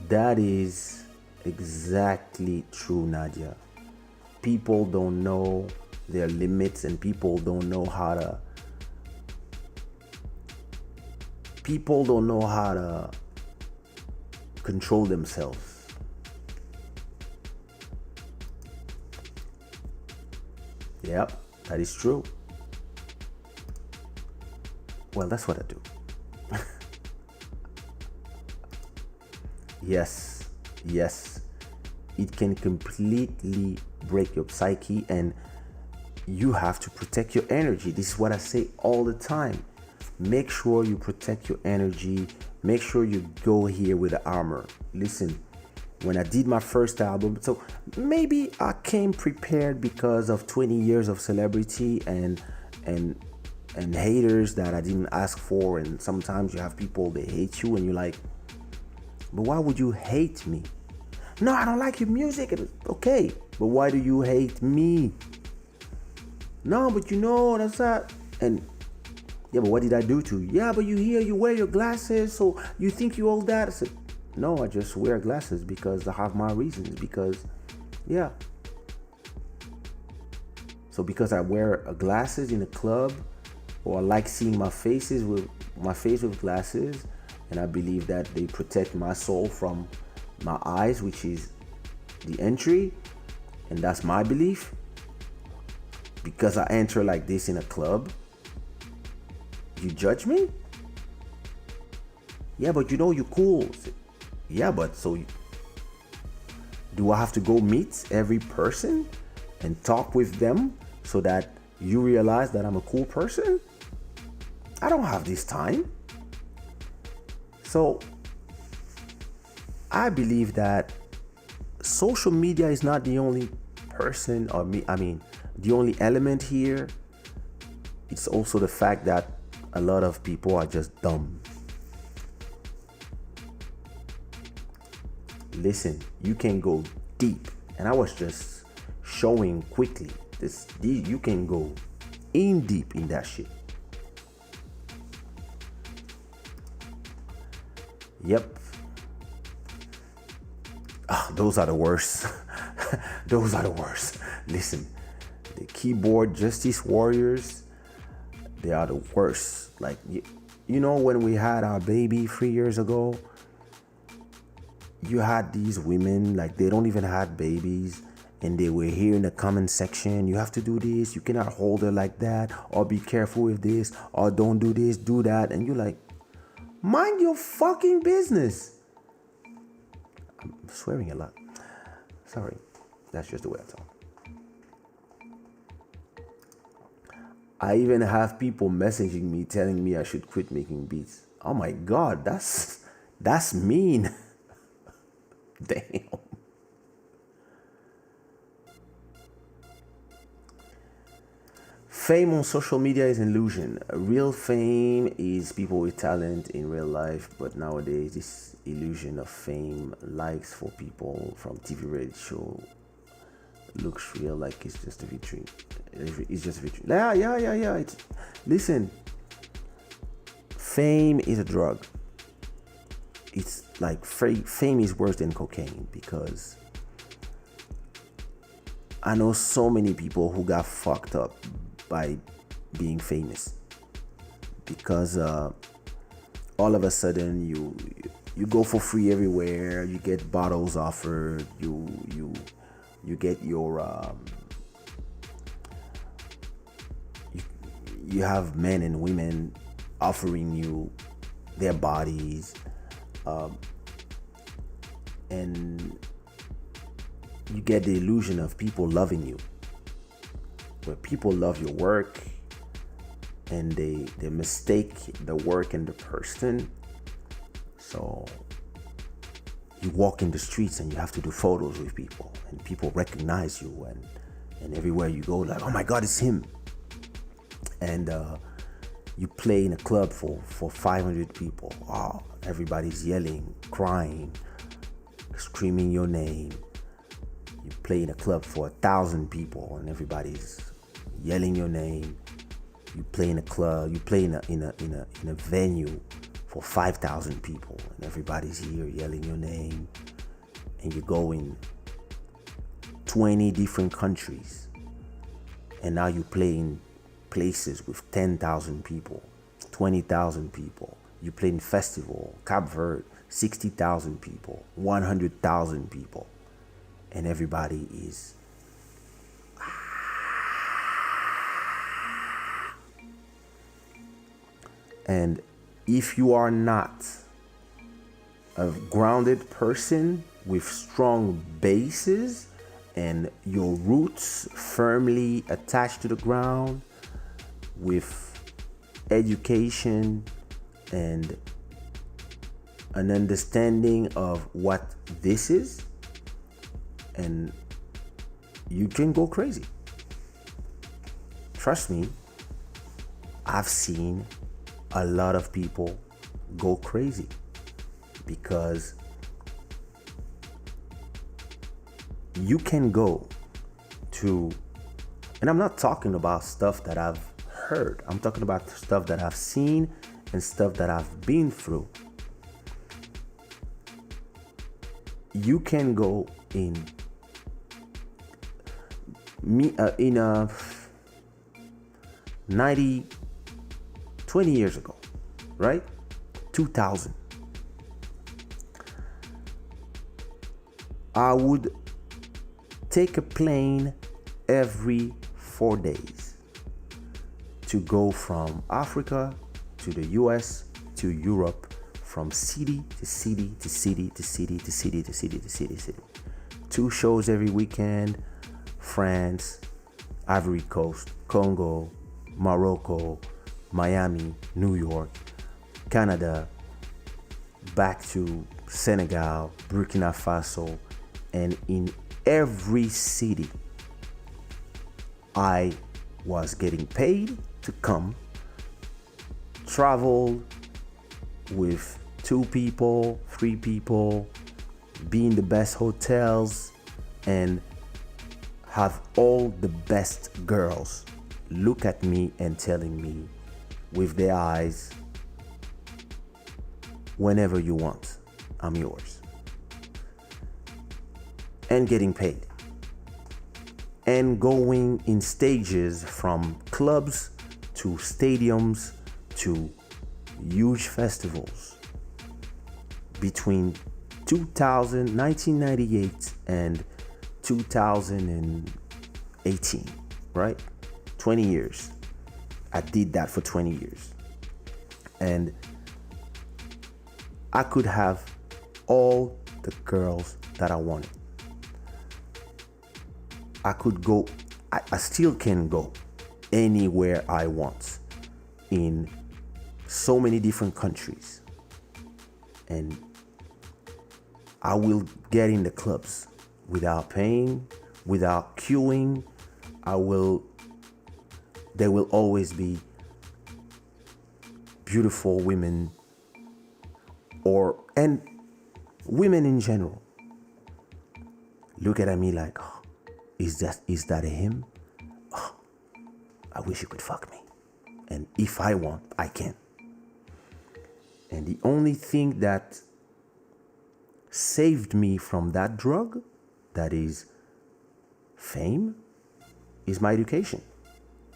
That is exactly true, Nadia. People don't know their limits, and people don't know how to control themselves. Yep, that is true. Well, that's what I do. Yes, it can completely break your psyche, and you have to protect your energy. This is what I say all the time. Make sure you protect your energy. Make sure you go here with the armor. Listen, when I did my first album, so maybe I came prepared because of 20 years of celebrity and haters that I didn't ask for. And sometimes you have people, they hate you, and you're like, but why would you hate me? No, I don't like your music. Okay, but why do you hate me? No, but that's that. And yeah, but what did I do to you? Yeah, but you wear your glasses, so you think you all that. I said, no, I just wear glasses because I have my reasons. Because, yeah. So because I wear glasses in a club, or I like seeing my face with glasses, and I believe that they protect my soul from my eyes, which is the entry, and that's my belief. Because I enter like this in a club, you judge me? Yeah, but you're cool. Yeah, but so do I have to go meet every person and talk with them so that you realize that I'm a cool person? I don't have this time. So I believe that social media is not the only person, the only element here. It's also the fact that a lot of people are just dumb. listen, you can go deep. And I was just showing quickly you can go in deep in that shit. Yep. Those are the worst. Those are the worst. Listen, the keyboard justice warriors, they are the worst. Like, you know, when we had our baby 3 years ago, you had these women, like, they don't even have babies, and they were here in the comment section, you have to do this, you cannot hold her like that, or be careful with this, or don't do this, do that. And you're like, mind your fucking business. I'm swearing a lot. Sorry. That's just the way I talk. I even have people messaging me telling me I should quit making beats. Oh my God, that's mean. Damn. Fame on social media is an illusion. Real fame is people with talent in real life, but nowadays this illusion of fame, likes for people from TV reality show, looks real, like it's just a vitrine. It's just a vitrine. Yeah. Listen, fame is a drug. It's like fame is worse than cocaine, because I know so many people who got fucked up by being famous, because all of a sudden you go for free everywhere, you get bottles offered, you get your you have men and women offering you their bodies, and you get the illusion of people loving you, where people love your work and they mistake the work and the person. So you walk in the streets and you have to do photos with people, and people recognize you, and everywhere you go, like, oh my God, it's him. And you play in a club for 500 people. Oh, everybody's yelling, crying, screaming your name. You play in a club for 1,000 people and everybody's yelling your name. You play in a club, you play in a venue for 5,000 people and everybody's here yelling your name. And you go in 20 different countries, and now you play in places with 10,000 people, 20,000 people. You play in festival, Cape Verde, 60,000 people, 100,000 people, and everybody is and if you are not a grounded person with strong bases and your roots firmly attached to the ground, with education and an understanding of what this is, and you can go crazy. Trust me, I've seen a lot of people go crazy because you can go to, and I'm not talking about stuff that I've heard, I'm talking about stuff that I've seen and stuff that I've been through. You can go in 20 years ago, right? 2000. I would take a plane every 4 days to go from Africa to the US to Europe, from city to city to city to city to city to city to city to city. 2 shows every weekend. France, Ivory Coast, Congo, Morocco, Miami, New York, Canada, back to Senegal, Burkina Faso, and in every city I was getting paid to come, travel with 2 people, 3 people, be in the best hotels, and have all the best girls look at me and telling me with their eyes, whenever you want, I'm yours. And getting paid. And going in stages from clubs to stadiums to huge festivals between 1998 and 2018, right? 20 years. I did that for 20 years. And I could have all the girls that I wanted. I could go, I still can go anywhere I want in so many different countries. And I will get in the clubs without paying, without queuing. There will always be beautiful women and women in general look at me like, oh, is that a him? Oh, I wish you could fuck me. And if I want, I can. And the only thing that saved me from that drug, that is fame, is my education.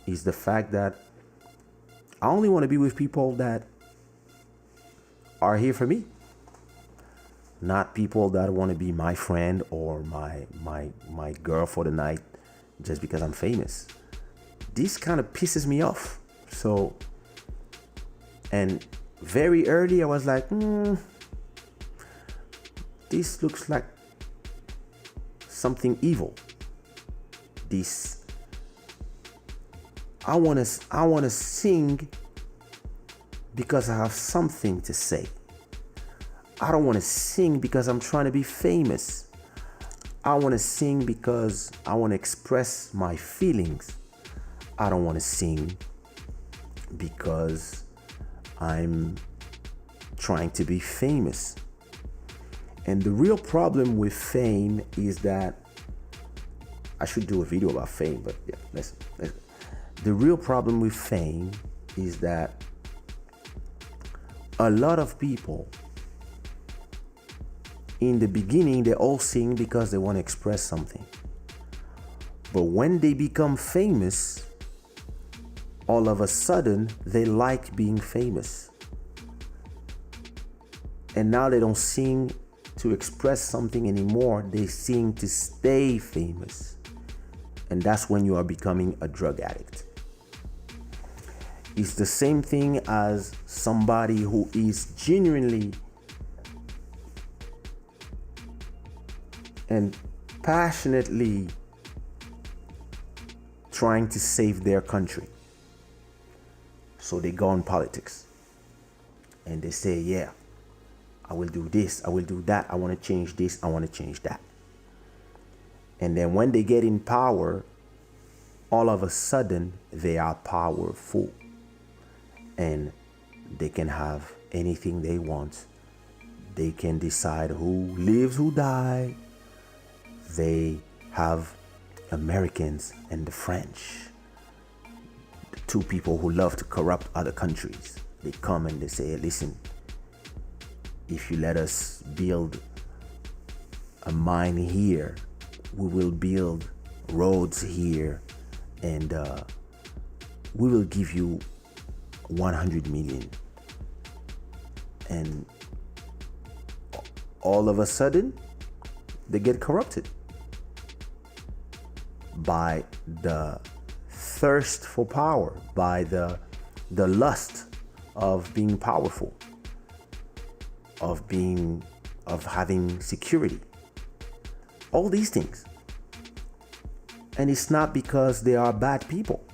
Is the fact that I only want to be with people that are here for me. Not people that want to be my friend or my girl for the night just because I'm famous. This kind of pisses me off. So, and very early I was like, this looks like something evil. I want to sing because I have something to say. I don't want to sing because I'm trying to be famous. I want to sing because I want to express my feelings. I don't want to sing because I'm trying to be famous. And the real problem with fame is that I should do a video about fame, but yeah, listen. The real problem with fame is that a lot of people, in the beginning, they all sing because they want to express something. But when they become famous, all of a sudden, they like being famous. And now they don't sing to express something anymore. They sing to stay famous. And that's when you are becoming a drug addict. It's the same thing as somebody who is genuinely and passionately trying to save their country. So they go in politics and they say, yeah, I will do this, I will do that, I want to change this, I want to change that. And then when they get in power, all of a sudden they are powerful and they can have anything they want. They can decide who lives, who dies. They have Americans and the French, the two people who love to corrupt other countries. They come and they say, listen, if you let us build a mine here, we will build roads here, and we will give you 100 million. And all of a sudden, they get corrupted by the thirst for power, by the lust of being powerful, of having security, all these things. And it's not because they are bad people.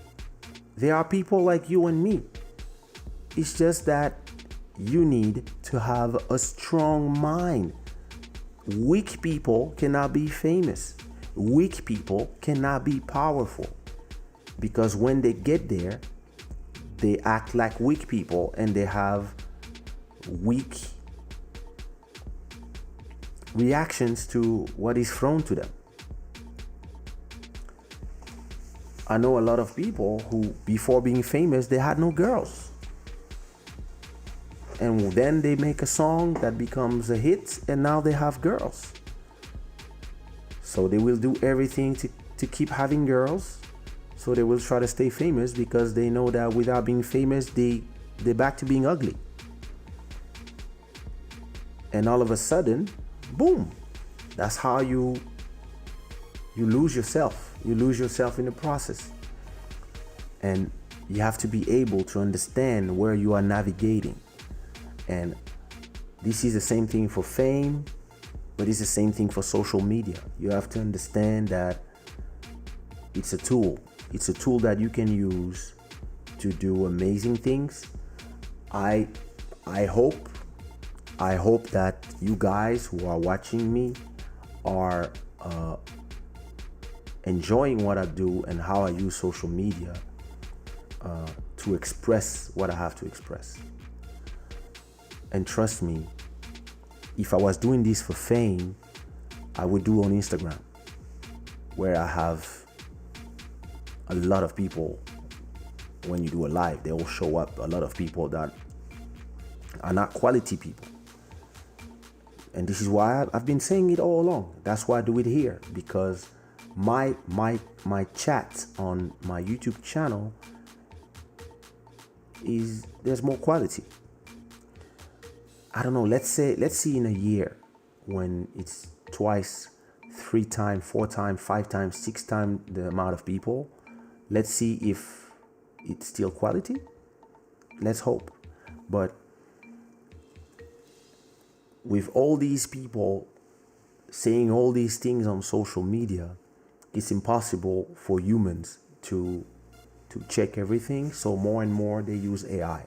They are people like you and me. It's just that you need to have a strong mind. Weak people cannot be famous. Weak people cannot be powerful, because when they get there, they act like weak people and they have weak reactions to what is thrown to them. I know a lot of people who, before being famous, they had no girls. And then they make a song that becomes a hit, and now they have girls. So they will do everything to keep having girls. So they will try to stay famous because they know that without being famous, they're back to being ugly. And all of a sudden, boom, that's how you lose yourself. You lose yourself in the process. And you have to be able to understand where you are navigating. And this is the same thing for fame, but it's the same thing for social media. You have to understand that it's a tool. It's a tool that you can use to do amazing things. I hope that you guys who are watching me are enjoying what I do and how I use social media to express what I have to express. And trust me, if I was doing this for fame, I would do on Instagram, where I have a lot of people. When you do a live, they all show up. A lot of people that are not quality people. And this is why I've been saying it all along. That's why I do it here, because my chat on my YouTube channel there's more quality. I don't know, let's see in a year when it's twice, 3 times, 4 times, 5 times, 6 times the amount of people. Let's see if it's still quality. Let's hope. But with all these people saying all these things on social media, it's impossible for humans to check everything. So more and more they use AI.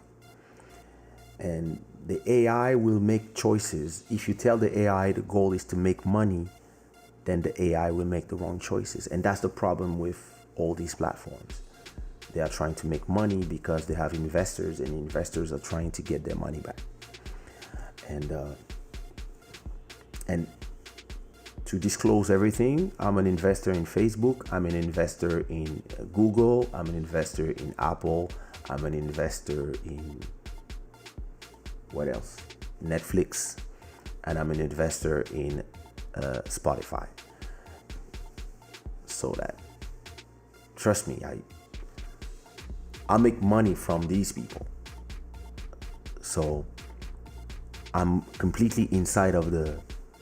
And the AI will make choices. If you tell the AI the goal is to make money, then the AI will make the wrong choices. And that's the problem with all these platforms. They are trying to make money because they have investors, and investors are trying to get their money back. And to disclose everything, I'm an investor in Facebook, I'm an investor in Google, I'm an investor in Apple, I'm an investor in what else? Netflix, and I'm an investor in Spotify. So that, trust me, I make money from these people. So I'm completely inside of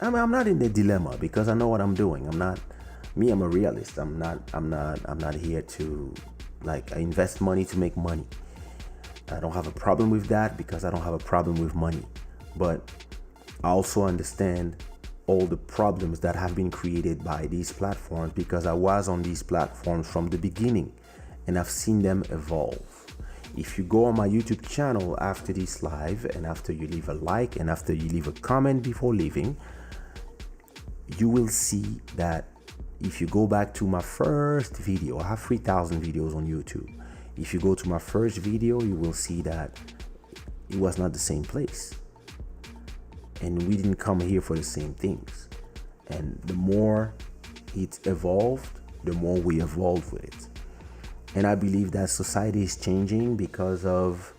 I'm not in the dilemma because I know what I'm doing. I'm a realist. I'm not here to, I invest money to make money. I don't have a problem with that because I don't have a problem with money. But I also understand all the problems that have been created by these platforms because I was on these platforms from the beginning and I've seen them evolve. If you go on my YouTube channel after this live, and after you leave a like and after you leave a comment before leaving, you will see that if you go back to my first video, I have 3,000 videos on YouTube. If you go to my first video, you will see that it was not the same place. And we didn't come here for the same things. And the more it evolved, the more we evolved with it. And I believe that society is changing because of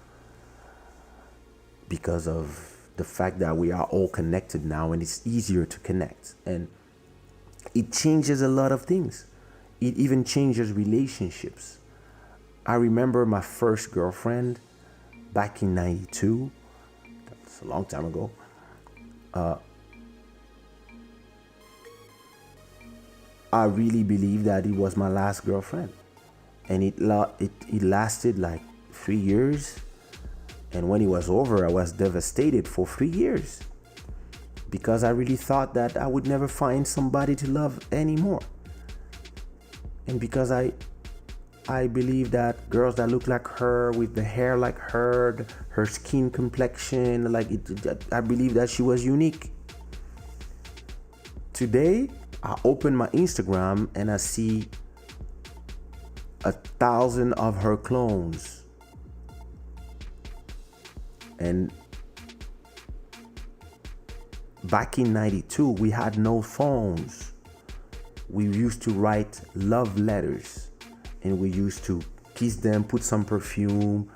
the fact that we are all connected now, and it's easier to connect. And it changes a lot of things. It even changes relationships. I remember my first girlfriend back in 92. That's a long time ago. I really believe that it was my last girlfriend. And it lasted like 3 years. And when it was over, I was devastated for 3 years because I really thought that I would never find somebody to love anymore. And because I believe that girls that look like her, with the hair like her skin complexion, I believe that she was unique. Today, I open my Instagram and I see 1,000 of her clones. And back in 92, we had no phones. We used to write love letters, and we used to kiss them, put some perfume,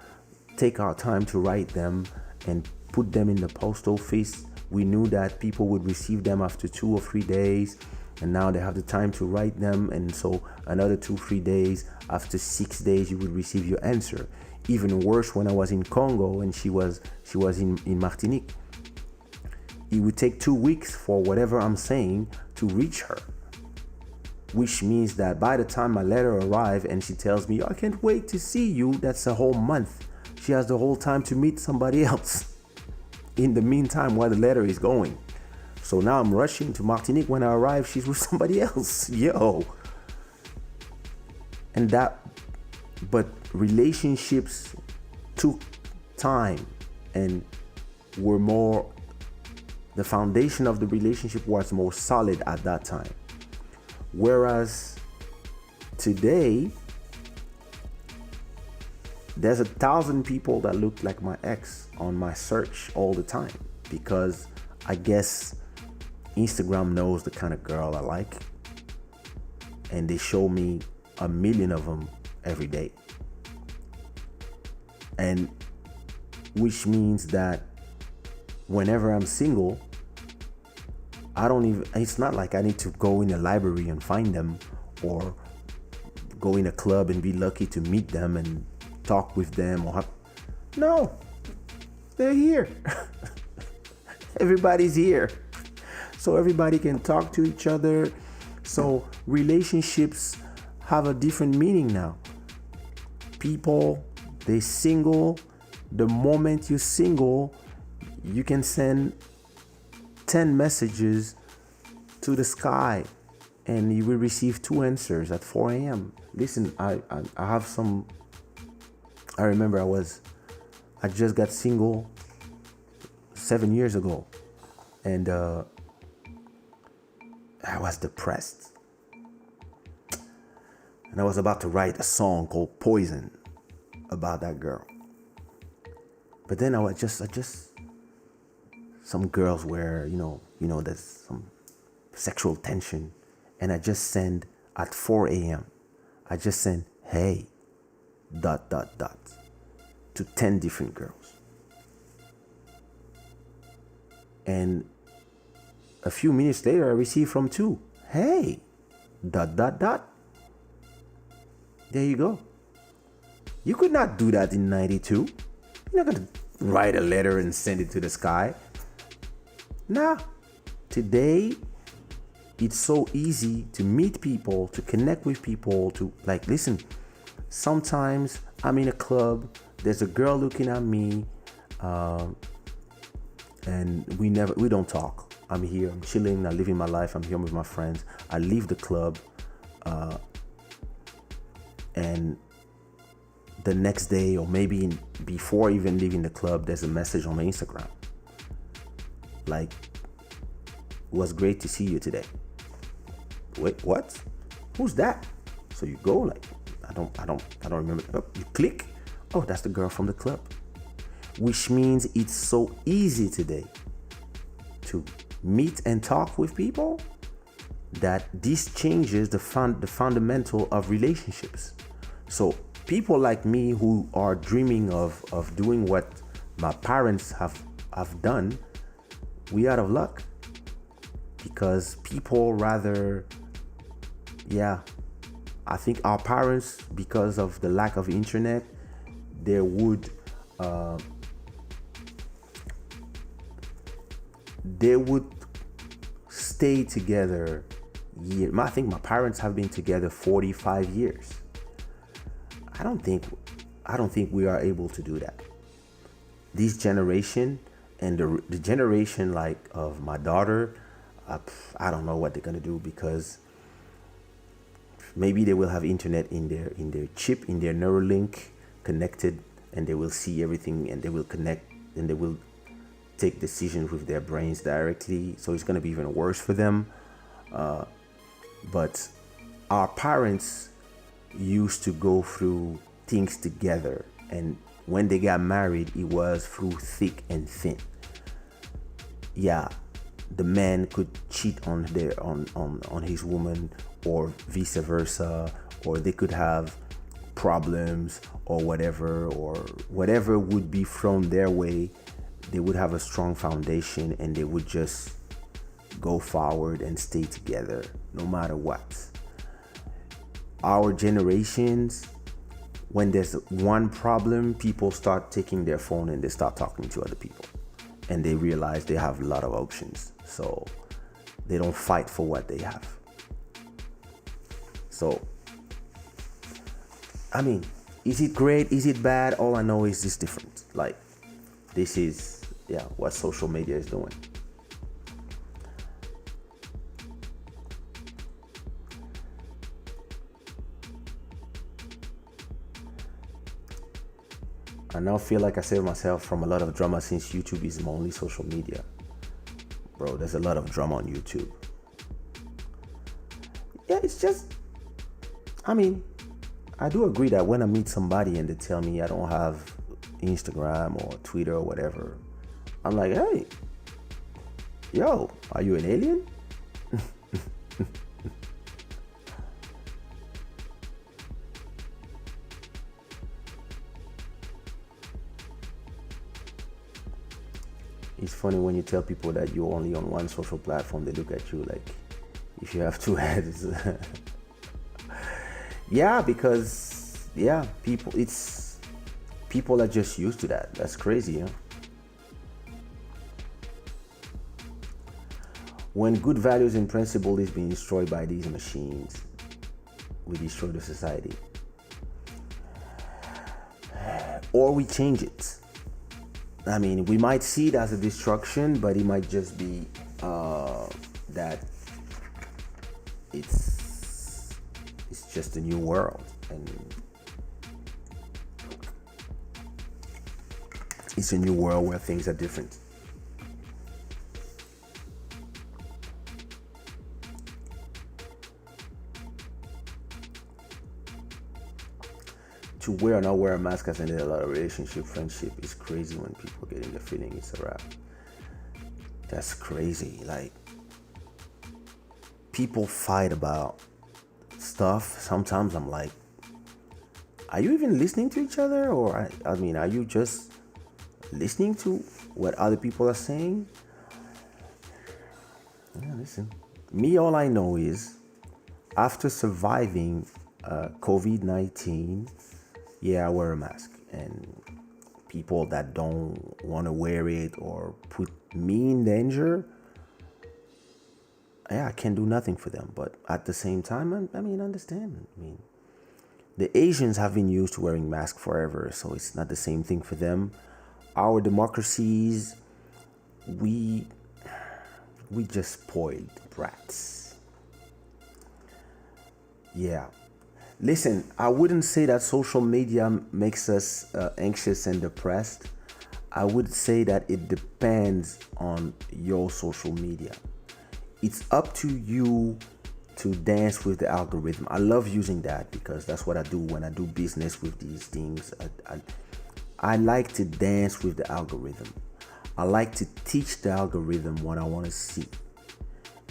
take our time to write them and put them in the post office. We knew that people would receive them after 2 or 3 days, and now they have the time to write them, and so another 2-3 days, after 6 days you would receive your answer. Even worse, when I was in Congo and she was in Martinique, it would take 2 weeks for whatever I'm saying to reach her, which means that by the time my letter arrived and she tells me, I can't wait to see you, that's a whole month. She has the whole time to meet somebody else in the meantime while the letter is going. So now I'm rushing to Martinique. When I arrive, she's with somebody else. Yo. And but relationships took time and were more, the foundation of the relationship was more solid at that time. Whereas today, there's 1,000 people that look like my ex on my search all the time, because I guess Instagram knows the kind of girl I like, and they show me 1 million of them every day. And which means that whenever I'm single, it's not like I need to go in a library and find them, or go in a club and be lucky to meet them and talk with them, no, they're here. Everybody's here, so everybody can talk to each other. So relationships have a different meaning now. People, they single. The moment you're single, you can send 10 messages to the sky and you will receive 2 answers at 4 a.m. Listen, I have some, I remember I just got single 7 years ago, and I was depressed, and I was about to write a song called Poison about that girl. But then I just some girls where, there's some sexual tension, and I just send at 4 a.m. I just send, hey, ... to 10 different girls. And a few minutes later, I received from 2, hey, ... There you go. You could not do that in 92. You're not gonna write a letter and send it to the sky. Nah. Today, it's so easy to meet people, to connect with people, to listen. Sometimes I'm in a club, there's a girl looking at me, and we don't talk. I'm here, I'm chilling, I'm living my life, I'm here with my friends. I leave the club, and the next day, or maybe before even leaving the club, there's a message on my Instagram. Like, it was great to see you today. Wait, what? Who's that? So you go I don't remember. Oh, you click. Oh, that's the girl from the club. Which means it's so easy today to meet and talk with people that this changes the fundamental of relationships. So people like me who are dreaming of doing what my parents have done, we out of luck, because people rather, I think our parents, because of the lack of internet, they would stay together years. I think my parents have been together 45 years. I don't think we are able to do that. This generation and the generation of my daughter, I don't know what they're gonna do, because maybe they will have internet in their chip, in their Neuralink connected, and they will see everything, and they will connect, and they will take decisions with their brains directly. So it's gonna be even worse for them. But our parents used to go through things together, and when they got married, it was through thick and thin. the man could cheat on his woman, or vice versa, or they could have problems or whatever would be thrown their way. They would have a strong foundation, and they would just go forward and stay together no matter what. Our generations, when there's one problem, people start taking their phone and they start talking to other people, and they realize they have a lot of options, so they don't fight for what they have. So I mean, is it great? Is it bad? All I know is it's different. Like, this is, what social media is doing. I now feel like I saved myself from a lot of drama since YouTube is my only social media. Bro, there's a lot of drama on YouTube. Yeah, it's just, I mean, I do agree that when I meet somebody and they tell me I don't have Instagram or Twitter or whatever, I'm like, hey, yo, are you an alien? It's funny when you tell people that you're only on one social platform, they look at you like if you have two heads. Yeah, because people are just used to that. That's crazy, huh? When good values and principle is being destroyed by these machines, we destroy the society. Or we change it. I mean, we might see it as a destruction, but it might just be that it's just a new world, and it's a new world where things are different. To wear or not wear a mask has ended a lot of relationship, friendship. It's crazy when people get in the feeling it's a wrap. That's crazy. Like, people fight about stuff. Sometimes I'm like, are you even listening to each other? Or I mean, are you just listening to what other people are saying? Yeah, listen. Me, all I know is after surviving COVID-19, I wear a mask, and people that don't want to wear it or put me in danger, I can't do nothing for them. But at the same time, I mean, understand. I mean, the Asians have been used to wearing masks forever, so it's not the same thing for them. Our democracies, we just spoiled brats. Yeah. Listen, I wouldn't say that social media makes us anxious and depressed. I would say that it depends on your social media. It's up to you to dance with the algorithm. I love using that because that's what I do when I do business with these things. I like to dance with the algorithm. I like to teach the algorithm what I want to see.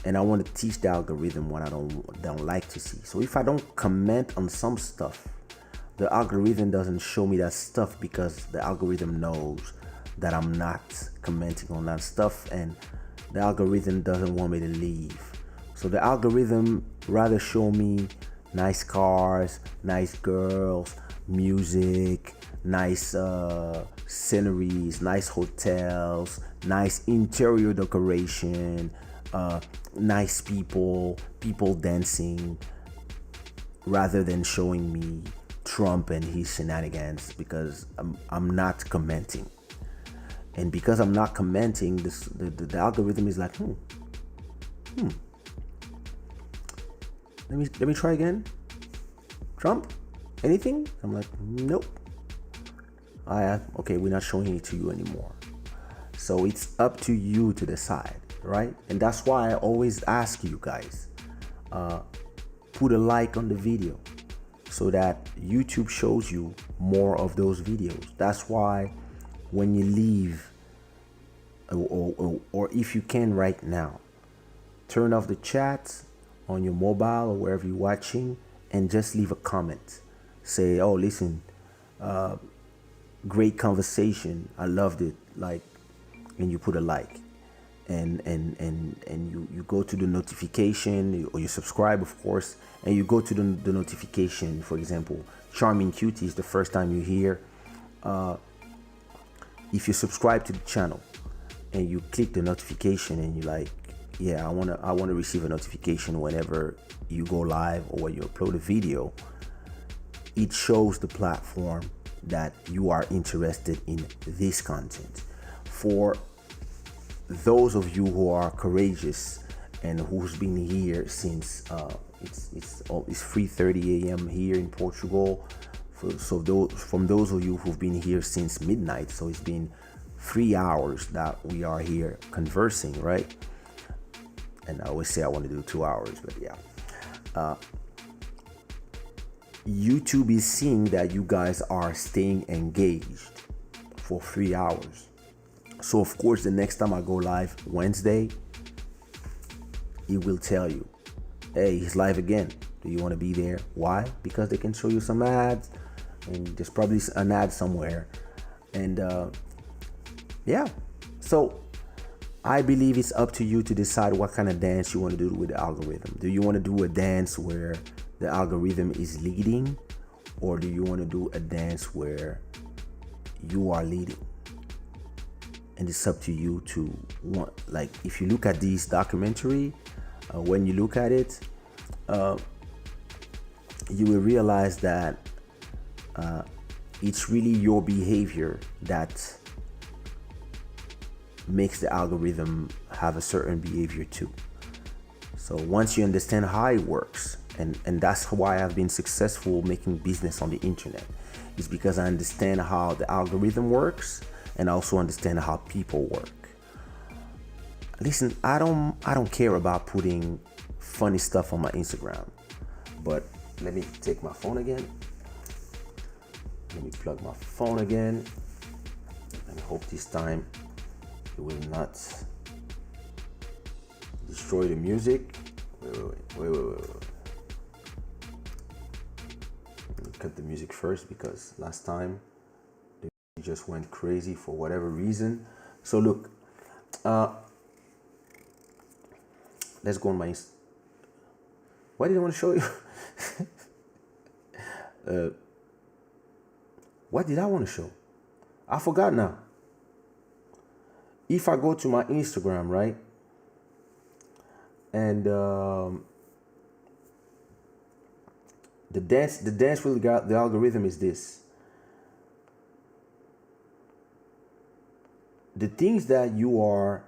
And I want to teach the algorithm what I don't like to see. So if I don't comment on some stuff, the algorithm doesn't show me that stuff because the algorithm knows that I'm not commenting on that stuff, and the algorithm doesn't want me to leave. So the algorithm rather show me nice cars, nice girls, music, nice sceneries, nice hotels, nice interior decoration, nice people dancing, rather than showing me Trump and his shenanigans, because I'm not commenting. And because I'm not commenting, the algorithm is like, let me try again. Trump? Anything? I'm like, nope. Okay, we're not showing it to you anymore. So it's up to you to decide, right? And that's why I always ask you guys, put a like on the video so that YouTube shows you more of those videos. That's why when you leave or if you can right now, turn off the chat on your mobile or wherever you're watching and just leave a comment. Say, oh, listen, great conversation. I loved it. Like, and you put a like. And you go to the notification, or you subscribe, of course, and you go to the notification. For example, Charming Cutie is the first time you hear. If you subscribe to the channel and you click the notification and you like, yeah, I wanna receive a notification whenever you go live or when you upload a video, it shows the platform that you are interested in this content. For those of you who are courageous and who's been here since it's 3:30 a.m. here in Portugal. So from those of you who've been here since midnight, so it's been 3 hours that we are here conversing, right? And I always say I want to do 2 hours, but yeah. YouTube is seeing that you guys are staying engaged for 3 hours. So of course, the next time I go live Wednesday, it will tell you, hey, he's live again. Do you want to be there? Why? Because they can show you some ads, and there's probably an ad somewhere. And yeah, so I believe it's up to you to decide what kind of dance you want to do with the algorithm. Do you want to do a dance where the algorithm is leading, or do you want to do a dance where you are leading? And it's up to you to want, like, if you look at this documentary, when you look at it, you will realize that it's really your behavior that makes the algorithm have a certain behavior too. So once you understand how it works, and that's why I've been successful making business on the internet, is because I understand how the algorithm works and also understand how people work. Listen, I don't care about putting funny stuff on my Instagram, but let me take my phone again. Let me plug my phone again, and hope this time it will not destroy the music. Wait. Let me cut the music first, because last time it just went crazy for whatever reason. So look, let's go on my why did I want to show you? What did I want to show? I forgot now. If I go to my Instagram, right, and the dance with the algorithm is this: the things that you are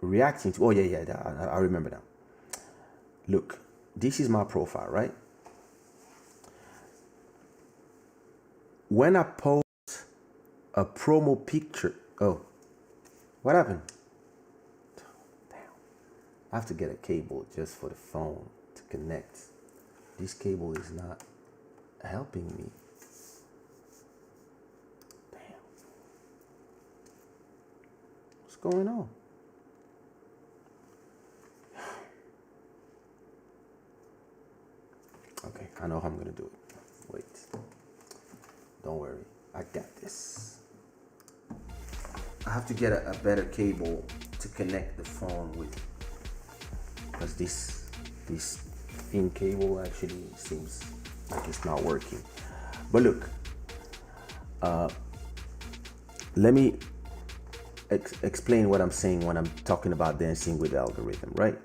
reacting to. Oh yeah, I remember now. Look, this is my profile, right? When I post a promo picture, oh, what happened? Damn, I have to get a cable just for the phone to connect. This cable is not helping me. Damn, what's going on? Okay, I know how I'm gonna do it. Wait. Don't worry, I got this. I have to get a better cable to connect the phone with, because this thin cable actually seems like it's not working. But look, let me explain what I'm saying when I'm talking about dancing with the algorithm, right?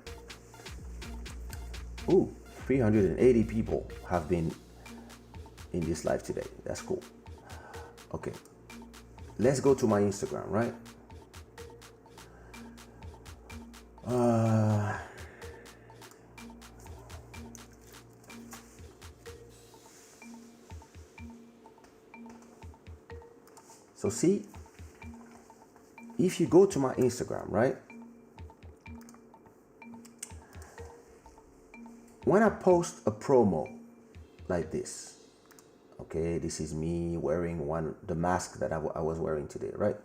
Ooh, 380 people have been in this live today. That's cool. Okay, let's go to my Instagram, right? So see, if you go to my Instagram, right, when I post a promo like this, okay, this is me wearing the mask that I was wearing today, right?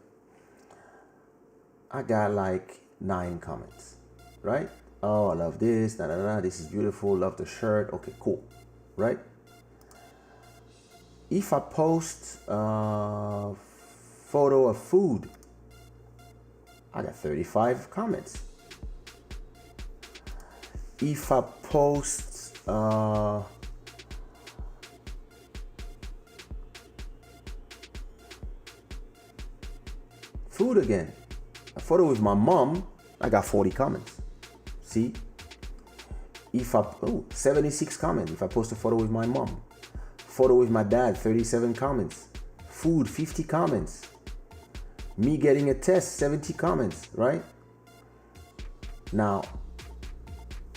I got like 9 comments, right? Oh, I love this, da, da, da, this is beautiful, love the shirt, okay, cool, right? If I post a photo of food, I got 35 comments. If I post food again, a photo with my mom, I got 40 comments. See? If I 76 comments if I post a photo with my mom. Photo with my dad, 37 comments. Food, 50 comments. Me getting a test, 70 comments, right? Now,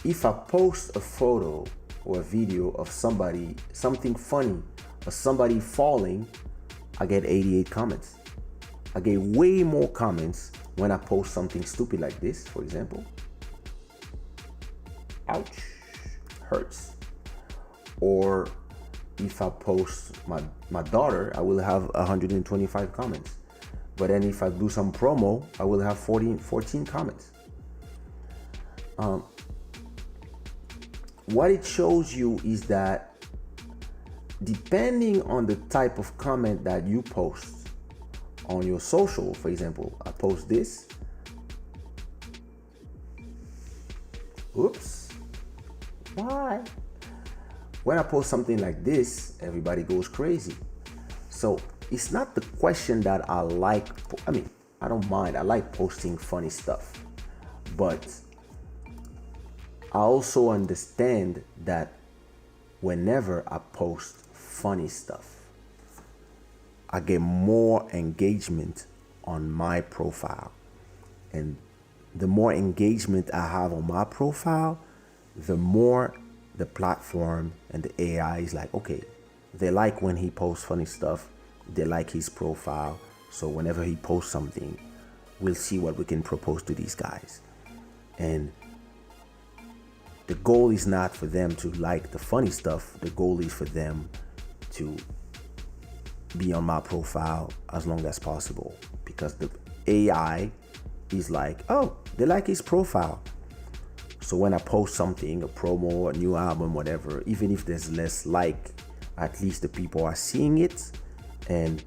if I post a photo or a video of somebody, something funny, or somebody falling, I get 88 comments. I get way more comments when I post something stupid like this, for example. Ouch, hurts. Or if I post my daughter, I will have 125 comments. But then if I do some promo, I will have 14 comments. What it shows you is that depending on the type of comment that you post on your social, for example, I post this. Oops. Why? When I post something like this, everybody goes crazy. So it's not the question that I like. I mean, I don't mind. I like posting funny stuff. But I also understand that whenever I post funny stuff, I get more engagement on my profile. And the more engagement I have on my profile, the more the platform and the AI is like, okay, they like when he posts funny stuff. They like his profile. So whenever he posts something, we'll see what we can propose to these guys. And the goal is not for them to like the funny stuff. The goal is for them to be on my profile as long as possible, because the AI is like, oh, they like his profile. So when I post something, a promo, a new album, whatever, even if there's less like, at least the people are seeing it. And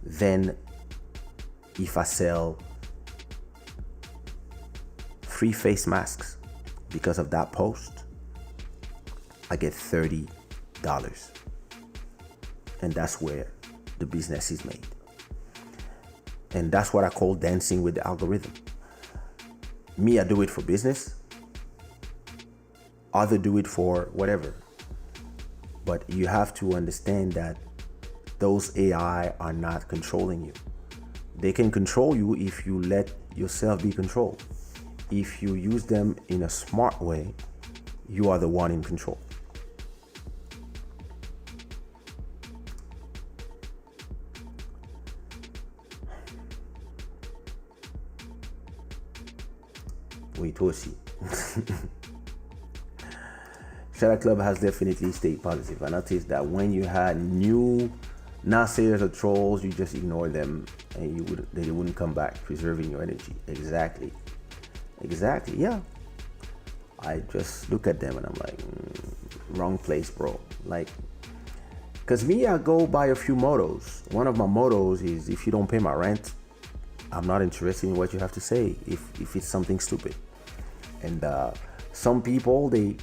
then if I sell free face masks because of that post, I get $30. And that's where the business is made. And that's what I call dancing with the algorithm. Me, I do it for business. Others do it for whatever. But you have to understand that those AI are not controlling you. They can control you if you let yourself be controlled. If you use them in a smart way, you are the one in control. Oui, toi aussi. Shada Club has definitely stayed positive. I noticed that when you had new naysayers or trolls, you just ignore them and they wouldn't come back, preserving your energy. Exactly, yeah. I just look at them and I'm like, wrong place, bro. Like, because me, I go by a few mottos. One of my mottos is, if you don't pay my rent, I'm not interested in what you have to say, if it's something stupid. And some people, they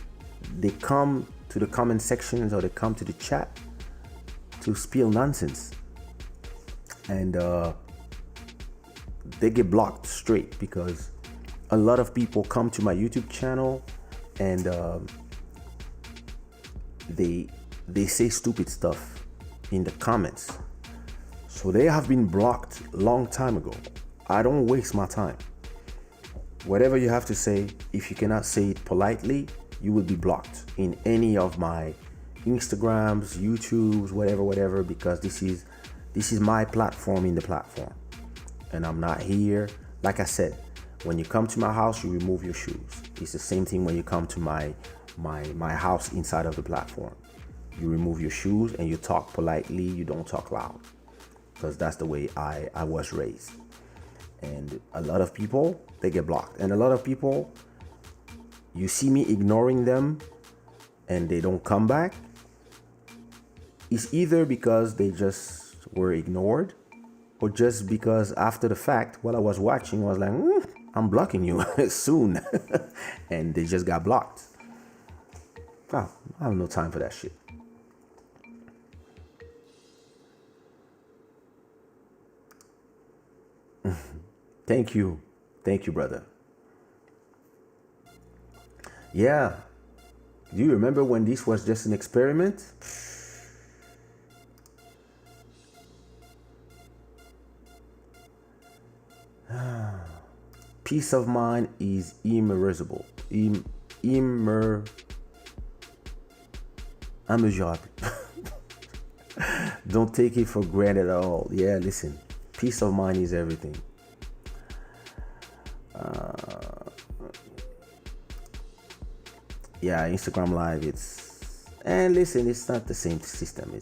come to the comment sections or they come to the chat to spill nonsense. And they get blocked straight, because a lot of people come to my YouTube channel and they say stupid stuff in the comments. So they have been blocked a long time ago. I don't waste my time. Whatever you have to say, if you cannot say it politely, you will be blocked in any of my Instagrams, YouTubes, whatever, because this is my platform in the platform. And I'm not here. Like I said, when you come to my house, you remove your shoes. It's the same thing when you come to my house inside of the platform. You remove your shoes and you talk politely, you don't talk loud. Because that's the way I was raised. And a lot of people, they get blocked. And a lot of people, you see me ignoring them and they don't come back. It's either because they just were ignored, or just because after the fact, while I was watching, I was like, I'm blocking you soon. And they just got blocked. Oh, I have no time for that shit. Thank you, brother. Yeah. Do you remember when this was just an experiment? Peace of mind is immeasurable. Immeasurable. Don't take it for granted at all. Yeah, listen. Peace of mind is everything. Yeah, Instagram Live, and listen, it's not the same system.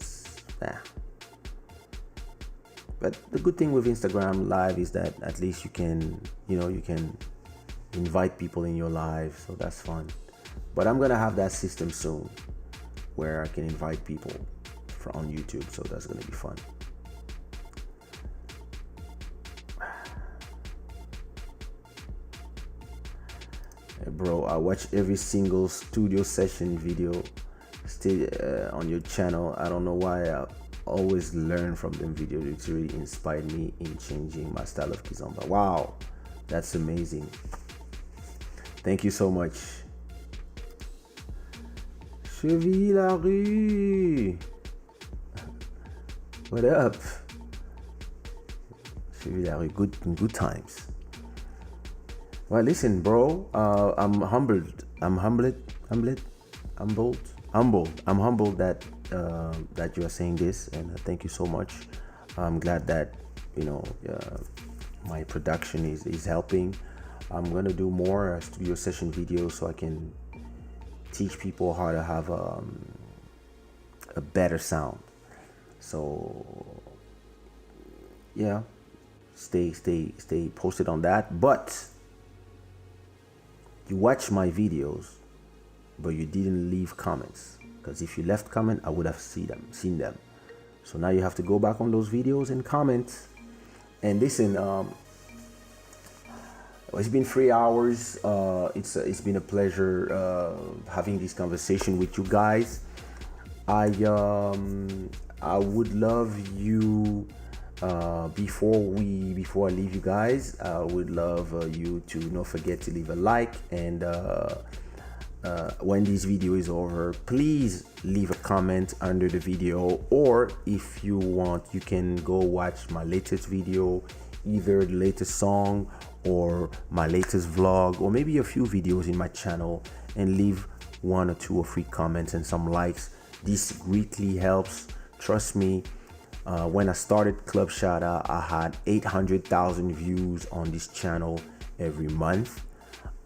But the good thing with Instagram Live is that at least you can invite people in your live, so that's fun. But I'm gonna have that system soon where I can invite people on YouTube, so that's gonna be fun. Hey bro, I watch every single studio session video on your channel. I don't know why I always learn from them videos. It's really inspired me in changing my style of kizomba. Wow, that's amazing. Thank you so much. Cheville la rue. What up? Cheville la rue, good times. Well, listen, bro. I'm humbled. I'm humbled that that you are saying this, and thank you so much. I'm glad that my production is helping. I'm gonna do more studio session videos so I can teach people how to have a better sound. So yeah, stay posted on that. But you watch my videos, but you didn't leave comments, because if you left comment, I would have seen them. So now you have to go back on those videos and comment. And listen, it's been 3 hours. It's been a pleasure having this conversation with you guys. I would love you before I leave you guys, I would love you to not forget to leave a like, and when this video is over, please leave a comment under the video, or if you want, you can go watch my latest video, either the latest song or my latest vlog, or maybe a few videos in my channel, and leave 1 or 2 or 3 comments and some likes. This greatly helps. Trust me. When I started Club Shada, I had 800,000 views on this channel every month.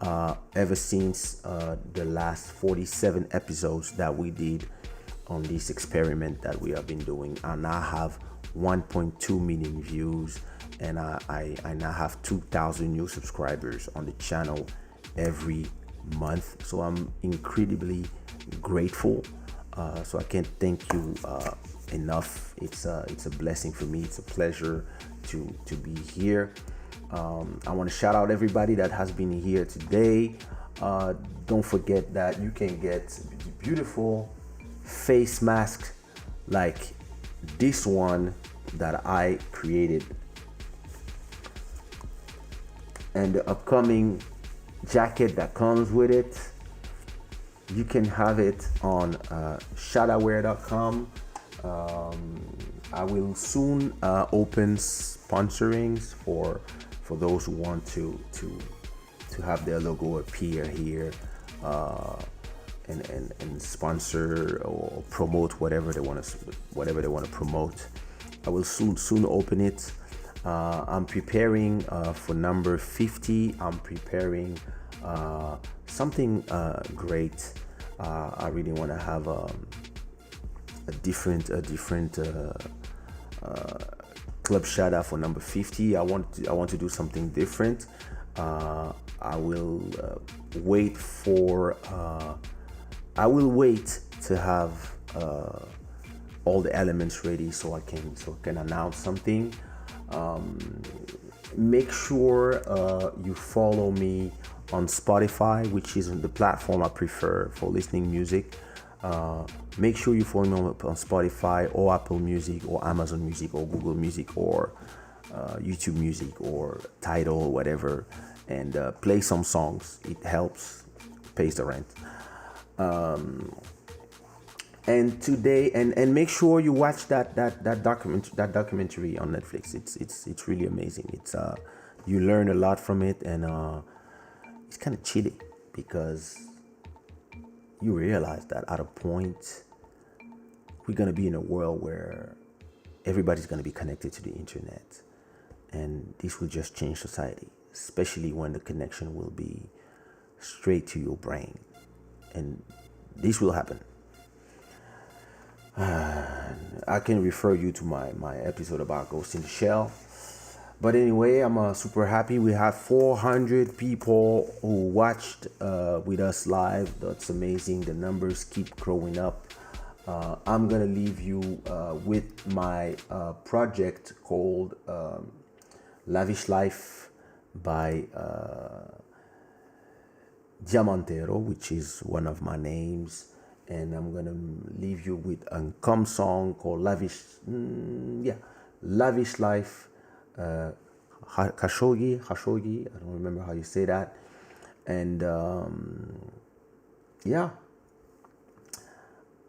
Ever since the last 47 episodes that we did on this experiment that we have been doing, I now have 1.2 million views, and I now have 2,000 new subscribers on the channel every month. So I'm incredibly grateful. So I can't thank you enough. It's a blessing for me. It's a pleasure to be here. I want to shout out everybody that has been here today. Don't forget that you can get beautiful face mask like this one that I created, and the upcoming jacket that comes with it. You can have it on shadawear.com. I will soon open sponsorings for those who want to have their logo appear here, and sponsor or promote whatever they want to promote. I will soon open it. I'm preparing for number 50. I'm preparing something great. I really want to have a different Club Shada for number 50. I want to do something different. I will wait for I will wait to have all the elements ready so I can announce something. Make sure you follow me on Spotify, which is the platform I prefer for listening music. Make sure you follow me on Spotify or Apple Music or Amazon Music or Google Music or YouTube Music or Tidal or whatever, and play some songs. It helps, pays the rent. And today, and make sure you watch that documentary on Netflix. It's really amazing. It's you learn a lot from it, and it's kind of chilly because you realize that at a point we're gonna be in a world where everybody's gonna be connected to the internet, and this will just change society, especially when the connection will be straight to your brain, and this will happen. I can refer you to my episode about Ghost in the Shell. But anyway, I'm super happy. We had 400 people who watched with us live. That's amazing. The numbers keep growing up. I'm going to leave you with my project called Lavish Life by Diamantero, which is one of my names. And I'm gonna leave you with a calm song called Lavish Life. Khashoggi, I don't remember how you say that. And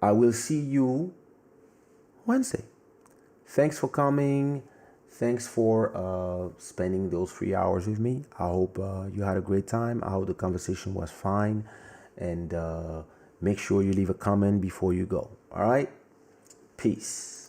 I will see you Wednesday. Thanks for coming. Thanks for spending those 3 hours with me. I hope you had a great time. I hope the conversation was fine. And make sure you leave a comment before you go. All right? Peace.